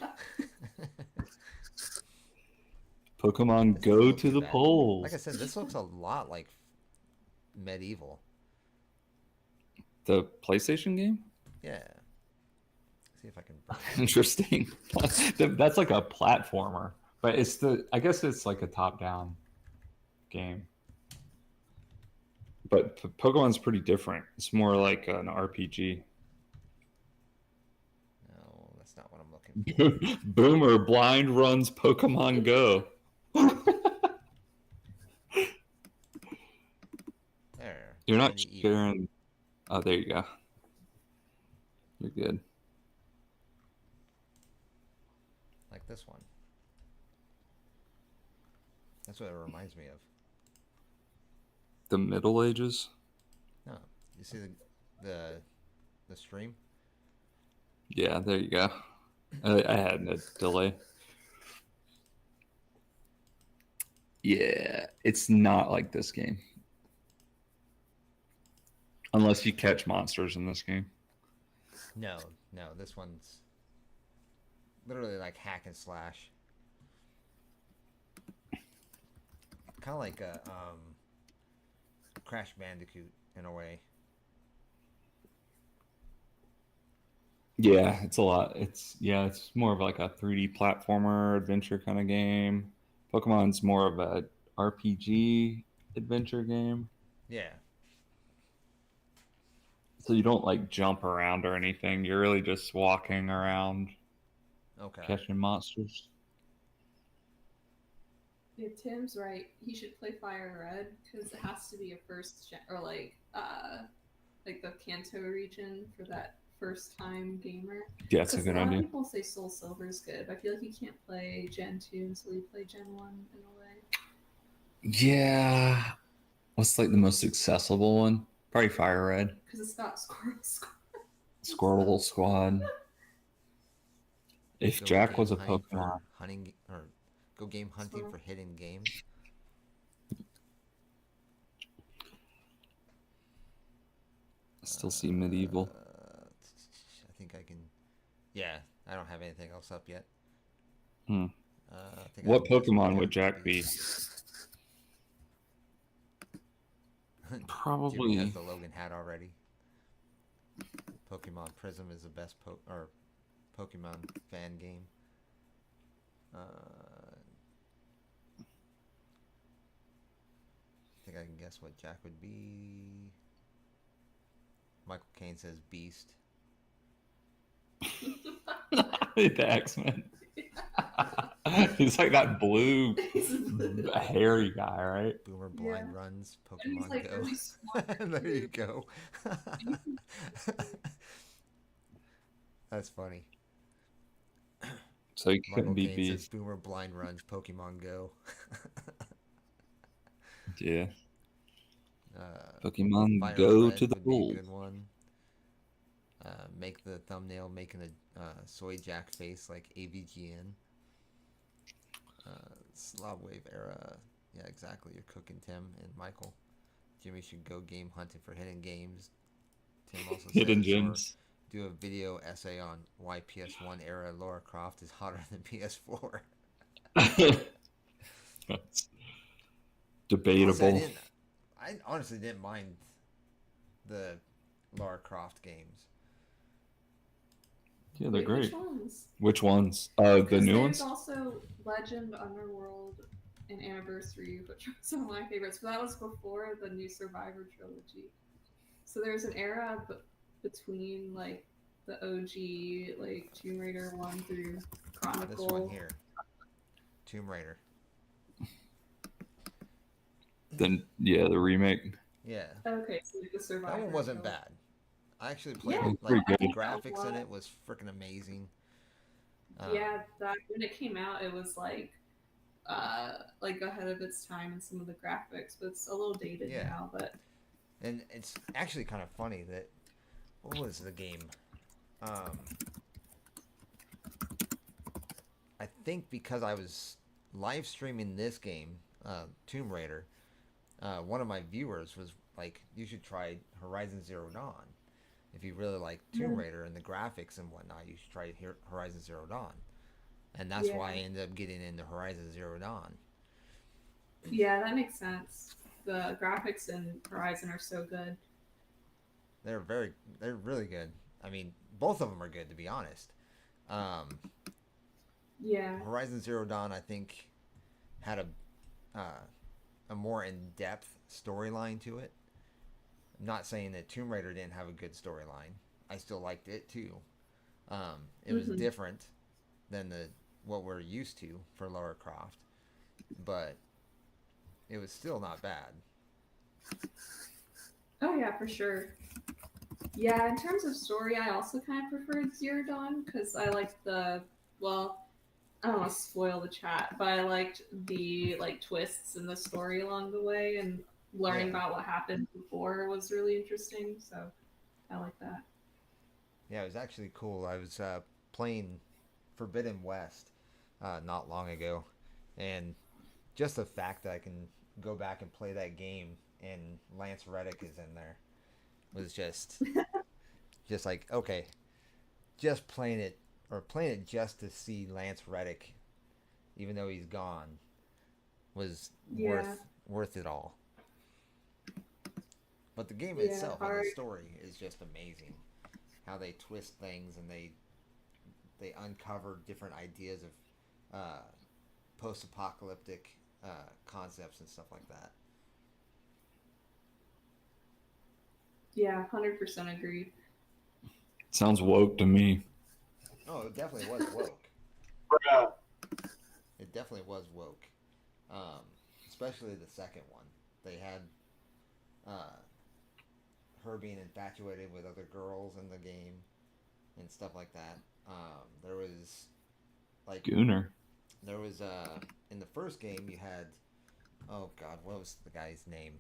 [SPEAKER 2] Pokemon
[SPEAKER 1] This doesn't
[SPEAKER 2] go
[SPEAKER 1] look
[SPEAKER 2] to
[SPEAKER 1] too
[SPEAKER 2] the
[SPEAKER 1] bad.
[SPEAKER 2] polls.
[SPEAKER 1] Like I said, this looks a lot like Medieval.
[SPEAKER 2] The PlayStation game?
[SPEAKER 1] Yeah. See if I can. Bring it.
[SPEAKER 2] Interesting. That's like a platformer, but I guess it's like a top-down game. But Pokemon's pretty different. It's more like an RPG.
[SPEAKER 1] No, that's not what I'm looking for.
[SPEAKER 2] Boomer blind runs Pokemon Go.
[SPEAKER 1] There.
[SPEAKER 2] You're not
[SPEAKER 1] Medieval.
[SPEAKER 2] sharing. Oh, there you go. You're good.
[SPEAKER 1] Like this one. That's what it reminds me of.
[SPEAKER 2] The Middle Ages?
[SPEAKER 1] No, you see the stream?
[SPEAKER 2] Yeah, there you go. I had a delay. Yeah, it's not like this game. Unless you catch monsters in this game.
[SPEAKER 1] No, this one's literally like hack and slash. Kind of like a Crash Bandicoot in a way.
[SPEAKER 2] Yeah, it's a lot. It's more of like a 3D platformer adventure kind of game. Pokemon's more of a RPG adventure game.
[SPEAKER 1] Yeah.
[SPEAKER 2] So you don't like jump around or anything. You're really just walking around, catching monsters.
[SPEAKER 7] Yeah, Tim's right. He should play Fire Red because it has to be a first gen or like the Kanto region for that first time gamer.
[SPEAKER 2] Yeah, that's a good
[SPEAKER 7] A lot
[SPEAKER 2] idea.
[SPEAKER 7] of people say Soul Silver is good, but I feel like you can't play Gen 2 until you play Gen 1 in a way.
[SPEAKER 2] Yeah. What's like the most accessible one? Probably Fire Red.
[SPEAKER 7] Because it's got
[SPEAKER 2] Squirtle Squad. If Jack was a Pokemon.
[SPEAKER 1] Hunting or go game hunting for hidden games.
[SPEAKER 2] I still see Medieval.
[SPEAKER 1] I think I can. Yeah, I don't have anything else up yet.
[SPEAKER 2] What Pokemon would Jack be? Probably.
[SPEAKER 1] Jimmy has the Logan hat already. Pokemon Prism is the best Pokemon fan game. I think I can guess what Jack would be. Michael Caine says Beast.
[SPEAKER 2] The X-Men. He's like that blue, hairy guy, right?
[SPEAKER 1] Boomer blind runs Pokemon
[SPEAKER 7] like
[SPEAKER 1] Go.
[SPEAKER 7] really
[SPEAKER 1] There you go. That's funny.
[SPEAKER 2] So he couldn't
[SPEAKER 1] Michael
[SPEAKER 2] be
[SPEAKER 1] Caine
[SPEAKER 2] Beast.
[SPEAKER 1] says Boomer blind runs Pokemon Go.
[SPEAKER 2] Yeah. Pokemon
[SPEAKER 1] Fire
[SPEAKER 2] Go
[SPEAKER 1] Red
[SPEAKER 2] to the
[SPEAKER 1] would be a
[SPEAKER 2] pool.
[SPEAKER 1] good one. Make the thumbnail making a soy Jack face like AVGN. Slob Wave era. Yeah, exactly. You're cooking, Tim and Michael. Jimmy should go game hunting for hidden games. Tim also
[SPEAKER 2] Hidden
[SPEAKER 1] says,
[SPEAKER 2] gems.
[SPEAKER 1] do a video essay on why PS1 era Lara Croft is hotter than PS4.
[SPEAKER 2] That's debatable.
[SPEAKER 1] I honestly didn't mind the Lara Croft games.
[SPEAKER 2] Yeah, they're great.
[SPEAKER 7] Which ones?
[SPEAKER 2] Which ones? The new
[SPEAKER 7] there's
[SPEAKER 2] ones?
[SPEAKER 7] Also Legend, Underworld, and Anniversary, which are some of my favorites. But that was before the new Survivor trilogy. So there's an era between like the OG, like Tomb Raider 1 through Chronicle.
[SPEAKER 1] This one here. Tomb Raider.
[SPEAKER 2] Then yeah, the remake.
[SPEAKER 1] Yeah.
[SPEAKER 7] Okay, so like the Survivor.
[SPEAKER 1] That one wasn't bad. I actually played
[SPEAKER 7] Yeah,
[SPEAKER 1] it. Like
[SPEAKER 2] pretty
[SPEAKER 1] the
[SPEAKER 2] good.
[SPEAKER 1] graphics in it was freaking amazing.
[SPEAKER 7] Yeah, that when it came out, it was like ahead of its time in some of the graphics, but it's a little dated now. But
[SPEAKER 1] and it's actually kind of funny that what was the game? um, I think because I was live streaming this game, Tomb Raider, one of my viewers was like, "You should try Horizon Zero Dawn. If you really like Tomb Raider and the graphics and whatnot, you should try Horizon Zero Dawn." And that's why I ended up getting into Horizon Zero Dawn.
[SPEAKER 7] Yeah, that makes sense. The graphics in Horizon are so good.
[SPEAKER 1] They're really good. I mean, both of them are good to be honest. Um,
[SPEAKER 7] Yeah.
[SPEAKER 1] Horizon Zero Dawn, I think, had a more in depth storyline to it. I'm not saying that Tomb Raider didn't have a good storyline. I still liked it too. It was different than what we're used to for Lara Croft, but it was still not bad.
[SPEAKER 7] Oh yeah, for sure. Yeah, in terms of story, I also kind of preferred Zero Dawn because I liked I don't want to spoil the chat, but I liked the like twists in the story along the way, and learning about what happened before was really interesting. So I like that.
[SPEAKER 1] Yeah, it was actually cool. I was playing Forbidden West not long ago, and just the fact that I can go back and play that game and Lance Reddick is in there was just like, okay, just playing it just to see Lance Reddick, even though he's gone, was worth it all. But the game itself and the story is just amazing. How they twist things and they uncover different ideas of post-apocalyptic concepts and stuff like that.
[SPEAKER 7] Yeah, 100% agree.
[SPEAKER 2] Sounds woke to me.
[SPEAKER 1] Oh, it definitely was woke.
[SPEAKER 3] Bruh.
[SPEAKER 1] It definitely was woke. Especially the second one. They had her being infatuated with other girls in the game and stuff like that. There was like
[SPEAKER 2] Gooner.
[SPEAKER 1] There was in the first game you had, oh god, what was the guy's name?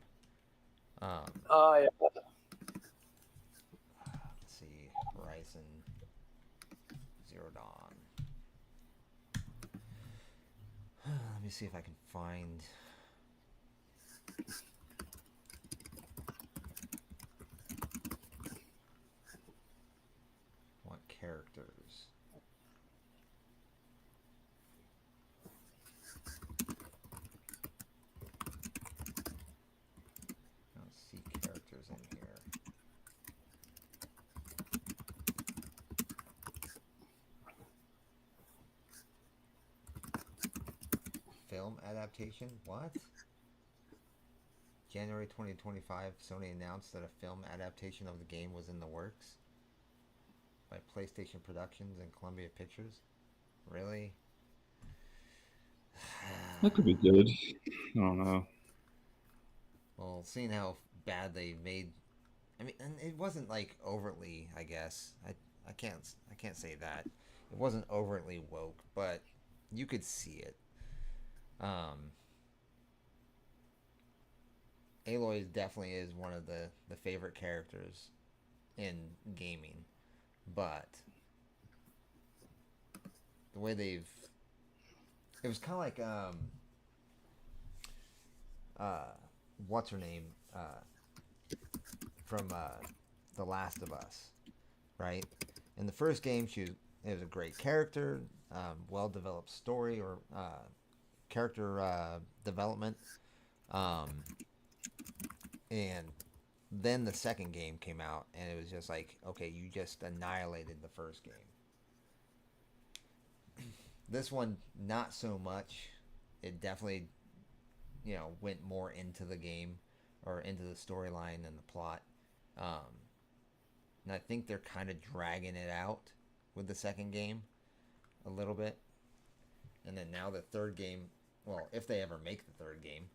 [SPEAKER 3] Oh yeah.
[SPEAKER 1] Let's see, Horizon Zero Dawn. Let me see if I can find. What characters? I don't see characters in here. Film adaptation? What? January 2025, Sony announced that a film adaptation of the game was in the works by PlayStation Productions and Columbia Pictures. Really?
[SPEAKER 2] That could be good. I don't know.
[SPEAKER 1] Well, seeing how bad they made, I mean, and it wasn't like overtly, I guess. I can't say that. It wasn't overtly woke, but you could see it. Aloy definitely is one of the favorite characters in gaming, but the way it was kind of like what's her name from The Last of Us, right? In the first game, it was a great character, well developed story or character development, and then the second game came out, and it was just like, okay, you just annihilated the first game. This one, not so much. It definitely, went more into the game or into the storyline and the plot. And I think they're kind of dragging it out with the second game a little bit. And then now the third game, well, if they ever make the third game,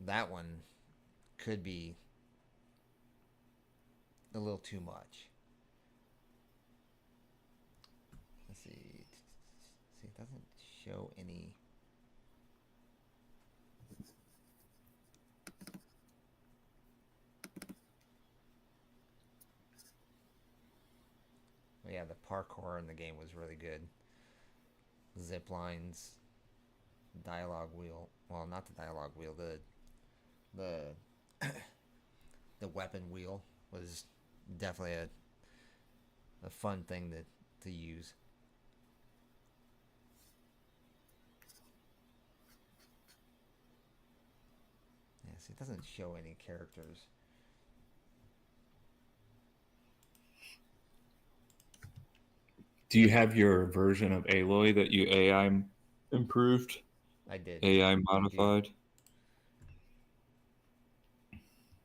[SPEAKER 1] that one could be a little too much. Let's see. See, it doesn't show any. yeah, the parkour in the game was really good. Zip lines, dialogue wheel. Well, not the dialogue wheel. The the weapon wheel was definitely a fun thing to use. Yes, it doesn't show any characters.
[SPEAKER 2] Do you have your version of Aloy that you AI improved?
[SPEAKER 1] I did.
[SPEAKER 2] AI
[SPEAKER 1] Thank you.
[SPEAKER 2] modified?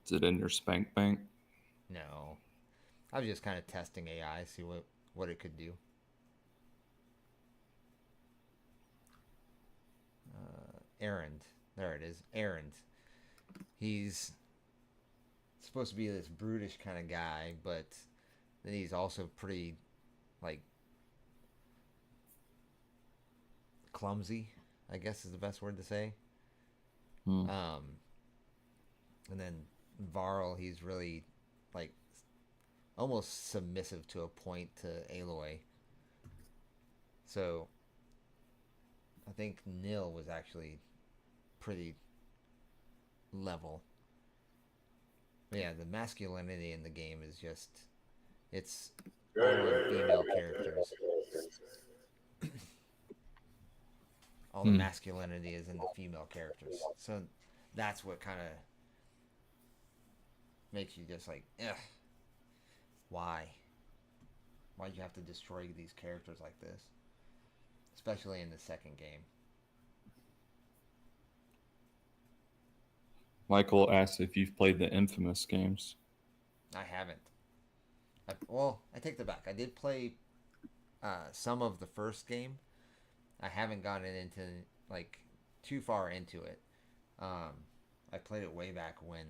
[SPEAKER 2] Is it in your spank bank?
[SPEAKER 1] No, I was just kind of testing AI, see what it could do. Errand, there it is. Errand. He's supposed to be this brutish kind of guy, but then he's also pretty like clumsy, I guess is the best word to say.
[SPEAKER 2] Hmm.
[SPEAKER 1] And then Varl, he's really like almost submissive to a point to Aloy. So I think Nil was actually pretty level. But yeah, the masculinity in the game is just it's all on female characters. All the masculinity is in the female characters. So that's what kind of makes you just like, ugh. Why? Why'd you have to destroy these characters like this? Especially in the second game.
[SPEAKER 2] Michael asked if you've played the Infamous games.
[SPEAKER 1] I haven't. I take that back. I did play some of the first game. I haven't gotten into like too far into it. I played it way back when,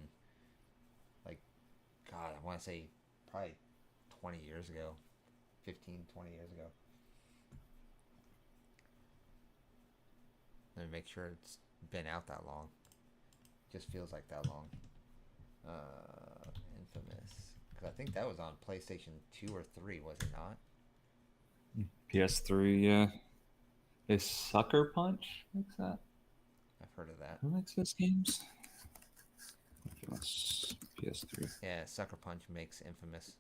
[SPEAKER 1] like, God, I want to say probably 20 years ago, 15, 20 years ago. Let me make sure it's been out that long. Just feels like that long. Infamous. Because I think that was on PlayStation 2 or 3, was it not?
[SPEAKER 2] PS3, yeah. Is Sucker Punch makes that?
[SPEAKER 1] I've heard of that.
[SPEAKER 2] Who makes those games? Infamous PS3.
[SPEAKER 1] Yeah, Sucker Punch makes Infamous.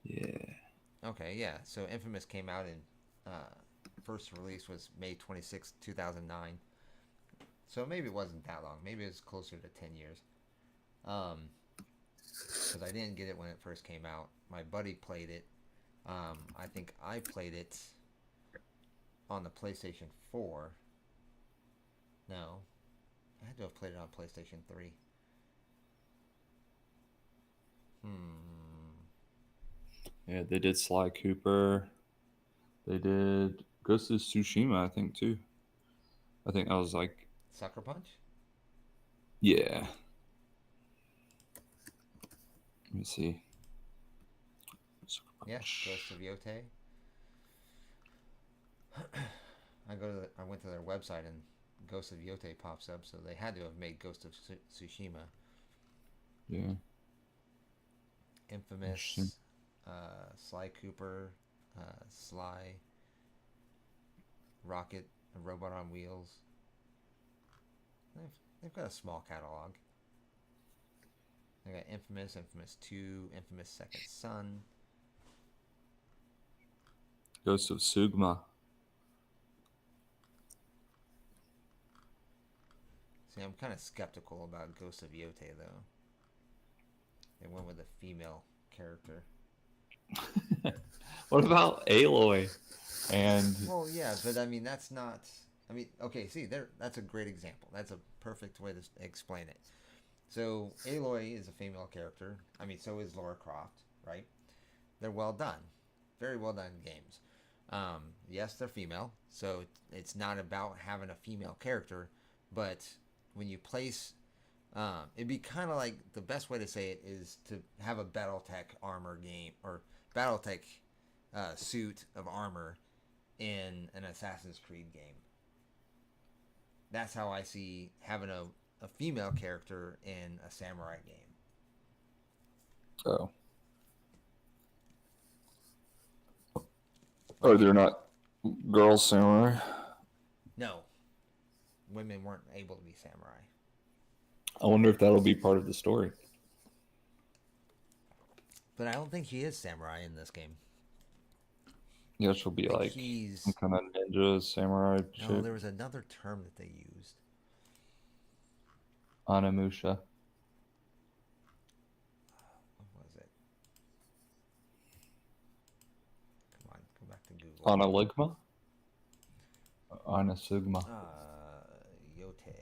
[SPEAKER 2] Yeah.
[SPEAKER 1] Okay, yeah. So Infamous came out in first release was May 26, 2009. So maybe it wasn't that long. Maybe it was closer to 10 years. Because I didn't get it when it first came out. My buddy played it. I think I played it on the PlayStation 4. No. I had to have played it on PlayStation 3.
[SPEAKER 2] Yeah, they did Sly Cooper. They did Ghost of Tsushima, I think, too. I think I was like...
[SPEAKER 1] Sucker Punch?
[SPEAKER 2] Yeah. Let me see.
[SPEAKER 1] Yeah, Ghost of Yote. I went to their website and Ghost of Yote pops up, so they had to have made Ghost of Tsushima.
[SPEAKER 2] Yeah.
[SPEAKER 1] Infamous, Sly Cooper, Sly, Rocket, a Robot on Wheels. They've got a small catalog. They got Infamous, Infamous 2, Infamous Second Son.
[SPEAKER 2] Ghost of Sugma.
[SPEAKER 1] See, I'm kind of skeptical about Ghost of Yote, though. They went with a female character.
[SPEAKER 2] What about Aloy? And
[SPEAKER 1] well, yeah, but I mean that's not. I mean, okay, see, that's a great example. That's a perfect way to explain it. So Aloy is a female character. I mean, so is Lara Croft, right? They're well done, very well done games. Yes, they're female, so it's not about having a female character, but when you place, it'd be kind of like the best way to say it is to have a BattleTech armor game or BattleTech suit of armor in an Assassin's Creed game. That's how I see having a female character in a samurai game.
[SPEAKER 2] oh, Or they're not girl samurai.
[SPEAKER 1] No, women weren't able to be samurai.
[SPEAKER 2] I wonder if that'll be part of the story.
[SPEAKER 1] But I don't think he is samurai in this game.
[SPEAKER 2] Yeah, she'll be
[SPEAKER 1] I think
[SPEAKER 2] like
[SPEAKER 1] he's
[SPEAKER 2] some kind of ninja samurai
[SPEAKER 1] no.
[SPEAKER 2] shit.
[SPEAKER 1] There was another term that they used.
[SPEAKER 2] Anamusha.
[SPEAKER 1] What was it? Come on, go back to Google.
[SPEAKER 2] Analigma? Anasugma.
[SPEAKER 1] Yote.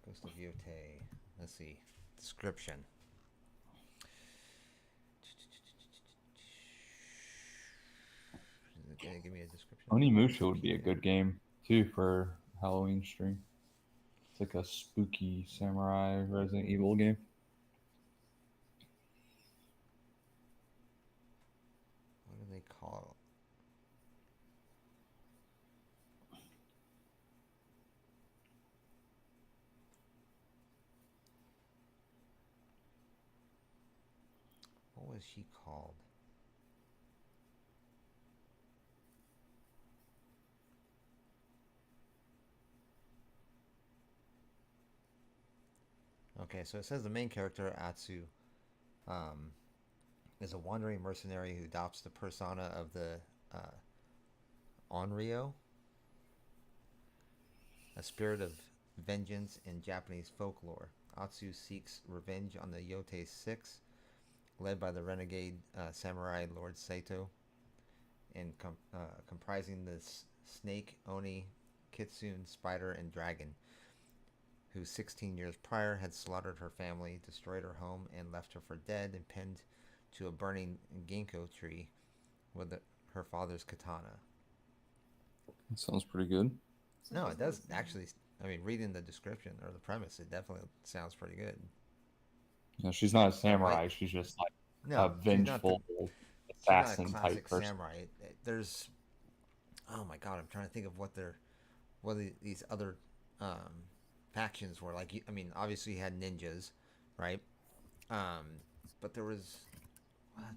[SPEAKER 1] Ghost of Yote. Let's see. Description. Can you give me a description?
[SPEAKER 2] Onimusha would be a good game too for Halloween stream. It's like a spooky samurai Resident Evil game.
[SPEAKER 1] What do they call it? What was she called? Okay, so it says the main character, Atsu, is a wandering mercenary who adopts the persona of the Onryo, a spirit of vengeance in Japanese folklore. Atsu seeks revenge on the Yote Six, led by the renegade samurai Lord Sato, and comprising the snake, Oni, Kitsune, spider, and dragon, who 16 years prior had slaughtered her family, destroyed her home, and left her for dead and pinned to a burning ginkgo tree with her father's katana.
[SPEAKER 2] That sounds pretty good.
[SPEAKER 1] No, it does actually. I mean, reading the description or the premise, it definitely sounds pretty good.
[SPEAKER 2] No, she's not a samurai. She's just like a vengeful assassin
[SPEAKER 1] she's not a classic
[SPEAKER 2] type person.
[SPEAKER 1] samurai. There's, oh my god, I'm trying to think of what these other factions were like. I mean, obviously you had ninjas, right? But there was what?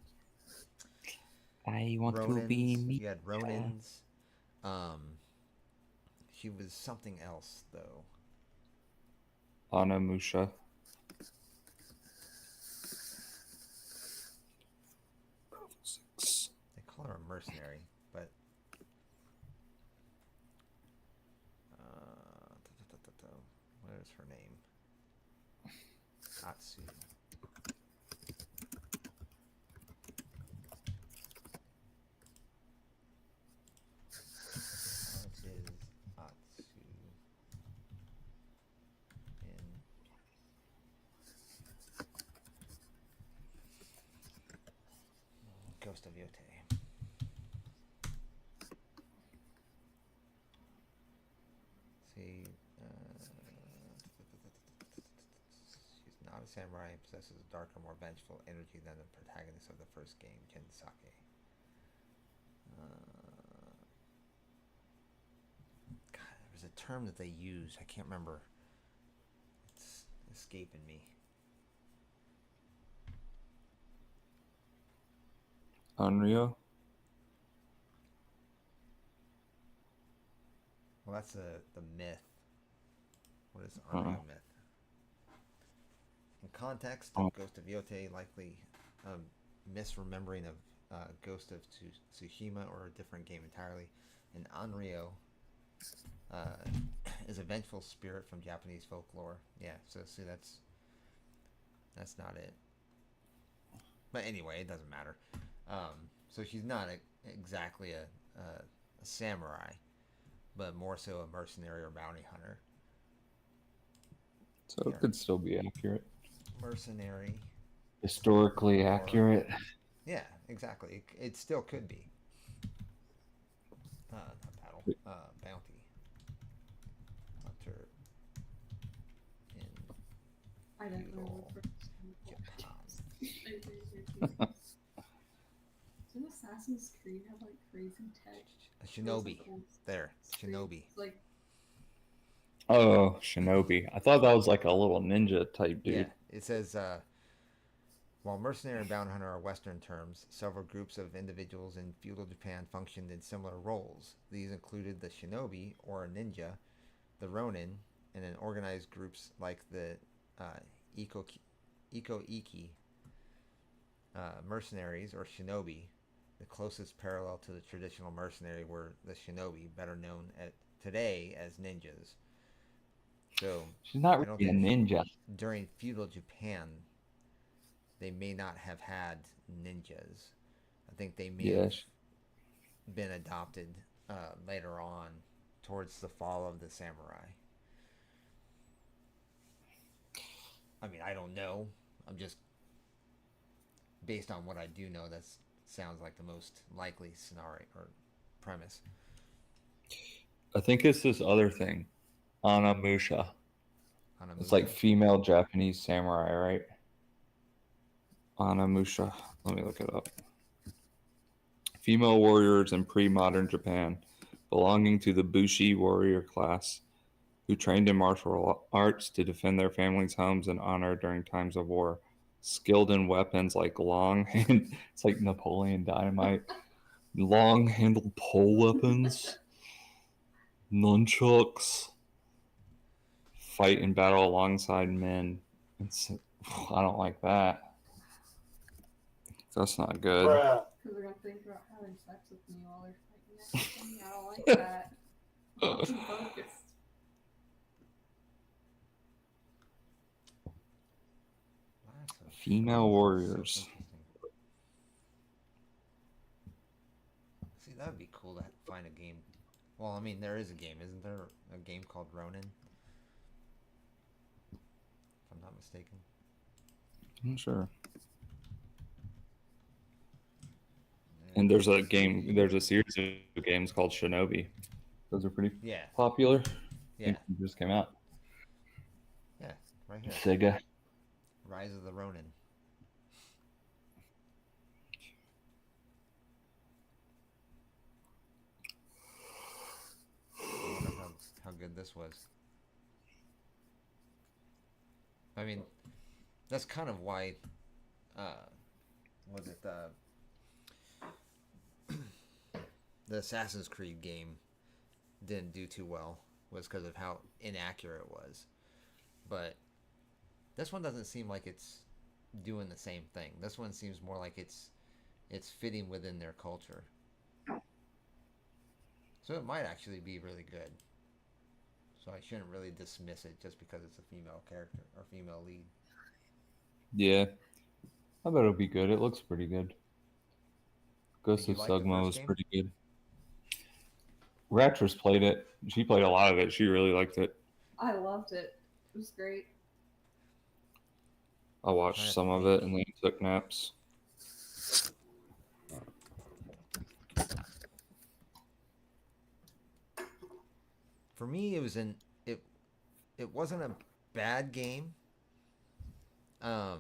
[SPEAKER 2] I want
[SPEAKER 1] Ronins.
[SPEAKER 2] to be me.
[SPEAKER 1] You had Ronins. She was something else though.
[SPEAKER 2] Anamusha.
[SPEAKER 1] They call her a mercenary, but what is her name? Atsu. What is Atsu in Ghost of Yote? See, she's not a samurai and possesses a darker, more vengeful energy than the protagonist of the first game, Jin Sake. God, there was a term that they used. I can't remember. It's escaping me.
[SPEAKER 2] Unreal.
[SPEAKER 1] Well, that's the myth. What is Unreal myth? In context of Ghost of Yote, likely misremembering of Ghost of Tsushima or a different game entirely. And Onryo is a vengeful spirit from Japanese folklore. Yeah, so see, that's not it. But anyway, it doesn't matter. So she's not exactly a samurai, but more so a mercenary or bounty hunter.
[SPEAKER 2] So it could still be accurate.
[SPEAKER 1] Mercenary.
[SPEAKER 2] Historically accurate.
[SPEAKER 1] Yeah, exactly. It still could be. Not battle. Bounty. Hunter. In
[SPEAKER 7] I don't know.
[SPEAKER 1] Japan.
[SPEAKER 7] Doesn't Assassin's Creed have like crazy tech?
[SPEAKER 1] A shinobi. There. Shinobi.
[SPEAKER 7] Like,
[SPEAKER 2] Oh, shinobi. I thought that was like a little ninja type dude.
[SPEAKER 1] Yeah. It says While mercenary and bounty hunter are Western terms, several groups of individuals in feudal Japan functioned in similar roles. These included the shinobi, or ninja, the ronin, and then organized groups like the uh, iko-iki mercenaries, or shinobi. The closest parallel to the traditional mercenary were the shinobi, better known today as ninjas. So,
[SPEAKER 2] She's not
[SPEAKER 1] I don't
[SPEAKER 2] really a
[SPEAKER 1] think
[SPEAKER 2] ninja.
[SPEAKER 1] during feudal Japan they may not have had ninjas. I think they may have been adopted later on towards the fall of the samurai. I mean, I don't know. I'm just based on what I do know. That sounds like the most likely scenario or premise.
[SPEAKER 2] I think it's this other thing, Anamusha. It's like female Japanese samurai, right? Anamusha. Let me look it up. Female warriors in pre-modern Japan, belonging to the Bushi warrior class, who trained in martial arts to defend their families' homes and honor during times of war. Skilled in weapons like it's like Napoleon Dynamite, long-handled pole weapons, nunchucks, fight in battle alongside men. I don't like that. That's not good.
[SPEAKER 3] Bruh.
[SPEAKER 7] Because they're gonna think about having sex with me while they're fighting next to me. I don't like that. I'm too focused.
[SPEAKER 2] Female warriors.
[SPEAKER 1] See, that would be cool to find a game. Well, I mean, there is a game. Isn't there a game called Ronin? If I'm not mistaken.
[SPEAKER 2] I'm sure. And there's a series of games called Shinobi. Those are pretty popular.
[SPEAKER 1] Yeah.
[SPEAKER 2] It just came out.
[SPEAKER 1] Yeah, right here.
[SPEAKER 2] Sega.
[SPEAKER 1] Rise of the Ronin. I wonder how good this was. I mean, that's kind of why, was it the Assassin's Creed game didn't do too well, was because of how inaccurate it was. But this one doesn't seem like it's doing the same thing. This one seems more like it's fitting within their culture. So it might actually be really good. So I shouldn't really dismiss it just because it's a female character or female lead.
[SPEAKER 2] Yeah. I bet it'll be good. It looks pretty good. Ghost of Sugmo was pretty good. Rattress played it. She played a lot of it. She really liked it.
[SPEAKER 7] I loved it. It was great.
[SPEAKER 2] I watched some of it and then took naps.
[SPEAKER 1] For me, it wasn't a bad game. The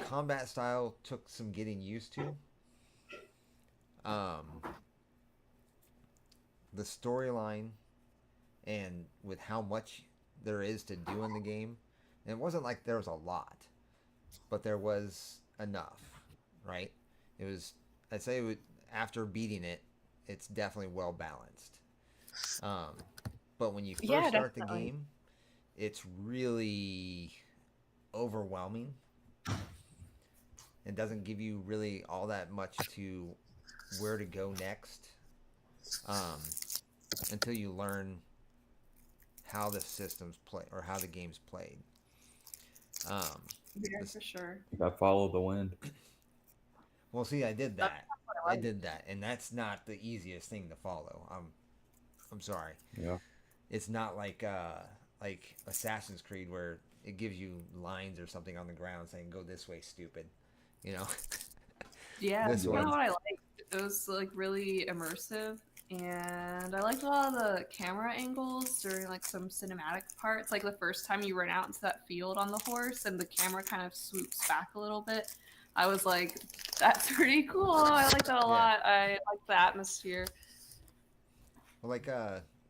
[SPEAKER 1] combat style took some getting used to. The storyline and with how much there is to do in the game, and it wasn't like there was a lot, but there was enough, right? It was, I'd say after beating it, it's definitely well balanced. But when you first start the game, it's really overwhelming. It doesn't give you really all that much to where to go next, until you learn how the systems play or how the game's played.
[SPEAKER 7] Yeah, for sure.
[SPEAKER 2] I followed the wind.
[SPEAKER 1] Well, see, I did that. And that's not the easiest thing to follow. I'm sorry.
[SPEAKER 2] Yeah.
[SPEAKER 1] It's not like Assassin's Creed where it gives you lines or something on the ground saying "Go this way, stupid," you know.
[SPEAKER 7] Yeah, that's kind of what I liked. It was like really immersive, and I liked a lot of the camera angles during like some cinematic parts. Like the first time you run out into that field on the horse, and the camera kind of swoops back a little bit. I was like, "That's pretty cool. I like that a lot. I like the atmosphere."
[SPEAKER 1] Well, like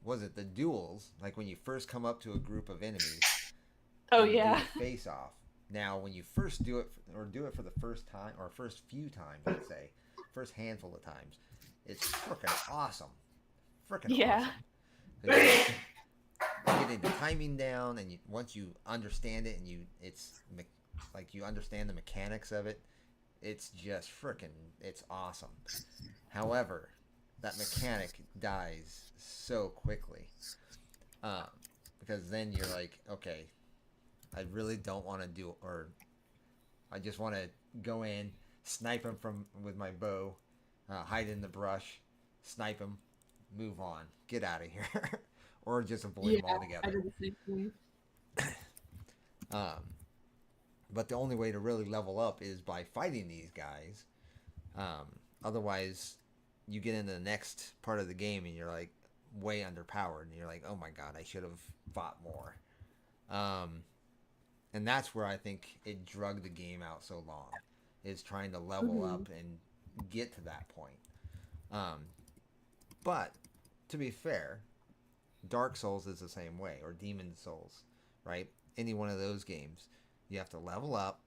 [SPEAKER 1] was it the duels? Like when you first come up to a group of enemies,
[SPEAKER 7] Oh
[SPEAKER 1] and you do
[SPEAKER 7] yeah.
[SPEAKER 1] it face off. Now, when you first do it, or do it for the first time, or first few times, let's say, first handful of times, it's freaking awesome. Freaking
[SPEAKER 7] Yeah.
[SPEAKER 1] awesome. 'Cause you're getting the timing down, and once you understand it, and like you understand the mechanics of it, it's just freaking, it's awesome. However, that mechanic dies so quickly, um, because then you're like, okay, I really don't want to do, or I just want to go in, snipe him from with my bow, hide in the brush, snipe him, move on, get out of here, or just avoid
[SPEAKER 7] Yeah,
[SPEAKER 1] him
[SPEAKER 7] I
[SPEAKER 1] altogether.
[SPEAKER 7] did the same thing.
[SPEAKER 1] Um, but the only way to really level up is by fighting these guys. Um, Otherwise, you get into the next part of the game and you're like way underpowered, and you're like, oh my god, I should have fought more. Um, and that's where I think it drug the game out so long, is trying to level up and get to that point. Um, but to be fair, Dark Souls is the same way, or Demon Souls, right? Any one of those games, you have to level up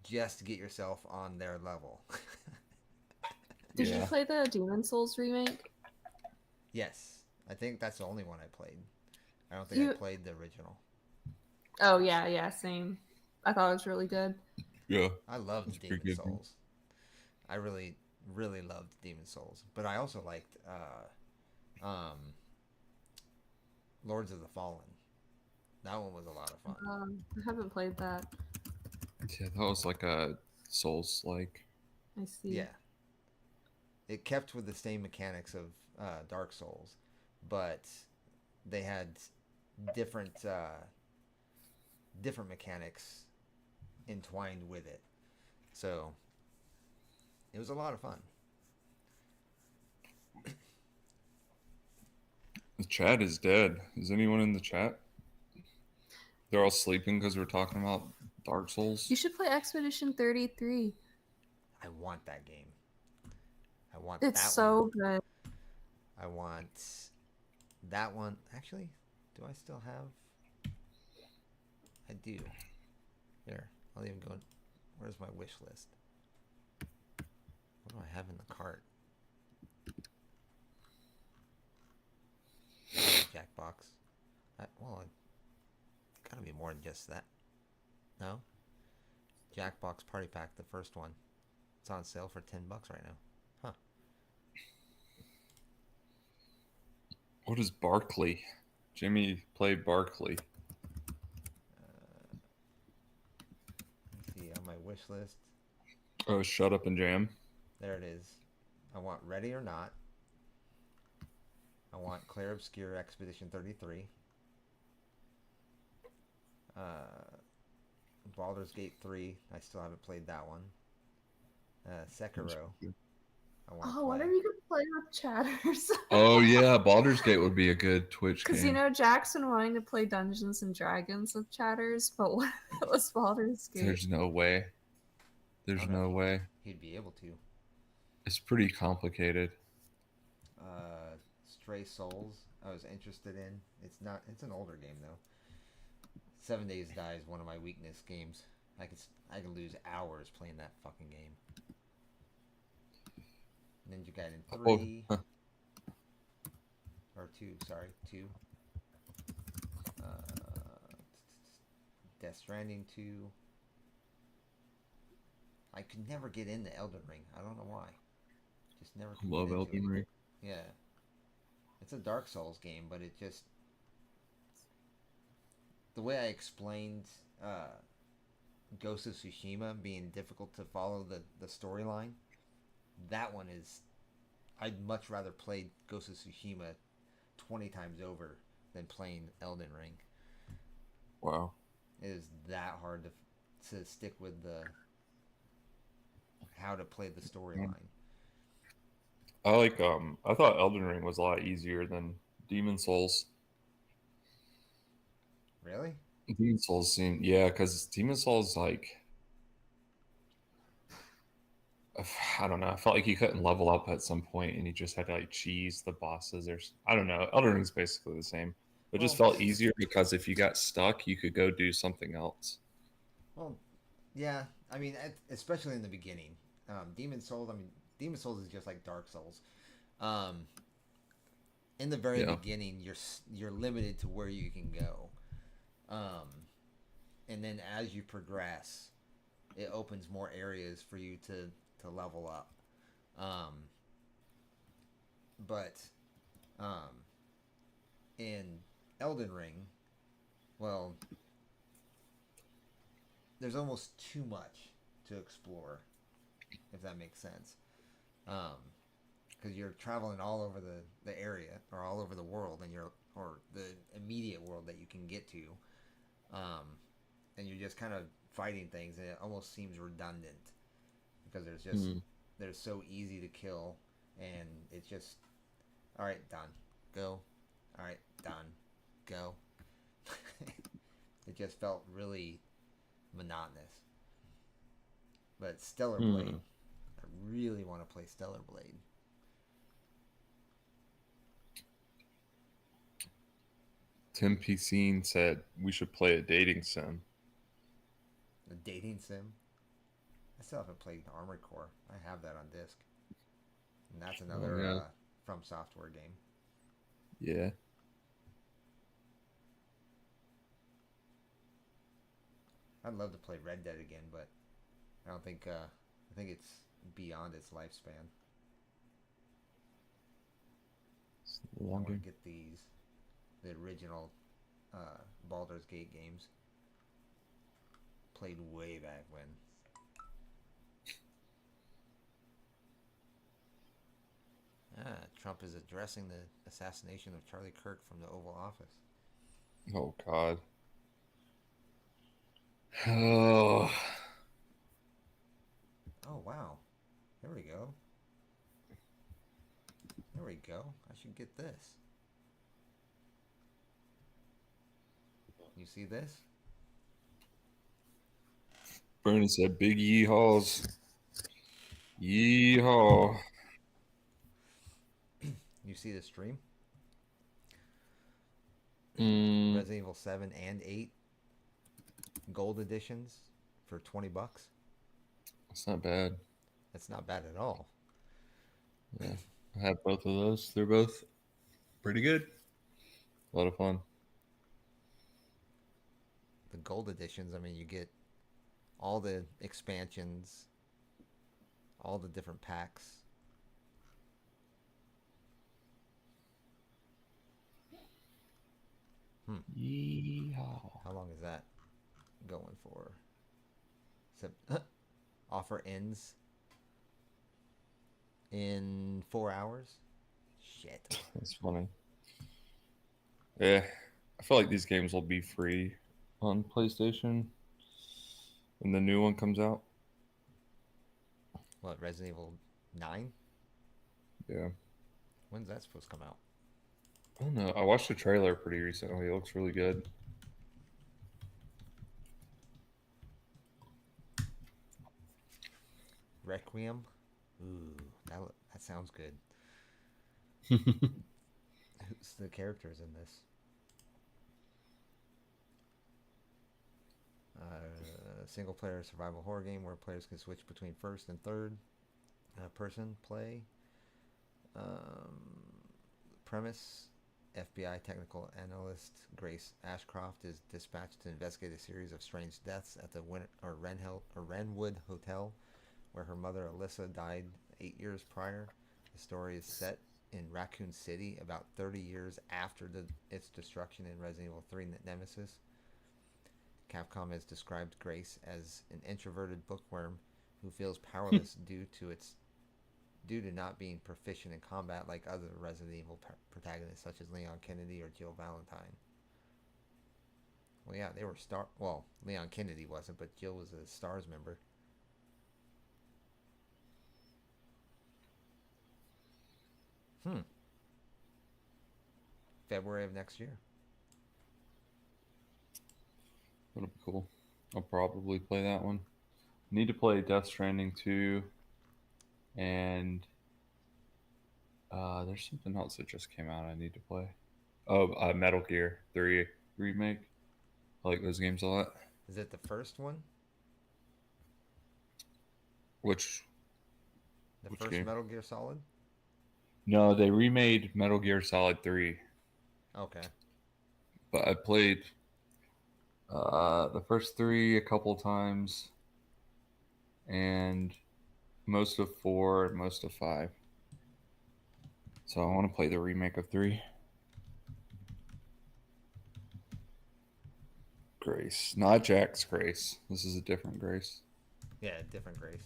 [SPEAKER 1] just to get yourself on their level.
[SPEAKER 7] Did you play the Demon Souls remake?
[SPEAKER 1] Yes, I think that's the only one I played. I don't think I played the original.
[SPEAKER 7] Oh yeah, same. I thought it was really good.
[SPEAKER 2] Yeah.
[SPEAKER 1] I loved Demon Souls. I really, really loved Demon Souls, but I also liked Lords of the Fallen. That one was a lot of fun.
[SPEAKER 7] I haven't played that.
[SPEAKER 2] Yeah, that was like a Souls-like.
[SPEAKER 7] I see.
[SPEAKER 1] Yeah. It kept with the same mechanics of Dark Souls, but they had different different mechanics entwined with it. So it was a lot of fun.
[SPEAKER 2] The chat is dead. Is anyone in the chat? They're all sleeping because we're talking about Dark Souls.
[SPEAKER 7] You should play Expedition 33.
[SPEAKER 1] I want that game. I want
[SPEAKER 7] It's
[SPEAKER 1] that
[SPEAKER 7] so
[SPEAKER 1] one.
[SPEAKER 7] good.
[SPEAKER 1] I want that one. Actually, do I still have? I do. Here, I'll even go. Where's my wish list? What do I have in the cart? Jackbox. Well, it gotta be more than just that. No? Jackbox Party Pack, the first one. It's on sale for $10 right now. Huh.
[SPEAKER 2] What is Barkley? Jimmy played Barkley.
[SPEAKER 1] Let's see, on my wish list.
[SPEAKER 2] Oh, Shut Up and Jam.
[SPEAKER 1] There it is. I want Ready or Not. I want Clair Obscure Expedition 33. Baldur's Gate 3. I still haven't played that one. Sekiro.
[SPEAKER 7] What if you could play with chatters?
[SPEAKER 2] Oh yeah, Baldur's Gate would be a good Twitch game.
[SPEAKER 7] Because you know Jackson wanting to play Dungeons and Dragons with chatters, but what if it was Baldur's Gate?
[SPEAKER 2] There's no way. There's no way.
[SPEAKER 1] He'd be able to.
[SPEAKER 2] It's pretty complicated.
[SPEAKER 1] Stray Souls. I was interested in. It's not. It's an older game though. 7 Days to Die is one of my weakness games. I can lose hours playing that fucking game. Ninja Gaiden 3 or 2. Sorry, 2. Death Stranding 2. I could never get into Elden Ring. I don't know why. Just never.
[SPEAKER 2] Love Elden Ring.
[SPEAKER 1] Yeah. It's a Dark Souls game, but it just... The way I explained Ghost of Tsushima being difficult to follow the storyline, that one is... I'd much rather play Ghost of Tsushima 20 times over than playing Elden Ring.
[SPEAKER 2] Wow.
[SPEAKER 1] It is that hard to stick with how to play the storyline.
[SPEAKER 2] I thought Elden Ring was a lot easier than Demon Souls.
[SPEAKER 1] Really?
[SPEAKER 2] Demon Souls seemed, yeah, because Demon Souls, like, I don't know. I felt like you couldn't level up at some point, and you just had to like cheese the bosses. I don't know. Elden Ring's basically the same. It just
[SPEAKER 1] Well,
[SPEAKER 2] felt easier because if you got stuck, you could go do something else.
[SPEAKER 1] well, yeah. I mean, especially in the beginning, Demon Souls. I mean, Demon Souls is just like Dark Souls. Um, in the very
[SPEAKER 2] Yeah.
[SPEAKER 1] beginning, you're limited to where you can go, um, and then as you progress, it opens more areas for you to level up. Um, but um, in Elden Ring, well, there's almost too much to explore, if that makes sense. Because you're traveling all over the area or all over the world, and or the immediate world that you can get to, um, and you're just kind of fighting things, and it almost seems redundant because
[SPEAKER 2] Hmm.
[SPEAKER 1] they're so easy to kill, and it's just all right, done, go, all right, done, go. It just felt really monotonous. But Stellar
[SPEAKER 2] Hmm.
[SPEAKER 1] Blade, I really want to play Stellar Blade.
[SPEAKER 2] Tim Piscine said we should play a dating sim.
[SPEAKER 1] The dating sim. I still haven't played Armored Core. I have that on disc, and that's
[SPEAKER 2] Oh
[SPEAKER 1] another
[SPEAKER 2] yeah,
[SPEAKER 1] From Software game.
[SPEAKER 2] yeah.
[SPEAKER 1] I'd love to play Red Dead again, but I don't think. I think it's beyond its lifespan.
[SPEAKER 2] It's a
[SPEAKER 1] I
[SPEAKER 2] long
[SPEAKER 1] want to
[SPEAKER 2] game.
[SPEAKER 1] get the original Baldur's Gate games played way back when. Trump is addressing the assassination of Charlie Kirk from the Oval Office.
[SPEAKER 2] Oh God. Oh.
[SPEAKER 1] Oh wow! Here we go. There we go. I should get this. You see this?
[SPEAKER 2] Bernie said, "Big yeehaws, yeehaw."
[SPEAKER 1] You see the stream?
[SPEAKER 2] Mm,
[SPEAKER 1] Resident Evil 7 and 8 gold editions for $20.
[SPEAKER 2] that's not bad.
[SPEAKER 1] That's not bad at all.
[SPEAKER 2] Yeah, I have both of those. They're both pretty good. A lot of fun.
[SPEAKER 1] The gold editions, I mean, you get all the expansions, all the different packs. Hmm.
[SPEAKER 2] Yeehaw.
[SPEAKER 1] How long is that going for? So, offer ends in 4 hours? Shit.
[SPEAKER 2] That's funny. Yeah, I feel like these games will be free on PlayStation when the new one comes out.
[SPEAKER 1] What, Resident Evil 9?
[SPEAKER 2] Yeah.
[SPEAKER 1] When's that supposed to come out?
[SPEAKER 2] I don't know. I watched the trailer pretty recently. It looks really good.
[SPEAKER 1] Requiem? Ooh, that sounds good. Who's the characters in this? Single player survival horror game where players can switch between first and third person play. Um, Premise: FBI technical analyst Grace Ashcroft is dispatched to investigate a series of strange deaths at the Renwood Hotel, where her mother Alyssa died 8 years prior. The story is set in Raccoon City, about 30 years after its destruction in Resident Evil 3 Nemesis. Capcom has described Grace as an introverted bookworm who feels powerless due to not being proficient in combat like other Resident Evil protagonists such as Leon Kennedy or Jill Valentine. Well, yeah, they were Well, Leon Kennedy wasn't, but Jill was a STARS member. February of next year.
[SPEAKER 2] That'll be cool. I'll probably play that one. Need to play Death Stranding 2, and there's something else that just came out I need to play. Metal Gear 3 remake. I like those games a lot.
[SPEAKER 1] Is it the first one?
[SPEAKER 2] Which
[SPEAKER 1] The
[SPEAKER 2] Which
[SPEAKER 1] first
[SPEAKER 2] game?
[SPEAKER 1] Metal Gear Solid?
[SPEAKER 2] No, they remade Metal Gear Solid 3,
[SPEAKER 1] Okay.
[SPEAKER 2] but I played the first 3 a couple times, and most of 4, and most of 5. So I want to play the remake of 3. Grace, not Jack's Grace. This is a different Grace.
[SPEAKER 1] Yeah, different Grace.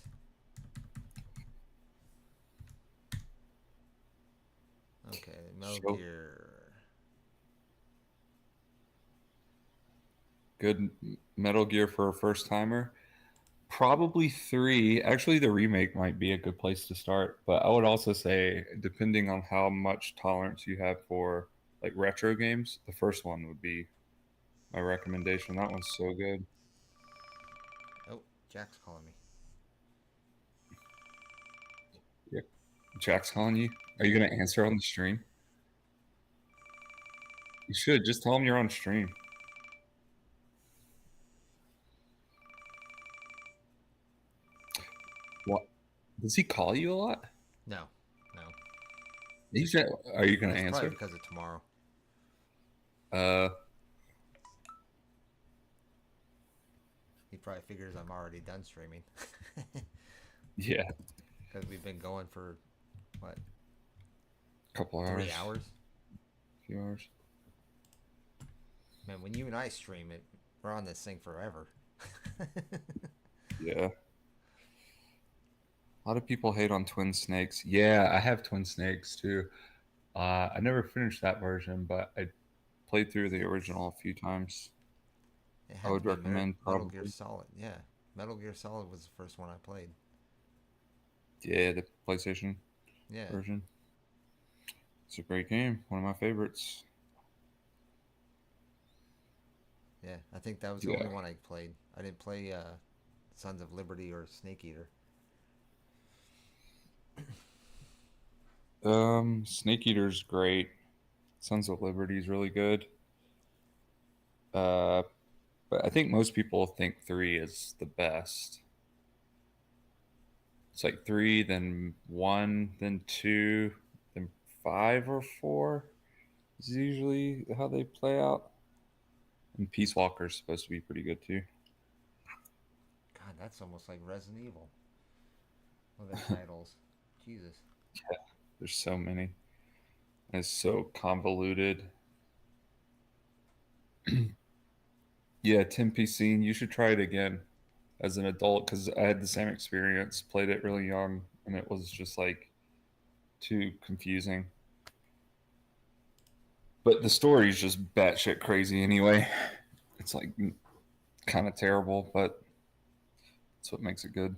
[SPEAKER 1] Okay, Metal
[SPEAKER 2] So-
[SPEAKER 1] Gear.
[SPEAKER 2] Good Metal Gear for a first timer. Probably 3. Actually, the remake might be a good place to start, but I would also say, depending on how much tolerance you have for like retro games, the first one would be my recommendation. That one's so good.
[SPEAKER 1] Oh, Jack's calling me.
[SPEAKER 2] Yeah. Jack's calling you. Are you gonna answer on the stream? You should just tell him you're on stream. What? Does he call you a lot?
[SPEAKER 1] No, no.
[SPEAKER 2] Are you gonna
[SPEAKER 1] That's
[SPEAKER 2] answer?
[SPEAKER 1] probably because of tomorrow.
[SPEAKER 2] Uh,
[SPEAKER 1] He probably figures I'm already done streaming.
[SPEAKER 2] yeah,
[SPEAKER 1] Because we've been going for, what,
[SPEAKER 2] couple hours.
[SPEAKER 1] 3 hours?
[SPEAKER 2] A few hours.
[SPEAKER 1] Man, when you and I stream it, we're on this thing forever.
[SPEAKER 2] Yeah. A lot of people hate on Twin Snakes. Yeah, I have Twin Snakes too. I never finished that version, but I played through the original a few times.
[SPEAKER 1] It
[SPEAKER 2] I
[SPEAKER 1] had
[SPEAKER 2] would
[SPEAKER 1] to be
[SPEAKER 2] recommend
[SPEAKER 1] Metal Gear
[SPEAKER 2] probably.
[SPEAKER 1] Solid. Yeah, Metal Gear Solid was the first one I played.
[SPEAKER 2] Yeah, the PlayStation
[SPEAKER 1] Yeah,
[SPEAKER 2] version. It's a great game. One of my favorites.
[SPEAKER 1] yeah. I think that was the
[SPEAKER 2] Yeah.
[SPEAKER 1] only one I played. I didn't play Sons of Liberty or Snake Eater.
[SPEAKER 2] Snake Eater's great. Sons of Liberty's really good. Uh, but I think most people think 3 is the best. It's like 3, then 1, then 2, then 5 or 4 is usually how they play out. And Peace Walker's supposed to be pretty good too.
[SPEAKER 1] God, that's almost like Resident Evil. What are the titles? Jesus.
[SPEAKER 2] There's so many. And it's so convoluted. Yeah, 10 scene. You should try it again as an adult because I had the same experience. Played it really young, and it was just like too confusing. But the story is just batshit crazy anyway. It's like kind of terrible, but that's what makes it good.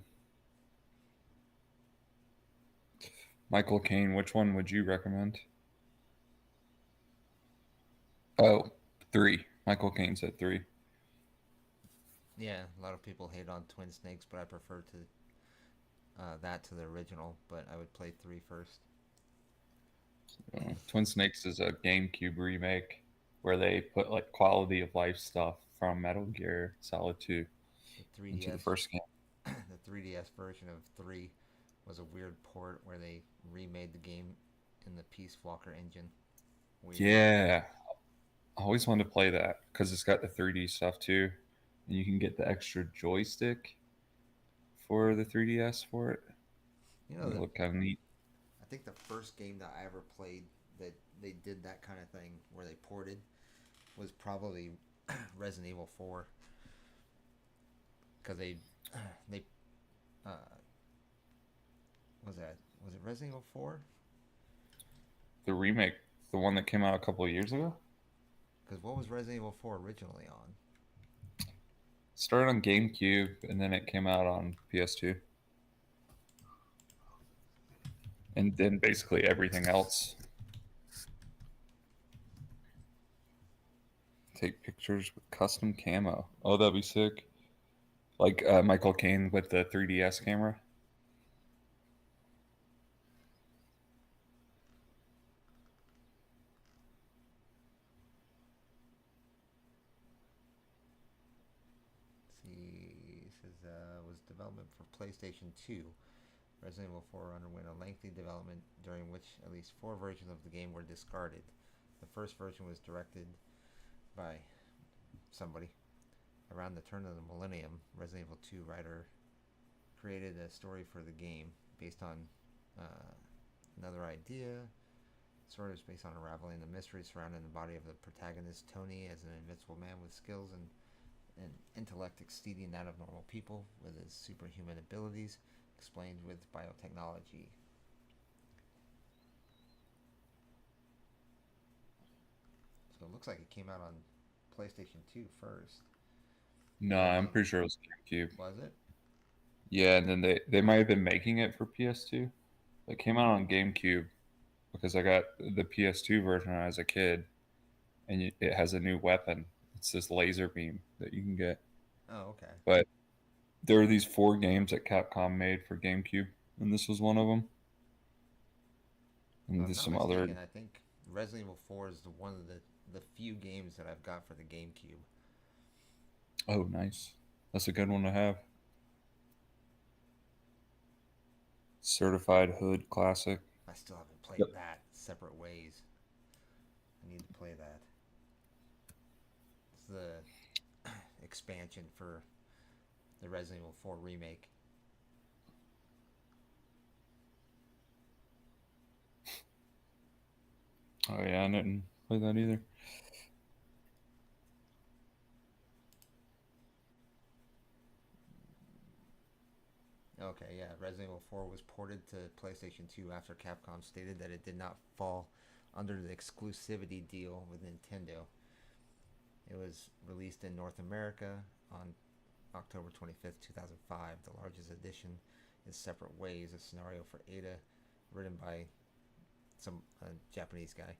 [SPEAKER 2] Michael Caine, which one would you recommend? Oh, 3. Michael Caine said 3.
[SPEAKER 1] Yeah, a lot of people hate on Twin Snakes, but I prefer to that to the original. But I would play 3 first.
[SPEAKER 2] Twin Snakes is a GameCube remake where they put like quality of life stuff from Metal Gear Solid 2
[SPEAKER 1] The 3DS,
[SPEAKER 2] into the first game.
[SPEAKER 1] the 3DS version of 3 was a weird port where they remade the game in the Peace Walker engine. Weird.
[SPEAKER 2] Yeah, I always wanted to play that because it's got the 3D stuff too, and you can get the extra joystick for the 3DS for it.
[SPEAKER 1] You know,
[SPEAKER 2] It looked kind of neat.
[SPEAKER 1] I think the first game that I ever played that they did that kind of thing where they ported was probably Resident Evil 4, because they was it Resident Evil 4?
[SPEAKER 2] The remake, the one that came out a couple of years ago,
[SPEAKER 1] Because what was Resident Evil 4 originally on?
[SPEAKER 2] started on GameCube and then it came out on PS2. And then basically everything else. Take pictures with custom camo. Oh, that'd be sick. Like Michael Caine with the 3DS camera.
[SPEAKER 1] see. It says was development for PlayStation 2. Resident Evil 4 underwent a lengthy development during which at least 4 versions of the game were discarded. The first version was directed by somebody. Around the turn of the millennium, Resident Evil 2 writer created a story for the game based on another idea. The story was based on unraveling the mystery surrounding the body of the protagonist, Tony, as an invincible man with skills and intellect exceeding that of normal people, with his superhuman abilities explained with biotechnology. So it looks like it came out on PlayStation 2 first.
[SPEAKER 2] No, I'm pretty sure it was GameCube.
[SPEAKER 1] Was it?
[SPEAKER 2] Yeah, and then they might have been making it for PS2. It came out on GameCube because I got the PS2 version as a kid, and it has a new weapon. It's this laser beam that you can get.
[SPEAKER 1] Oh, okay.
[SPEAKER 2] But there were these 4 games that Capcom made for GameCube, and this was one of them. And
[SPEAKER 1] If
[SPEAKER 2] there's
[SPEAKER 1] I'm
[SPEAKER 2] some
[SPEAKER 1] not
[SPEAKER 2] other.
[SPEAKER 1] mistaken, I think Resident Evil 4 is one of the few games that I've got for the GameCube.
[SPEAKER 2] Oh, nice. That's a good one to have. Certified Hood Classic.
[SPEAKER 1] I still haven't played
[SPEAKER 2] Yep.
[SPEAKER 1] that. Separate Ways. I need to play that. It's the expansion for the Resident Evil 4 remake.
[SPEAKER 2] Oh yeah, I didn't play that either.
[SPEAKER 1] Okay, yeah. Resident Evil 4 was ported to PlayStation 2 after Capcom stated that it did not fall under the exclusivity deal with Nintendo. It was released in North America on October 25th, 2005. The largest edition is Separate Ways, a scenario for Ada, written by some Japanese guy.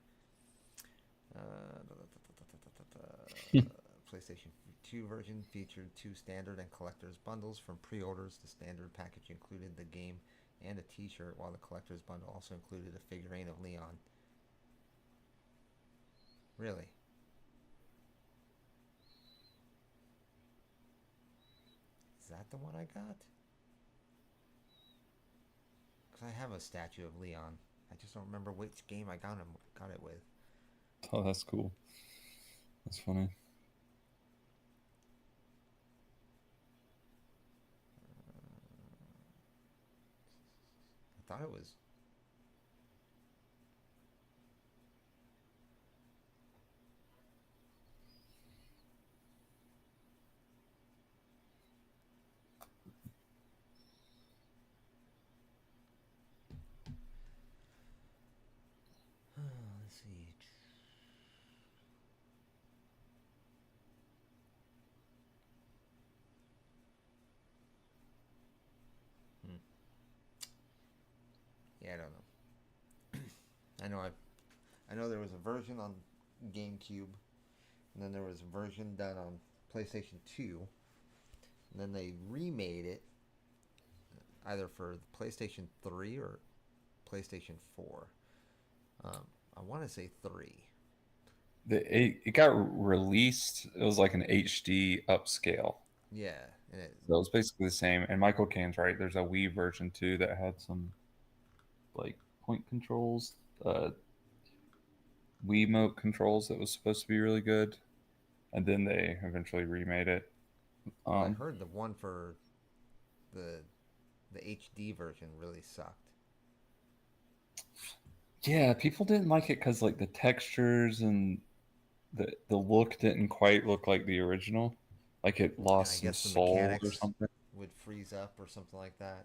[SPEAKER 1] PlayStation 2 version featured 2 standard and collector's bundles. From pre-orders, the standard package included the game and a t-shirt, while the collector's bundle also included a figurine of Leon. Really? Is that the one I got? Because I have a statue of Leon. I just don't remember which game I got it with.
[SPEAKER 2] Oh, that's cool. That's funny.
[SPEAKER 1] I thought it was. Let's see. Yeah, I don't know. I know there was a version on GameCube, and then there was a version done on PlayStation 2, and then they remade it either for the PlayStation 3 or PlayStation 4. I want to say 3.
[SPEAKER 2] It got released. It was like an HD upscale.
[SPEAKER 1] Yeah, and
[SPEAKER 2] So it was basically the same. And Michael Caine's right. There's a Wii version too that had some like point controls, Wiimote controls that was supposed to be really good, and then they eventually remade it.
[SPEAKER 1] I heard the one for the HD version really sucked.
[SPEAKER 2] Yeah, people didn't like it because like the textures and the look didn't quite look like the original. Like it lost some
[SPEAKER 1] guess the
[SPEAKER 2] soul or
[SPEAKER 1] mechanics
[SPEAKER 2] something.
[SPEAKER 1] would freeze up or something like that.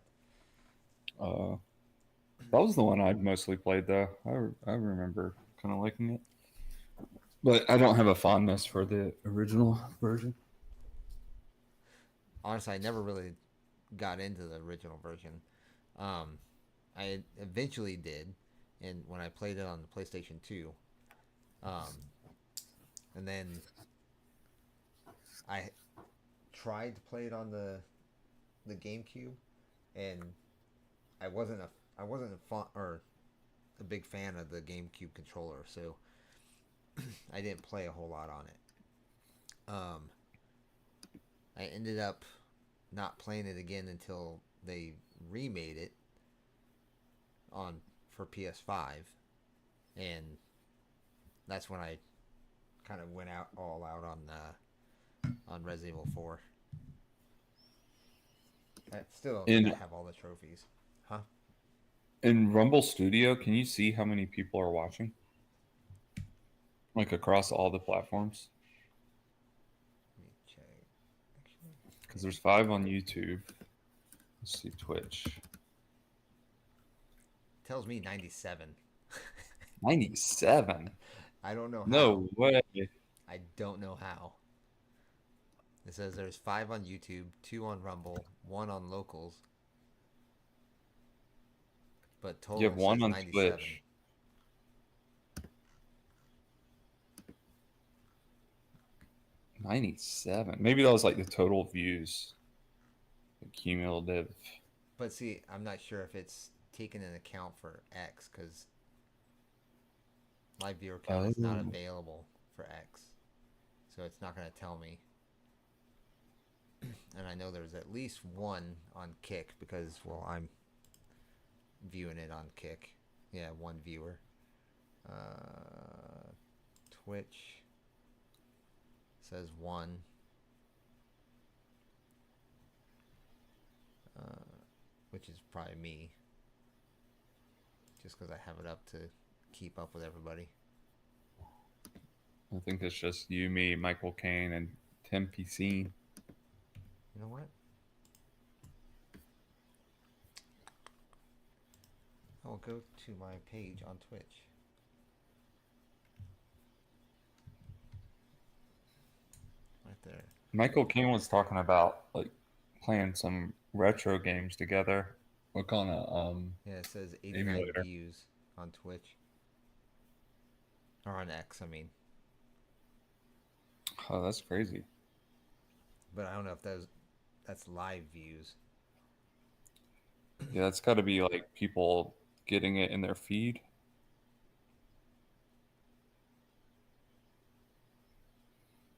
[SPEAKER 2] That was the one I mostly played though. I remember kind of liking it, but I don't have a fondness for the original version.
[SPEAKER 1] Honestly, I never really got into the original version. I eventually did, and when I played it on the PlayStation 2, and then I tried to play it on the GameCube, and I wasn't a big fan of the GameCube controller, so I didn't play a whole lot on it. I ended up not playing it again until they remade it for PS5, and that's when I kind of went all out on Resident Evil 4. I still
[SPEAKER 2] And
[SPEAKER 1] have all the trophies. Huh?
[SPEAKER 2] in Rumble Studio, can you see how many people are watching? Like across all the platforms?
[SPEAKER 1] Let me check. Actually,
[SPEAKER 2] Because there's 5 on YouTube. Let's see Twitch.
[SPEAKER 1] it tells me 97.
[SPEAKER 2] 97.
[SPEAKER 1] I don't know how.
[SPEAKER 2] No way.
[SPEAKER 1] I don't know how. It says there's 5 on YouTube, 2 on Rumble, 1 on Locals. But total
[SPEAKER 2] You have 1
[SPEAKER 1] says
[SPEAKER 2] on
[SPEAKER 1] 97.
[SPEAKER 2] Twitch. 97. Maybe that was like the total views. The cumulative.
[SPEAKER 1] But see, I'm not sure if it's taken into account for X, because live viewer count is not available for X. So it's not going to tell me. And I know there's at least 1 on Kick, because, well, I'm viewing it on Kick. Yeah, 1 viewer. Twitch says 1. Which is probably me. Just because I have it up to keep up with everybody.
[SPEAKER 2] I think it's just you, me, Michael Caine, and Tim Piscine.
[SPEAKER 1] You know what? I'll go to my page on Twitch. Right there.
[SPEAKER 2] Michael Caine was talking about like playing some retro games together. Look on a
[SPEAKER 1] Yeah, it says 89
[SPEAKER 2] emulator.
[SPEAKER 1] views on Twitch. Or on X, I mean.
[SPEAKER 2] Oh, that's crazy.
[SPEAKER 1] But I don't know if that's live views.
[SPEAKER 2] Yeah, that's got to be like people getting it in their feed.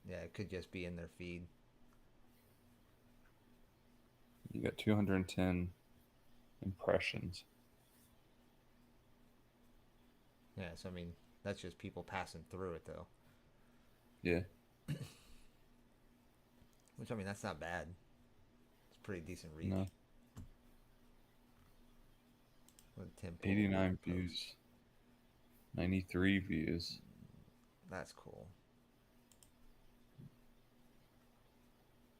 [SPEAKER 1] Yeah, it could just be in their feed.
[SPEAKER 2] You got 210 impressions.
[SPEAKER 1] Yeah, so I mean, that's just people passing through it, though.
[SPEAKER 2] Yeah.
[SPEAKER 1] Which, I mean, that's not bad. It's pretty decent reach.
[SPEAKER 2] No.
[SPEAKER 1] With Tim
[SPEAKER 2] 89
[SPEAKER 1] post.
[SPEAKER 2] views. 93 views.
[SPEAKER 1] That's cool.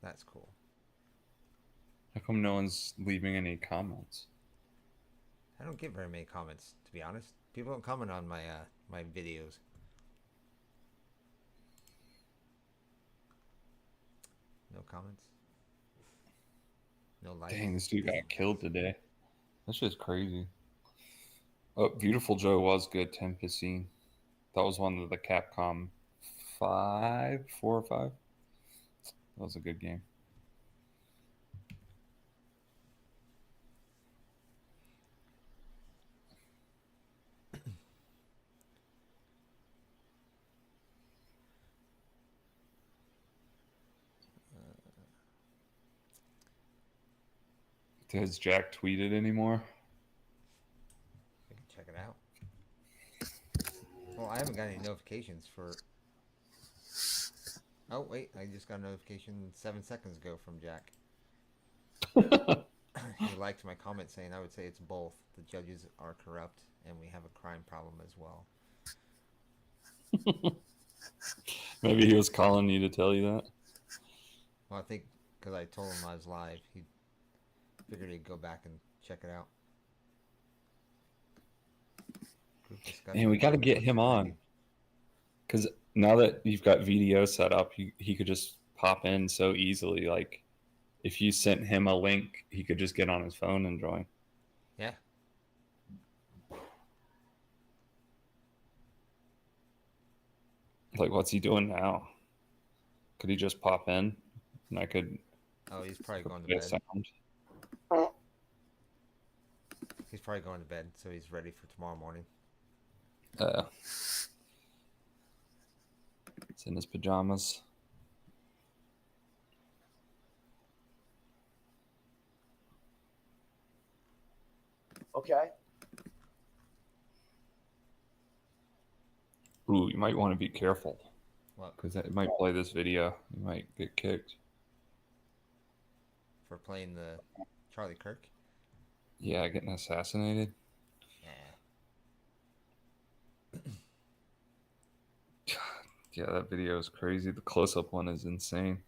[SPEAKER 1] That's cool.
[SPEAKER 2] How come no one's leaving any comments?
[SPEAKER 1] I don't get very many comments, to be honest. People don't comment on my my videos. No comments. No likes.
[SPEAKER 2] Dang, this dude got killed today. That's just crazy. Oh, Beautiful Joe was good, Tim Piscine. That was one of the Capcom 4 or 5. That was a good game. Has Jack tweeted anymore?
[SPEAKER 1] I can check it out. Well, I haven't got any notifications for... Oh, wait. I just got a notification 7 seconds ago from Jack. He liked my comment saying I would say it's both. The judges are corrupt and we have a crime problem as well.
[SPEAKER 2] Maybe he was calling you to tell you that.
[SPEAKER 1] Well, I think because I told him I was live, he figured he'd go back and check it out.
[SPEAKER 2] Man, we got to get him on. Because now that you've got VDO set up, he could just pop in so easily. Like, if you sent him a link, he could just get on his phone and join.
[SPEAKER 1] Yeah.
[SPEAKER 2] Like, what's he doing now? Could he just pop in? And I could...
[SPEAKER 1] Oh, he's probably going to
[SPEAKER 2] get
[SPEAKER 1] bed.
[SPEAKER 2] sound.
[SPEAKER 1] He's probably going to bed, so he's ready for tomorrow morning.
[SPEAKER 2] It's in his pajamas.
[SPEAKER 3] Okay.
[SPEAKER 2] Ooh, you might want to be careful.
[SPEAKER 1] What?
[SPEAKER 2] Because it might play this video. You might get kicked.
[SPEAKER 1] For playing the Charlie Kirk?
[SPEAKER 2] Yeah, getting assassinated.
[SPEAKER 1] Yeah.
[SPEAKER 2] Yeah, that video is crazy. The close-up one is insane.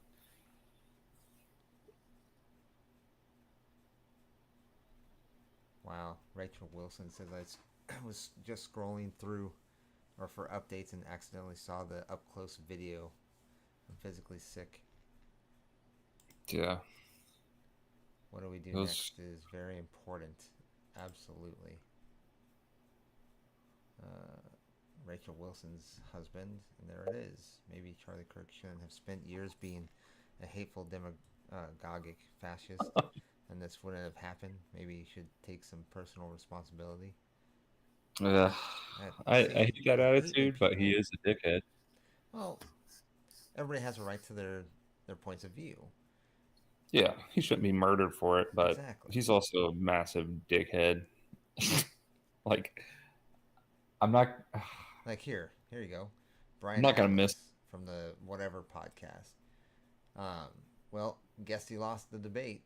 [SPEAKER 1] Wow. Rachel Wilson says I was just scrolling through or for updates and accidentally saw the up-close video. I'm physically sick.
[SPEAKER 2] Yeah.
[SPEAKER 1] What do we do
[SPEAKER 2] Those...
[SPEAKER 1] next is very important. Absolutely. Rachel Wilson's husband, and there it is. Maybe Charlie Kirk shouldn't have spent years being a hateful demagogic fascist, and this wouldn't have happened. Maybe he should take some personal responsibility.
[SPEAKER 2] I hate that attitude, but he is a dickhead.
[SPEAKER 1] Well, everybody has a right to their points of view.
[SPEAKER 2] Yeah, he shouldn't be murdered for it, but
[SPEAKER 1] Exactly.
[SPEAKER 2] he's also a massive dickhead. Like, I'm not...
[SPEAKER 1] Like here you go. Brian
[SPEAKER 2] I'm not gonna
[SPEAKER 1] Atlas
[SPEAKER 2] miss
[SPEAKER 1] from the whatever podcast. Well, guess he lost the debate.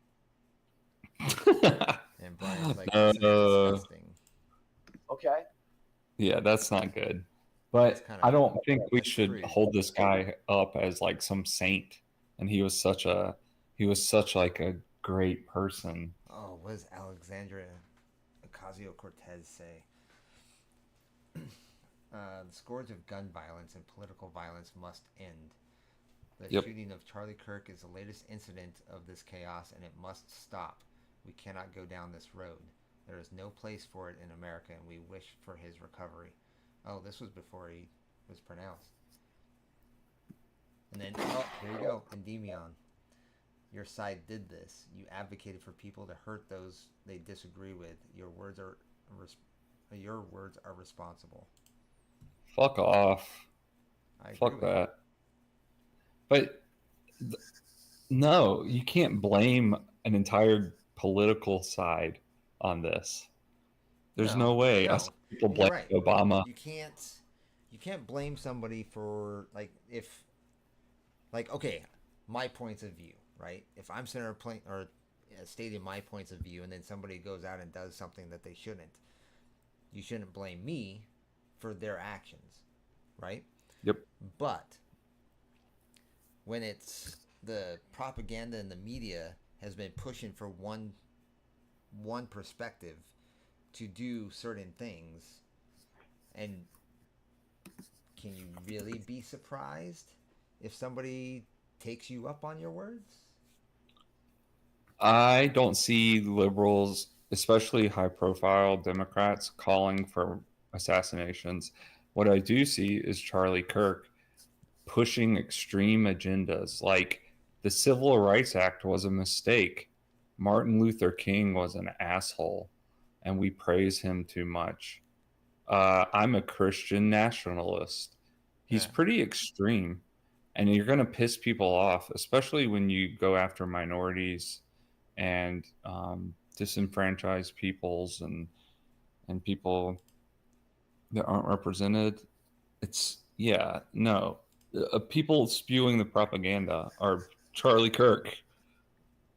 [SPEAKER 1] And Brian's like, this is disgusting.
[SPEAKER 3] Okay.
[SPEAKER 2] Yeah, that's not good. But I don't think we should
[SPEAKER 1] crude.
[SPEAKER 2] hold this guy up as like some saint. And he was such like a great person.
[SPEAKER 1] Oh, what does Alexandria Ocasio-Cortez say? The scourge of gun violence and political violence must end. The shooting of Charlie Kirk is the latest incident of this chaos, and it must stop. We cannot go down this road. There is no place for it in America, and we wish for his recovery. Oh, this was before he was pronounced. And then, here you go, Endymion. Your side did this. You advocated for people to hurt those they disagree with. Your words are responsible.
[SPEAKER 2] Fuck off. Fuck that. But no, you can't blame an entire political side on this. There's no way. I saw people blame Obama.
[SPEAKER 1] You can't blame somebody for okay, my points of view, right? If I'm sitting there stating my points of view, and then somebody goes out and does something that they shouldn't, you shouldn't blame me for their actions, right?
[SPEAKER 2] Yep.
[SPEAKER 1] But when it's the propaganda and the media has been pushing for one perspective to do certain things, and can you really be surprised if somebody takes you up on your words?
[SPEAKER 2] I don't see liberals, especially high-profile Democrats, calling for assassinations. What I do see is Charlie Kirk pushing extreme agendas. Like, the Civil Rights Act was a mistake. Martin Luther King was an asshole, and we praise him too much. I'm a Christian nationalist. He's pretty extreme, and you're going to piss people off, especially when you go after minorities and disenfranchised peoples and people that aren't represented. People spewing the propaganda are Charlie Kirk.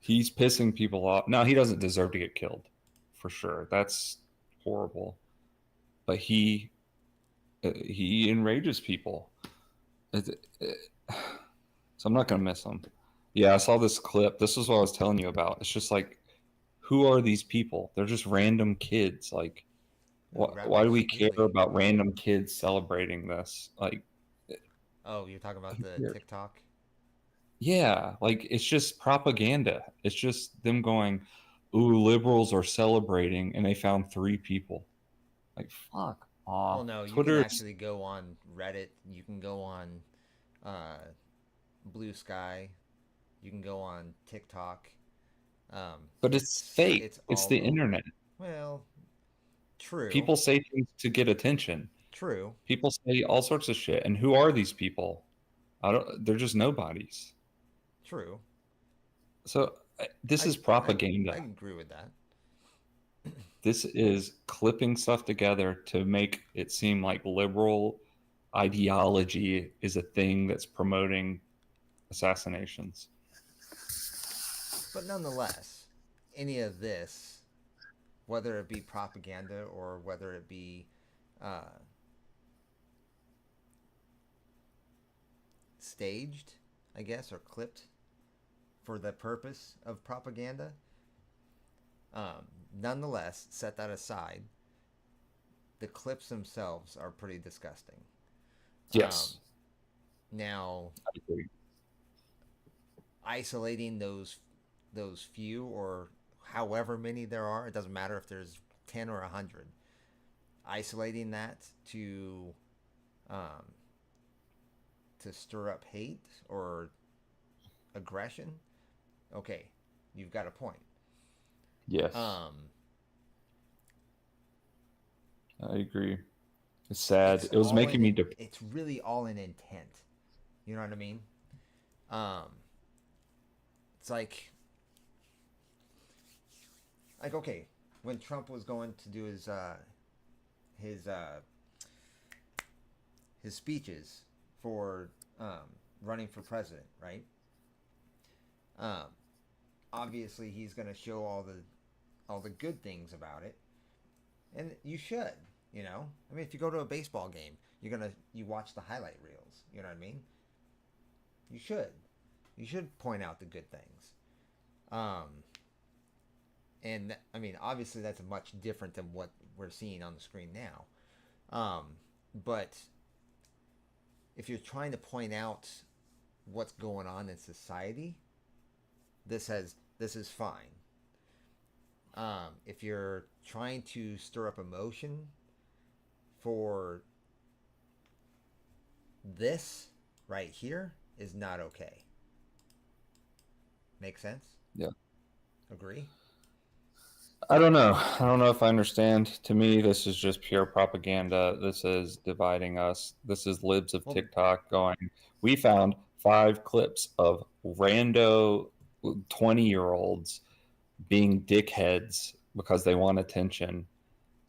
[SPEAKER 2] He's pissing people off. Now, he doesn't deserve to get killed, for sure. That's horrible. But he enrages people. So I'm not going to miss him. Yeah, I saw this clip. This is what I was telling you about. It's just like, who are these people? They're just random kids. Like, why do we care about random kids celebrating this? Like,
[SPEAKER 1] oh, you're talking about the TikTok?
[SPEAKER 2] Yeah, like, it's just propaganda. It's just them going, ooh, liberals are celebrating, and they found 3 people. Like, fuck off.
[SPEAKER 1] Well, no,
[SPEAKER 2] Twitter,
[SPEAKER 1] you can actually go on Reddit. You can go on Blue Sky. You can go on TikTok.
[SPEAKER 2] But it's fake. It's the internet.
[SPEAKER 1] Well, true.
[SPEAKER 2] People say things to get attention.
[SPEAKER 1] True.
[SPEAKER 2] People say all sorts of shit. And who are these people? They're just nobodies.
[SPEAKER 1] True.
[SPEAKER 2] So this is propaganda.
[SPEAKER 1] I agree with that.
[SPEAKER 2] This is clipping stuff together to make it seem like liberal ideology is a thing that's promoting assassinations.
[SPEAKER 1] But nonetheless, any of this, whether it be propaganda or whether it be staged, I guess, or clipped for the purpose of propaganda, nonetheless, set that aside, the clips themselves are pretty disgusting.
[SPEAKER 2] Yes.
[SPEAKER 1] Now,
[SPEAKER 2] I agree.
[SPEAKER 1] isolating those few or however many there are, it doesn't matter if there's 10 or 100. Isolating that to stir up hate or aggression, okay, you've got a point.
[SPEAKER 2] Yes. I agree. It's sad. It was making me depressed.
[SPEAKER 1] It's really all in intent. You know what I mean? It's like okay, when Trump was going to do his speeches for running for president, right? Obviously, he's going to show all the good things about it, and you should. You know, I mean, if you go to a baseball game, you watch the highlight reels. You know what I mean? You should point out the good things. And I mean, obviously, that's much different than what we're seeing on the screen now. But if you're trying to point out what's going on in society, this is fine. If you're trying to stir up emotion for this right here, is not okay. Make sense?
[SPEAKER 2] Yeah.
[SPEAKER 1] Agree?
[SPEAKER 2] I don't know. I don't know if I understand. To me, this is just pure propaganda. This is dividing us. This is libs of TikTok going, we found 5 clips of rando 20-year-olds being dickheads because they want attention.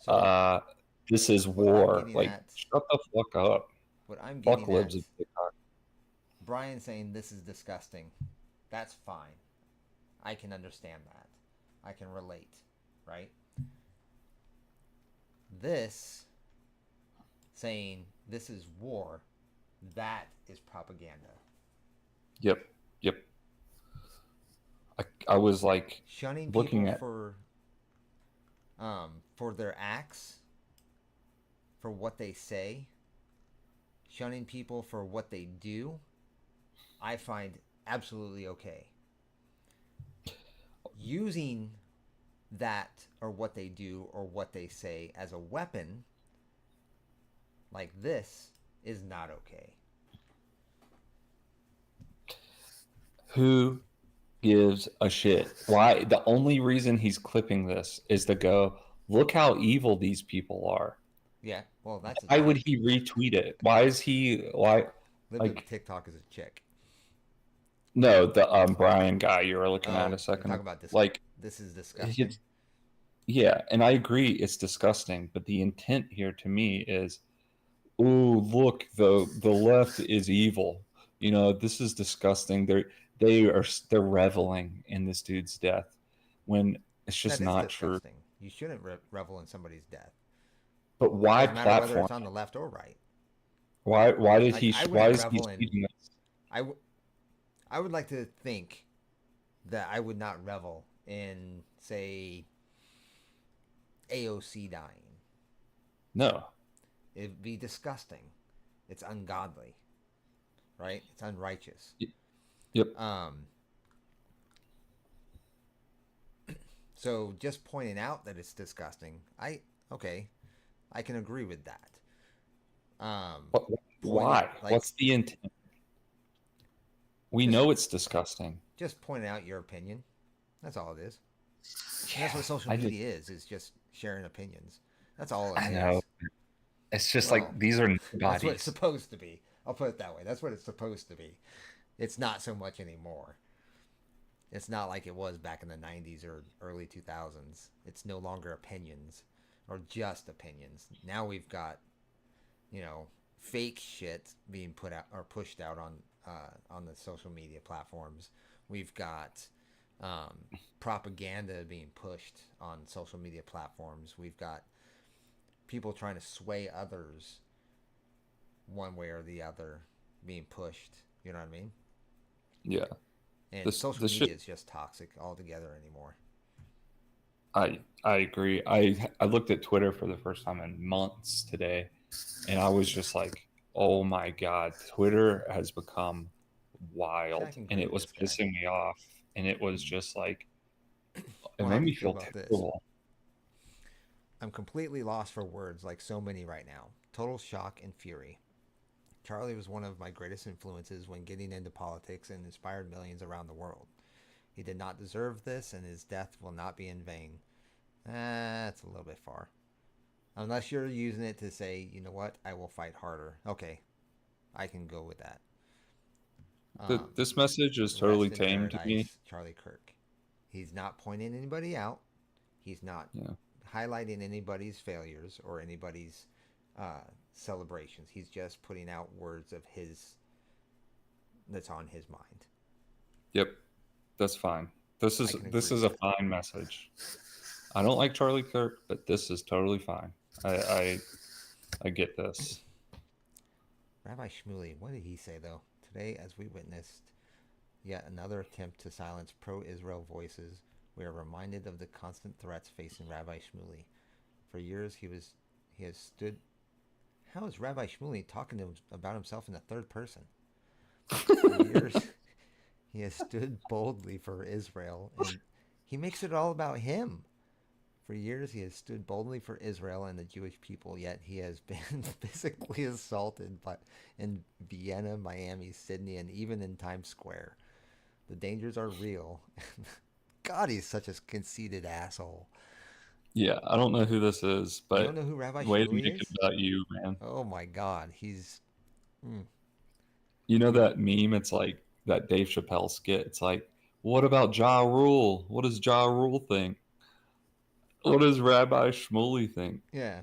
[SPEAKER 2] So, this is war. Like, shut the fuck up.
[SPEAKER 1] What I'm getting
[SPEAKER 2] fuck libs of TikTok.
[SPEAKER 1] Brian saying this is disgusting. That's fine. I can understand that. I can relate. Right? This saying this is war, that is propaganda.
[SPEAKER 2] Yep. I was like
[SPEAKER 1] shunning
[SPEAKER 2] looking
[SPEAKER 1] people for their acts, for what they say, shunning people for what they do, I find absolutely okay. Using that or what they do or what they say as a weapon like this is not okay.
[SPEAKER 2] Who gives a shit? Why? The only reason he's clipping this is to go, look how evil these people are.
[SPEAKER 1] Yeah, well, that's
[SPEAKER 2] why would he retweet it? Why is he
[SPEAKER 1] like TikTok is a chick?
[SPEAKER 2] No, the Brian guy you were looking at a second.
[SPEAKER 1] Talking about this,
[SPEAKER 2] like
[SPEAKER 1] this is disgusting.
[SPEAKER 2] Yeah, and I agree it's disgusting, but the intent here to me is, oh, look, the left is evil. You know, this is disgusting. They're reveling in this dude's death when it's just not true.
[SPEAKER 1] You shouldn't revel in somebody's death.
[SPEAKER 2] But why
[SPEAKER 1] platform? Whether it's on the left or right.
[SPEAKER 2] Why did he? Why is he speaking this?
[SPEAKER 1] I would like to think that I would not revel in, say, AOC dying.
[SPEAKER 2] No.
[SPEAKER 1] It'd be disgusting. It's ungodly. Right? It's unrighteous.
[SPEAKER 2] Yep.
[SPEAKER 1] So just pointing out that it's disgusting, I can agree with that.
[SPEAKER 2] Why? What's the intent? We know it's disgusting.
[SPEAKER 1] Just pointing out your opinion. That's all it is. Yeah, that's what social media is just sharing opinions. That's all it is. I know.
[SPEAKER 2] It's just like these are nobodies.
[SPEAKER 1] That's what it's supposed to be. I'll put it that way. That's what it's supposed to be. It's not so much anymore. It's not like it was back in the 90s or early 2000s. It's no longer opinions or just opinions. Now we've got, you know, fake shit being put out or pushed out on the social media platforms. We've got propaganda being pushed on social media platforms. We've got people trying to sway others one way or the other being pushed. You know what I mean?
[SPEAKER 2] Yeah.
[SPEAKER 1] And social media is just toxic altogether anymore.
[SPEAKER 2] I agree. I looked at Twitter for the first time in months today, and I was just like, oh my God, Twitter has become wild. And it was pissing me off. And it was just like, it made me feel terrible.
[SPEAKER 1] I'm completely lost for words, like so many right now. Total shock and fury. Charlie was one of my greatest influences when getting into politics and inspired millions around the world. He did not deserve this, and his death will not be in vain. That's a little bit far. Unless you're using it to say, you know what, I will fight harder. Okay, I can go with that.
[SPEAKER 2] This message is totally tame to me.
[SPEAKER 1] Charlie Kirk. He's not pointing anybody out. He's not highlighting anybody's failures or anybody's celebrations. He's just putting out words of his that's on his mind.
[SPEAKER 2] Yep, that's fine. This is a fine message. I don't like Charlie Kirk, but this is totally fine. I get this.
[SPEAKER 1] Rabbi Shmuley, what did he say though? Today, as we witnessed yet another attempt to silence pro-Israel voices, we are reminded of the constant threats facing Rabbi Shmuley. For years, he has stood. How is Rabbi Shmuley talking about himself in the third person? For years, he has stood boldly for Israel, and he makes it all about him. For years, he has stood boldly for Israel and the Jewish people, yet he has been physically assaulted in Vienna, Miami, Sydney, and even in Times Square. The dangers are real. God, he's such a conceited asshole.
[SPEAKER 2] Yeah, I don't know who this is, but
[SPEAKER 1] you don't know who Rabbi
[SPEAKER 2] way to
[SPEAKER 1] Shmuley
[SPEAKER 2] make
[SPEAKER 1] is?
[SPEAKER 2] it about you, man.
[SPEAKER 1] Oh my God, he's.
[SPEAKER 2] You know that meme? It's like that Dave Chappelle skit. It's like, what about Ja Rule? What does Ja Rule think? What does Rabbi Shmuley think?
[SPEAKER 1] Yeah.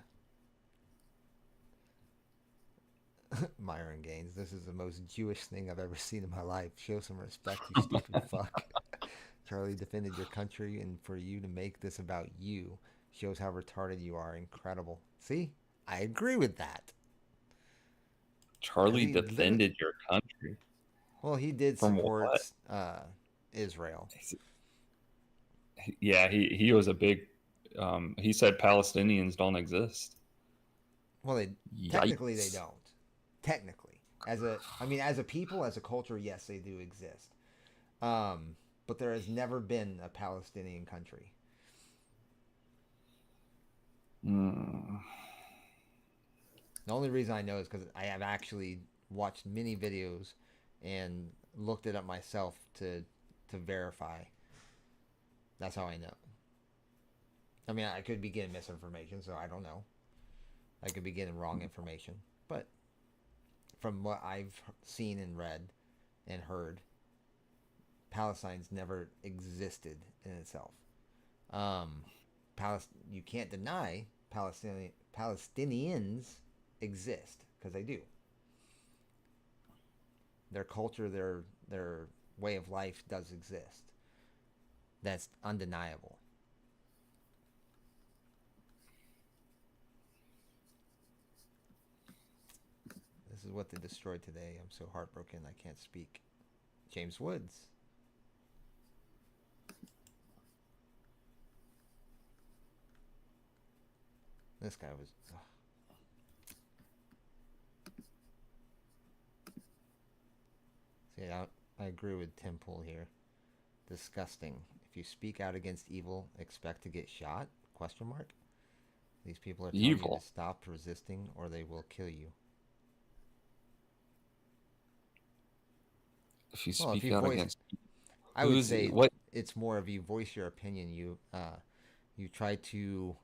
[SPEAKER 1] Myron Gaines, this is the most Jewish thing I've ever seen in my life. Show some respect, you stupid fuck. Charlie defended your country, and for you to make this about you shows how retarded you are. Incredible. See? I agree with that.
[SPEAKER 2] Charlie defended your country.
[SPEAKER 1] Well, he did support Israel.
[SPEAKER 2] Yeah, he was a big. He said Palestinians don't exist.
[SPEAKER 1] Well, technically they don't. Technically, as a people, as a culture, yes, they do exist. But there has never been a Palestinian country. The only reason I know is because I have actually watched many videos and looked it up myself to verify. That's how I know. I mean, I could be getting misinformation, so I don't know. I could be getting wrong information. But from what I've seen and read and heard, Palestine's never existed in itself. You can't deny Palestinians exist, because they do. Their culture, their way of life does exist. That's undeniable. This is what they destroyed today. I'm so heartbroken I can't speak. James Woods. This guy was... See, I agree with Tim Pool here. Disgusting. If you speak out against evil, expect to get shot? Question mark. These people are telling you to stop resisting or they will kill you.
[SPEAKER 2] If you speak out against...
[SPEAKER 1] I would say it's more of you voice your opinion. You try to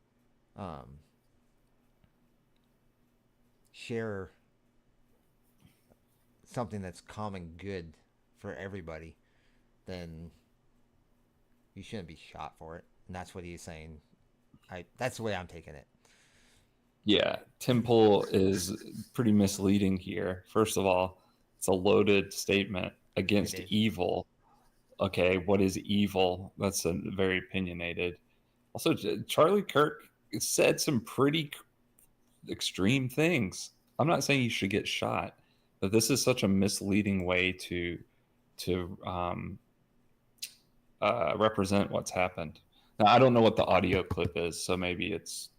[SPEAKER 1] share something that's common good for everybody, then You shouldn't be shot for it. And that's what he's saying. That's the way I'm taking it.
[SPEAKER 2] Yeah, Tim Pool is pretty misleading here. First of all, it's a loaded statement against evil. Okay, what is evil? That's a very opinionated. Also, Charlie Kirk said some pretty extreme things. I'm not saying you should get shot, but this is such a misleading way to represent what's happened. Now, I don't know what the audio clip is, so maybe it's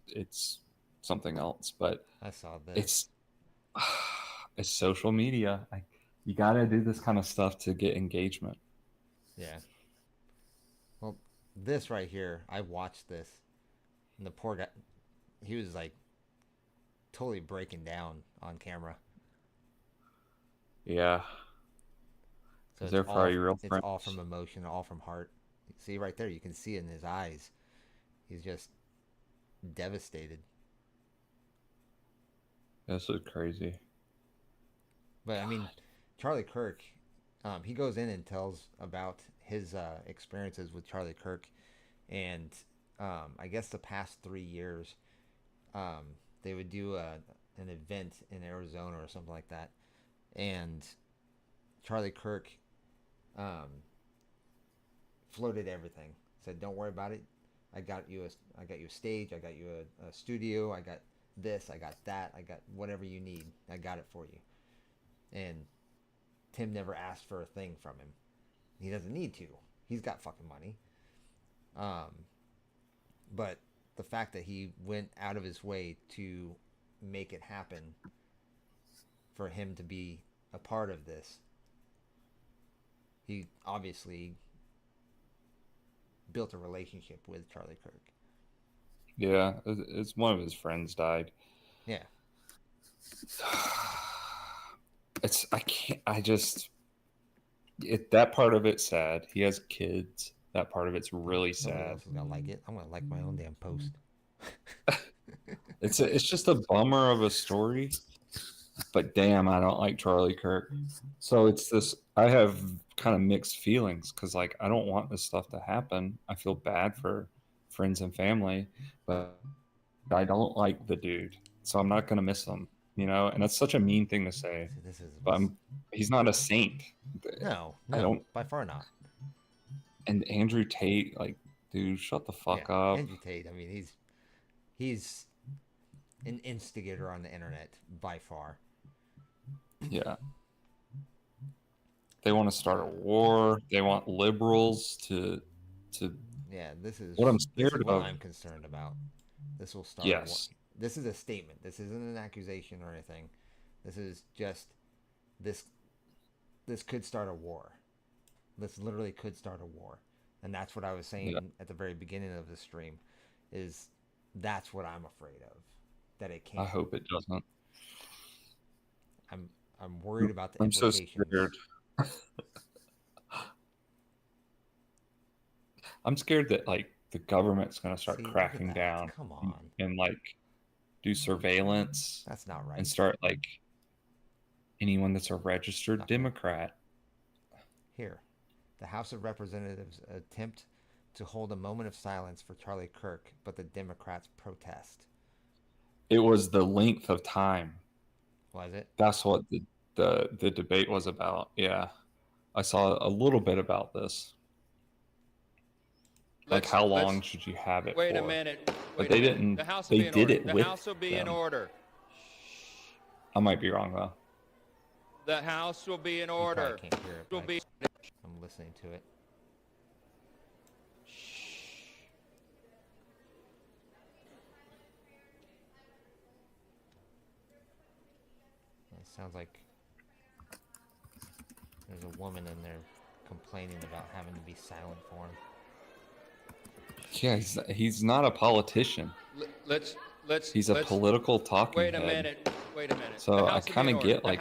[SPEAKER 2] something else. But
[SPEAKER 1] I saw this.
[SPEAKER 2] It's social media. You got to do this kind of stuff to get engagement.
[SPEAKER 1] Yeah. Well, this right here, I watched this, and the poor guy, he was like totally breaking down on camera.
[SPEAKER 2] Yeah.
[SPEAKER 1] So
[SPEAKER 2] they're probably real friends.
[SPEAKER 1] It's all from emotion, all from heart. See right there, you can see it in his eyes. He's just devastated.
[SPEAKER 2] This is crazy.
[SPEAKER 1] But I mean, Charlie Kirk, he goes in and tells about his experiences with Charlie Kirk, and I guess the past 3 years, they would do an event in Arizona or something like that, and Charlie Kirk floated everything. Said, "Don't worry about it. I got you a stage. I got you a studio. I got this. I got that. I got whatever you need. I got it for you." And Tim never asked for a thing from him. He doesn't need to. He's got fucking money. But the fact that he went out of his way to make it happen for him to be a part of this, he obviously built a relationship with Charlie Kirk.
[SPEAKER 2] Yeah, it's one of his friends died.
[SPEAKER 1] Yeah.
[SPEAKER 2] That part of it's sad. He has kids. That part of it's really sad.
[SPEAKER 1] Nobody else is gonna like it. I'm gonna like my own damn post.
[SPEAKER 2] It's just a bummer of a story, but damn, I don't like Charlie Kirk. So it's this. I have kind of mixed feelings because like I don't want this stuff to happen. I feel bad for friends and family, but I don't like the dude, so I'm not gonna miss him. You know, and that's such a mean thing to say. But he's not a saint.
[SPEAKER 1] No,
[SPEAKER 2] I don't,
[SPEAKER 1] by far not.
[SPEAKER 2] And Andrew Tate, like, dude, shut the fuck up.
[SPEAKER 1] Andrew Tate, I mean, he's an instigator on the internet by far.
[SPEAKER 2] Yeah. They want to start a war. They want liberals to.
[SPEAKER 1] Yeah, this is
[SPEAKER 2] what I'm scared of.
[SPEAKER 1] What I'm concerned about. This will start.
[SPEAKER 2] Yes.
[SPEAKER 1] This is a statement. This isn't an accusation or anything. This is just this could start a war. This literally could start a war. And that's what I was saying at the very beginning of the stream, is that's what I'm afraid of. That it can't.
[SPEAKER 2] I hope it doesn't.
[SPEAKER 1] I'm worried about the
[SPEAKER 2] I'm
[SPEAKER 1] implications.
[SPEAKER 2] so scared. I'm scared that like the government's gonna start cracking down.
[SPEAKER 1] Come on.
[SPEAKER 2] And like do surveillance.
[SPEAKER 1] That's not right.
[SPEAKER 2] And start like anyone that's a registered Democrat.
[SPEAKER 1] Here, the House of Representatives attempt to hold a moment of silence for Charlie Kirk, but the Democrats protest.
[SPEAKER 2] It was the length of time.
[SPEAKER 1] Was it?
[SPEAKER 2] That's what the debate was about. Yeah, I saw a little bit about this. Like how long should you have it
[SPEAKER 8] wait
[SPEAKER 2] for?
[SPEAKER 8] a minute.
[SPEAKER 2] But they didn't.
[SPEAKER 8] The House
[SPEAKER 2] they did it
[SPEAKER 8] the
[SPEAKER 2] with
[SPEAKER 8] House will be
[SPEAKER 2] them.
[SPEAKER 8] in order.
[SPEAKER 2] I might be wrong though.
[SPEAKER 8] The House will be in order.
[SPEAKER 1] I can't hear it.
[SPEAKER 8] Will be.
[SPEAKER 1] I'm listening to it. It sounds like there's a woman in there complaining about having to be silent for him.
[SPEAKER 2] Yeah, he's not a politician. He's a political talking
[SPEAKER 8] Wait a
[SPEAKER 2] head.
[SPEAKER 8] minute. Wait a minute.
[SPEAKER 2] So I kind of get like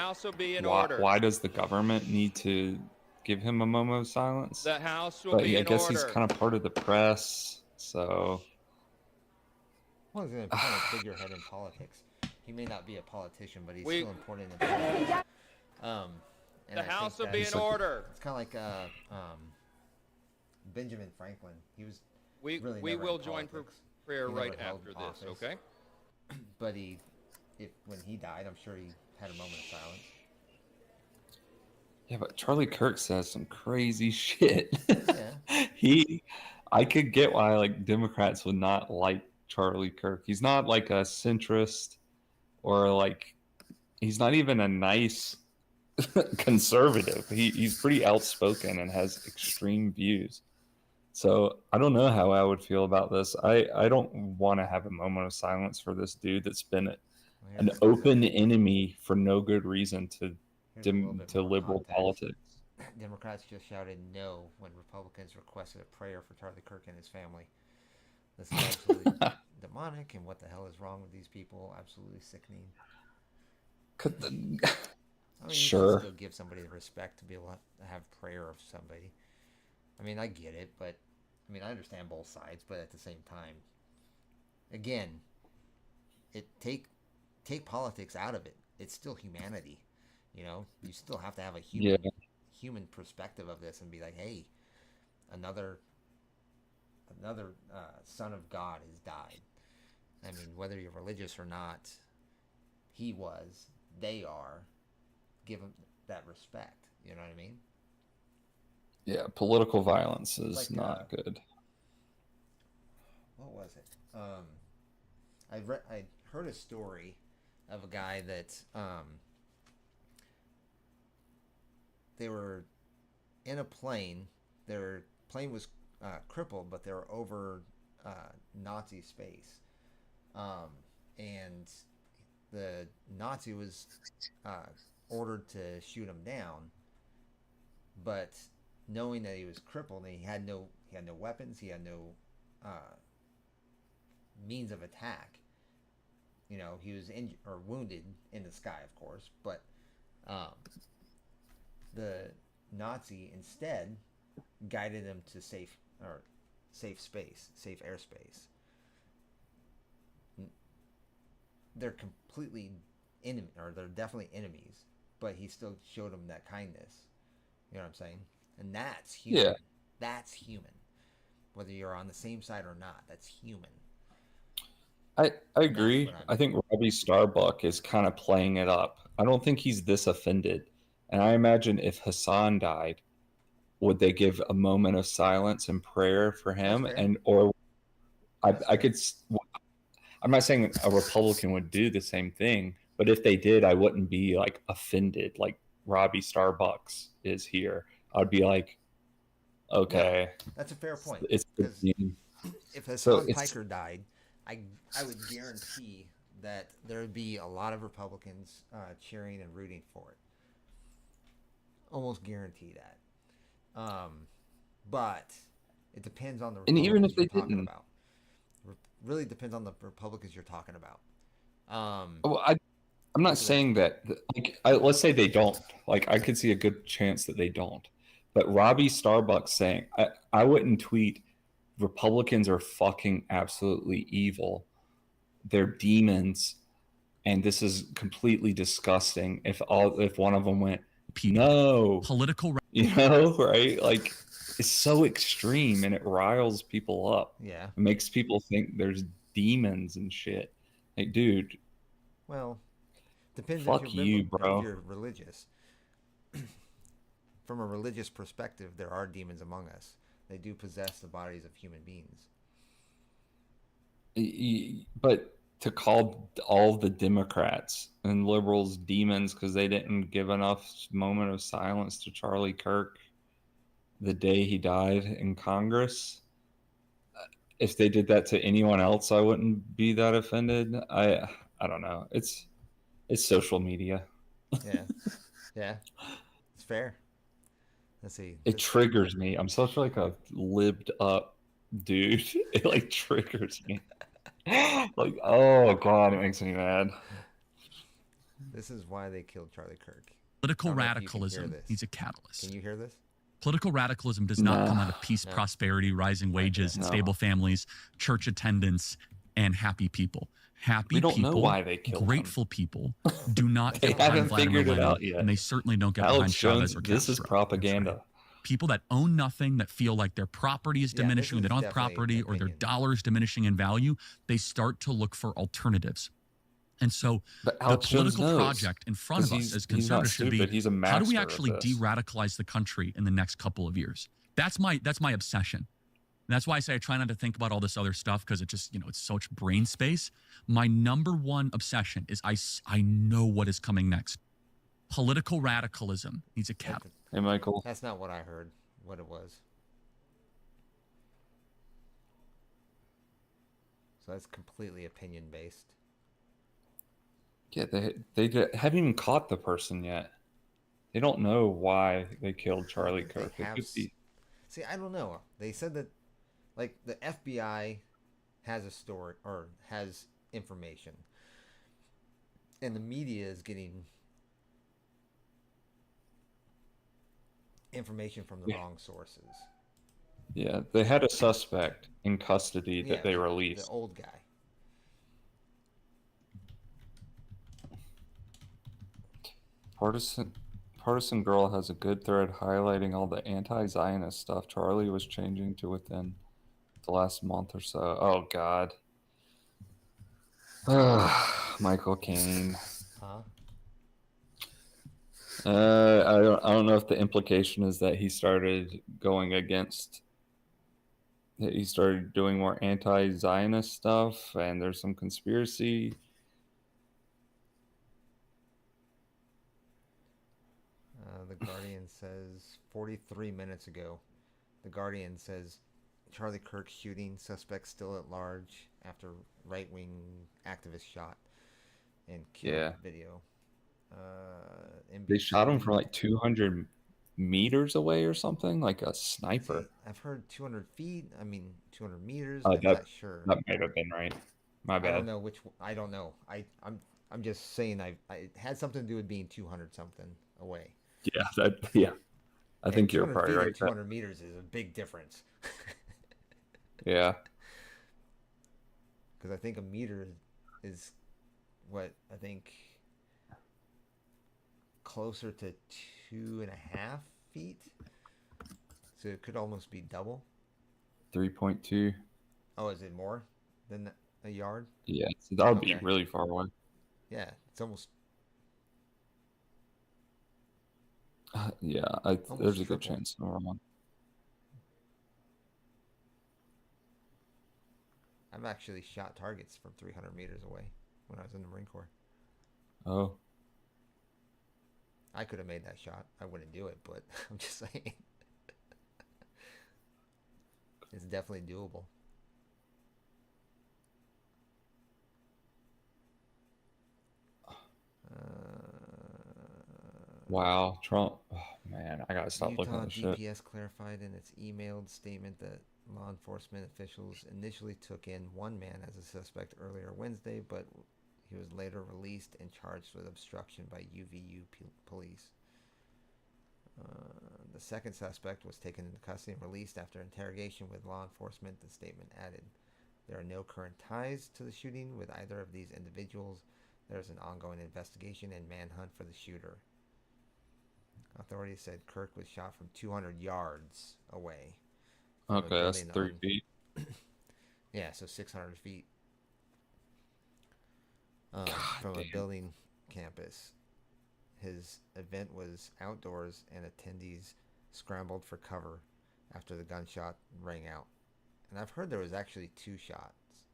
[SPEAKER 8] why
[SPEAKER 2] does the government need to give him a moment of silence?
[SPEAKER 8] The House will
[SPEAKER 2] but
[SPEAKER 8] be
[SPEAKER 2] I
[SPEAKER 8] in
[SPEAKER 2] guess
[SPEAKER 8] order.
[SPEAKER 2] he's kind of part of the press, so.
[SPEAKER 1] Well, he's an important figurehead in politics. He may not be a politician, but he's still important in politics. And
[SPEAKER 8] the House will be in order.
[SPEAKER 1] It's kind of like Benjamin Franklin. He was
[SPEAKER 8] We
[SPEAKER 1] really
[SPEAKER 8] we
[SPEAKER 1] never
[SPEAKER 8] will
[SPEAKER 1] in
[SPEAKER 8] join
[SPEAKER 1] politics.
[SPEAKER 8] prayer
[SPEAKER 1] He never
[SPEAKER 8] right
[SPEAKER 1] held
[SPEAKER 8] after this.
[SPEAKER 1] office.
[SPEAKER 8] Okay.
[SPEAKER 1] But when he died, I'm sure he had a moment of silence.
[SPEAKER 2] Yeah, but Charlie Kirk says some crazy shit.
[SPEAKER 1] Yeah.
[SPEAKER 2] I could get why like Democrats would not like Charlie Kirk. He's not like a centrist or like he's not even a nice conservative. He's pretty outspoken and has extreme views. So I don't know how I would feel about this. I don't want to have a moment of silence for this dude that's been an open enemy for no good reason to liberal politics.
[SPEAKER 1] Democrats just shouted no when Republicans requested a prayer for Charlie Kirk and his family. This is absolutely demonic, and what the hell is wrong with these people? Absolutely sickening. I mean,
[SPEAKER 2] Sure.
[SPEAKER 1] you should still give somebody the respect to be able to have prayer of somebody. I mean, I get it, but I mean, I understand both sides, but at the same time, again, take politics out of it. It's still humanity. You know, you still have to have a human perspective of this and be like, hey, another son of God has died. I mean, whether you're religious or not, they are. Give them that respect. You know what I mean?
[SPEAKER 2] Yeah, political violence is
[SPEAKER 1] Like,
[SPEAKER 2] not good.
[SPEAKER 1] What was it? I heard a story of a guy that they were in a plane. Their plane was crippled, but they were over Nazi space, and the Nazi was ordered to shoot him down, but knowing that he was crippled and he had no weapons, he had no means of attack. You know, he was injured or wounded in the sky, of course, but the Nazi instead guided him to safe space, safe airspace. They're completely enemy, or they're definitely enemies, but he still showed them that kindness. You know what I'm saying? And that's human.
[SPEAKER 2] Yeah.
[SPEAKER 1] That's human. Whether you're on the same side or not, that's human.
[SPEAKER 2] I agree. I think Robbie Starbuck is kind of playing it up. I don't think he's this offended. And I imagine if Hassan died, would they give a moment of silence and prayer for him? And I'm not saying a Republican would do the same thing, but if they did, I wouldn't be like offended like Robbie Starbucks is here. I'd be like, okay.
[SPEAKER 1] Yeah, that's a fair point.
[SPEAKER 2] It's
[SPEAKER 1] if Hassan Piker died, I would guarantee that there would be a lot of Republicans cheering and rooting for it. Almost guarantee that. But it depends on the Republicans
[SPEAKER 2] and even if they
[SPEAKER 1] you're talking
[SPEAKER 2] didn't,
[SPEAKER 1] about. Really depends on the Republicans you're talking about.
[SPEAKER 2] I'm not saying that. Like, let's say they don't. Like, I could see a good chance that they don't. But Robbie Starbucks saying, I wouldn't tweet, Republicans are fucking absolutely evil. They're demons, and this is completely disgusting. If one of them went, no,
[SPEAKER 9] political,
[SPEAKER 2] right? Like, it's so extreme, and it riles people up.
[SPEAKER 1] Yeah,
[SPEAKER 2] it makes people think there's demons and shit. Like, dude.
[SPEAKER 1] Well, depends.
[SPEAKER 2] Fuck
[SPEAKER 1] if
[SPEAKER 2] you, bro.
[SPEAKER 1] If you're religious. From a religious perspective, there are demons among us. They do possess the bodies of human beings.
[SPEAKER 2] But to call all the Democrats and liberals demons because they didn't give enough moment of silence to Charlie Kirk the day he died in Congress, if they did that to anyone else, I wouldn't be that offended. I don't know. It's social media.
[SPEAKER 1] Yeah, it's fair. Let's see.
[SPEAKER 2] It triggers me. I'm such like a libbed up dude. It like triggers me. Like, oh god, it makes me mad.
[SPEAKER 1] This is why they killed Charlie Kirk.
[SPEAKER 9] Political radicalism needs a catalyst.
[SPEAKER 1] Can you hear this?
[SPEAKER 9] Political radicalism does not come out of peace, prosperity, rising wages, stable families, church attendance, and happy people. Happy people, know why they killed grateful people do not get behind Vladimir Lenin, and they certainly don't get behind Chavez or Castro.
[SPEAKER 2] This is propaganda.
[SPEAKER 9] people that own nothing, that feel like their property is diminishing, they don't have property, or their dollar is diminishing in value, they start to look for alternatives. And so the political project in front of us as conservatives should be, how do we actually de-radicalize the country in the next couple of years? That's my obsession. And that's why I say I try not to think about all this other stuff, because it just, it's so much brain space. My number one obsession is I know what is coming next. Political radicalism needs a cap.
[SPEAKER 2] Hey, Michael.
[SPEAKER 1] That's not what I heard. What it was. So that's completely opinion based.
[SPEAKER 2] Yeah, they haven't even caught the person yet. They don't know why they killed Charlie Kirk.
[SPEAKER 1] See, I don't know. They said that, like, the FBI has a story or has information, and the media is getting information from the wrong sources.
[SPEAKER 2] Yeah, they had a suspect in custody that they released.
[SPEAKER 1] The old guy.
[SPEAKER 2] Partisan Girl has a good thread highlighting all the anti-Zionist stuff Charlie was changing to within the last month or so. Oh, God. Michael Caine.
[SPEAKER 1] Huh?
[SPEAKER 2] I don't know if the implication is that he started doing more anti-Zionist stuff, and there's some conspiracy.
[SPEAKER 1] The Guardian says 43 minutes ago. The Guardian says Charlie Kirk shooting, suspect still at large after right-wing activist shot and killed. Video.
[SPEAKER 2] They shot him from like 200 meters away or something, like a sniper.
[SPEAKER 1] See, I've heard 200 feet. I mean, 200 meters. I'm not sure.
[SPEAKER 2] That might have been right. My bad.
[SPEAKER 1] I don't know which. I don't know. I'm just saying. It had something to do with being 200 something away.
[SPEAKER 2] Yeah. I think you're probably right.
[SPEAKER 1] 200 meters is a big difference.
[SPEAKER 2] Yeah.
[SPEAKER 1] Because I think a meter is what I think closer to 2.5 feet. So it could almost be double.
[SPEAKER 2] 3.2.
[SPEAKER 1] Oh, is it more than a yard?
[SPEAKER 2] Yeah, so that would be really far away.
[SPEAKER 1] Yeah, it's almost.
[SPEAKER 2] There's a good chance.
[SPEAKER 1] I've actually shot targets from 300 meters away when I was in the Marine Corps.
[SPEAKER 2] Oh.
[SPEAKER 1] I could have made that shot. I wouldn't do it, but I'm just saying. It's definitely doable.
[SPEAKER 2] Wow, Trump. Oh, man, I gotta stop looking at this shit.
[SPEAKER 1] DPS clarified in its emailed statement that law enforcement officials initially took in one man as a suspect earlier Wednesday, but he was later released and charged with obstruction by UVU police. The second suspect was taken into custody and released after interrogation with law enforcement, the statement added. There are no current ties to the shooting with either of these individuals. There is an ongoing investigation and manhunt for the shooter. Authorities said Kirk was shot from 200 yards away.
[SPEAKER 2] Okay, that's 3 feet.
[SPEAKER 1] Yeah, so 600 feet from a building campus. His event was outdoors, and attendees scrambled for cover after the gunshot rang out. And I've heard there was actually 2 shots.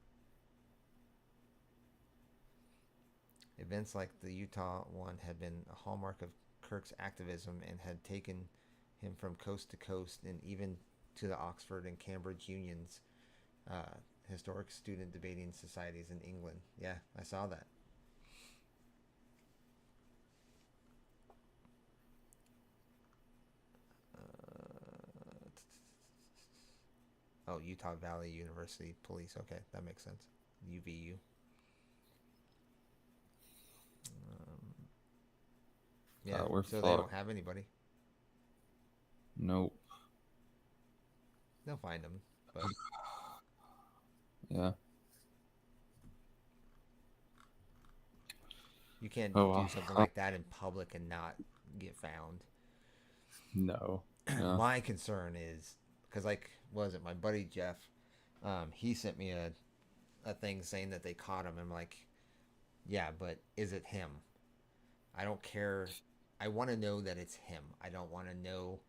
[SPEAKER 1] Events like the Utah one had been a hallmark of Kirk's activism and had taken him from coast to coast and even to the Oxford and Cambridge unions, historic student debating societies in England. Yeah, I saw that. Utah Valley University Police. Okay, that makes sense. UVU. Yeah,
[SPEAKER 2] we're
[SPEAKER 1] so they don't have anybody.
[SPEAKER 2] Nope.
[SPEAKER 1] They'll find them, but
[SPEAKER 2] yeah.
[SPEAKER 1] You can't do something like that in public and not get found.
[SPEAKER 2] No.
[SPEAKER 1] my concern is because was it my buddy Jeff? He sent me a thing saying that they caught him. I'm like, yeah, but is it him? I don't care. I want to know that it's him. I don't want to know.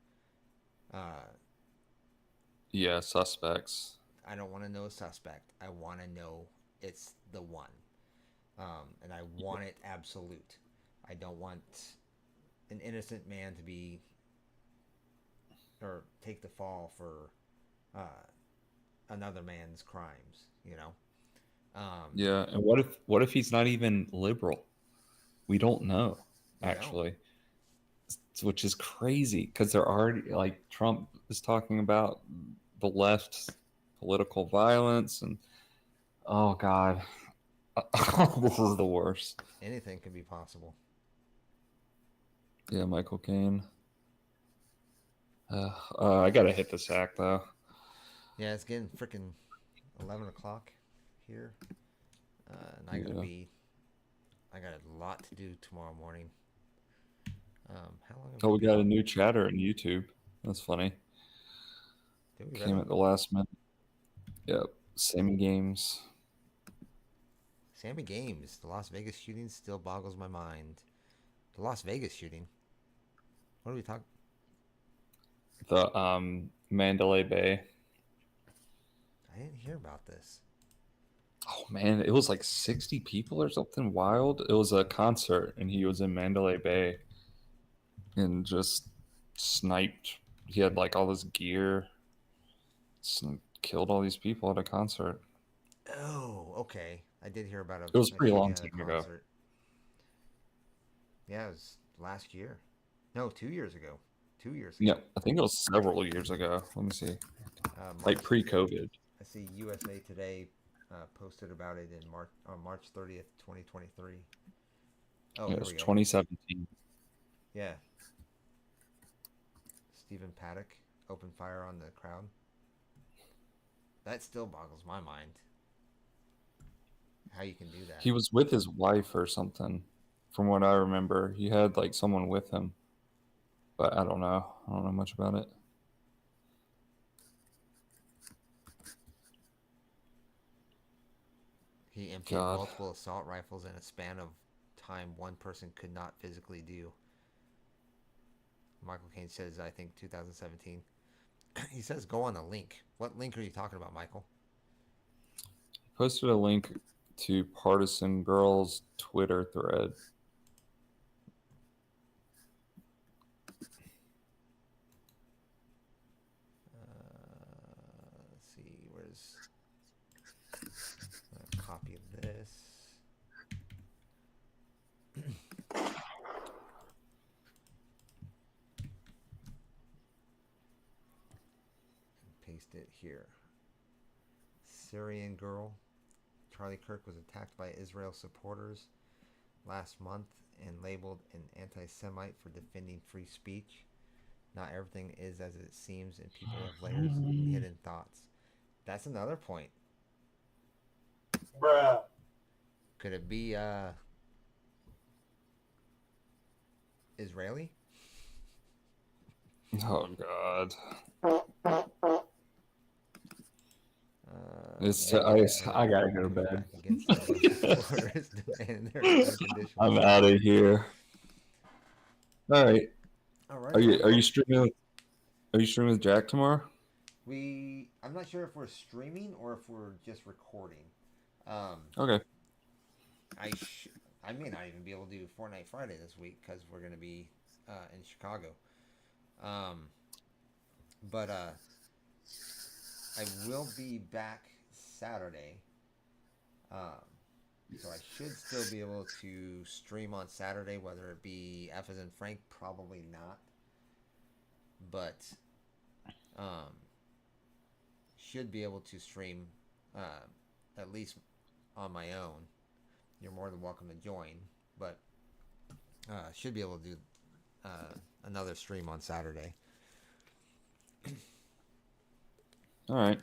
[SPEAKER 2] Suspects.
[SPEAKER 1] I don't want to know a suspect. I want to know it's the one. And I want it absolute. I don't want an innocent man to be or take the fall for another man's crimes.
[SPEAKER 2] And what if he's not even liberal? We don't know, actually. Which is crazy because they're already like Trump is talking about the left's political violence and oh god, this is the worst.
[SPEAKER 1] Anything could be possible.
[SPEAKER 2] Yeah, Michael Caine. I gotta hit the sack though.
[SPEAKER 1] Yeah, it's getting freaking 11 o'clock here, and I got a lot to do tomorrow morning. How long?
[SPEAKER 2] We got a new chatter on YouTube. That's funny. Came at the last minute. Yep. Sammy Games.
[SPEAKER 1] Sammy Games. The Las Vegas shooting still boggles my mind. The Las Vegas shooting. What are we talking?
[SPEAKER 2] The Mandalay Bay.
[SPEAKER 1] I didn't hear about this.
[SPEAKER 2] Oh man, it was like 60 people or something wild. It was a concert, and he was in Mandalay Bay. And just sniped. He had like all this gear. Killed all these people at a concert.
[SPEAKER 1] Oh, okay. I did hear about it.
[SPEAKER 2] It was pretty long time ago.
[SPEAKER 1] Yeah, it was last year. No, 2 years ago. 2 years ago.
[SPEAKER 2] Yeah, I think it was several years ago. Let me see. Like pre-COVID.
[SPEAKER 1] I see USA Today posted about it on March 30th, 2023. Oh,
[SPEAKER 2] it was 2017.
[SPEAKER 1] Yeah. Stephen Paddock opened fire on the crowd. That still boggles my mind. How you can do that.
[SPEAKER 2] He was with his wife or something. From what I remember, he had like someone with him. But I don't know. I don't know much about it.
[SPEAKER 1] He emptied multiple assault rifles in a span of time one person could not physically do. Michael Caine says, I think 2017. He says, go on the link. What link are you talking about, Michael?
[SPEAKER 2] Posted a link to Partisan Girl's Twitter thread.
[SPEAKER 1] Let's see, where's a copy of this? Paste it here. Syrian girl. Charlie Kirk was attacked by Israel supporters last month and labeled an anti-Semite for defending free speech. Not everything is as it seems, and people have layers and hidden thoughts. That's another point.
[SPEAKER 3] Bruh.
[SPEAKER 1] Could it be Israeli?
[SPEAKER 2] Oh God. I gotta go to bed. I'm out of here. All right. Are you streaming? Are you streaming with Jack tomorrow?
[SPEAKER 1] I'm not sure if we're streaming or if we're just recording.
[SPEAKER 2] Okay.
[SPEAKER 1] I may not even be able to do Fortnite Friday this week because we're going to be in Chicago. But I will be back Saturday. So I should still be able to stream on Saturday, whether it be F as in Frank, probably not. But should be able to stream at least on my own. You're more than welcome to join, but should be able to do another stream on Saturday.
[SPEAKER 2] All right.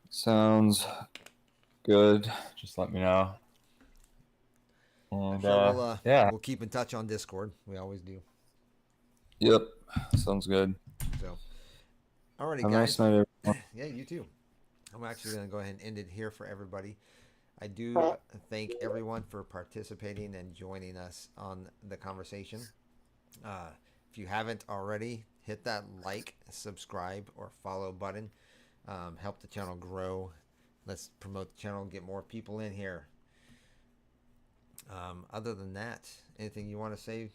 [SPEAKER 2] Sounds good. Just let me know. And
[SPEAKER 1] sure
[SPEAKER 2] yeah,
[SPEAKER 1] we'll keep in touch on Discord. We always do.
[SPEAKER 2] Yep. Sounds good.
[SPEAKER 1] So, alrighty,
[SPEAKER 2] Have a
[SPEAKER 1] guys.
[SPEAKER 2] nice night, everyone.
[SPEAKER 1] Yeah, you too. I'm actually going to go ahead and end it here for everybody. I do thank everyone for participating and joining us on the conversation. If you haven't already, hit that like, subscribe, or follow button. Help the channel grow. Let's promote the channel and get more people in here. Other than that, anything you want to say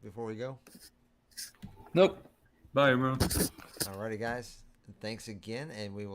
[SPEAKER 1] before we go?
[SPEAKER 2] Nope. Bye, everyone.
[SPEAKER 1] Alrighty, guys. Thanks again, and we will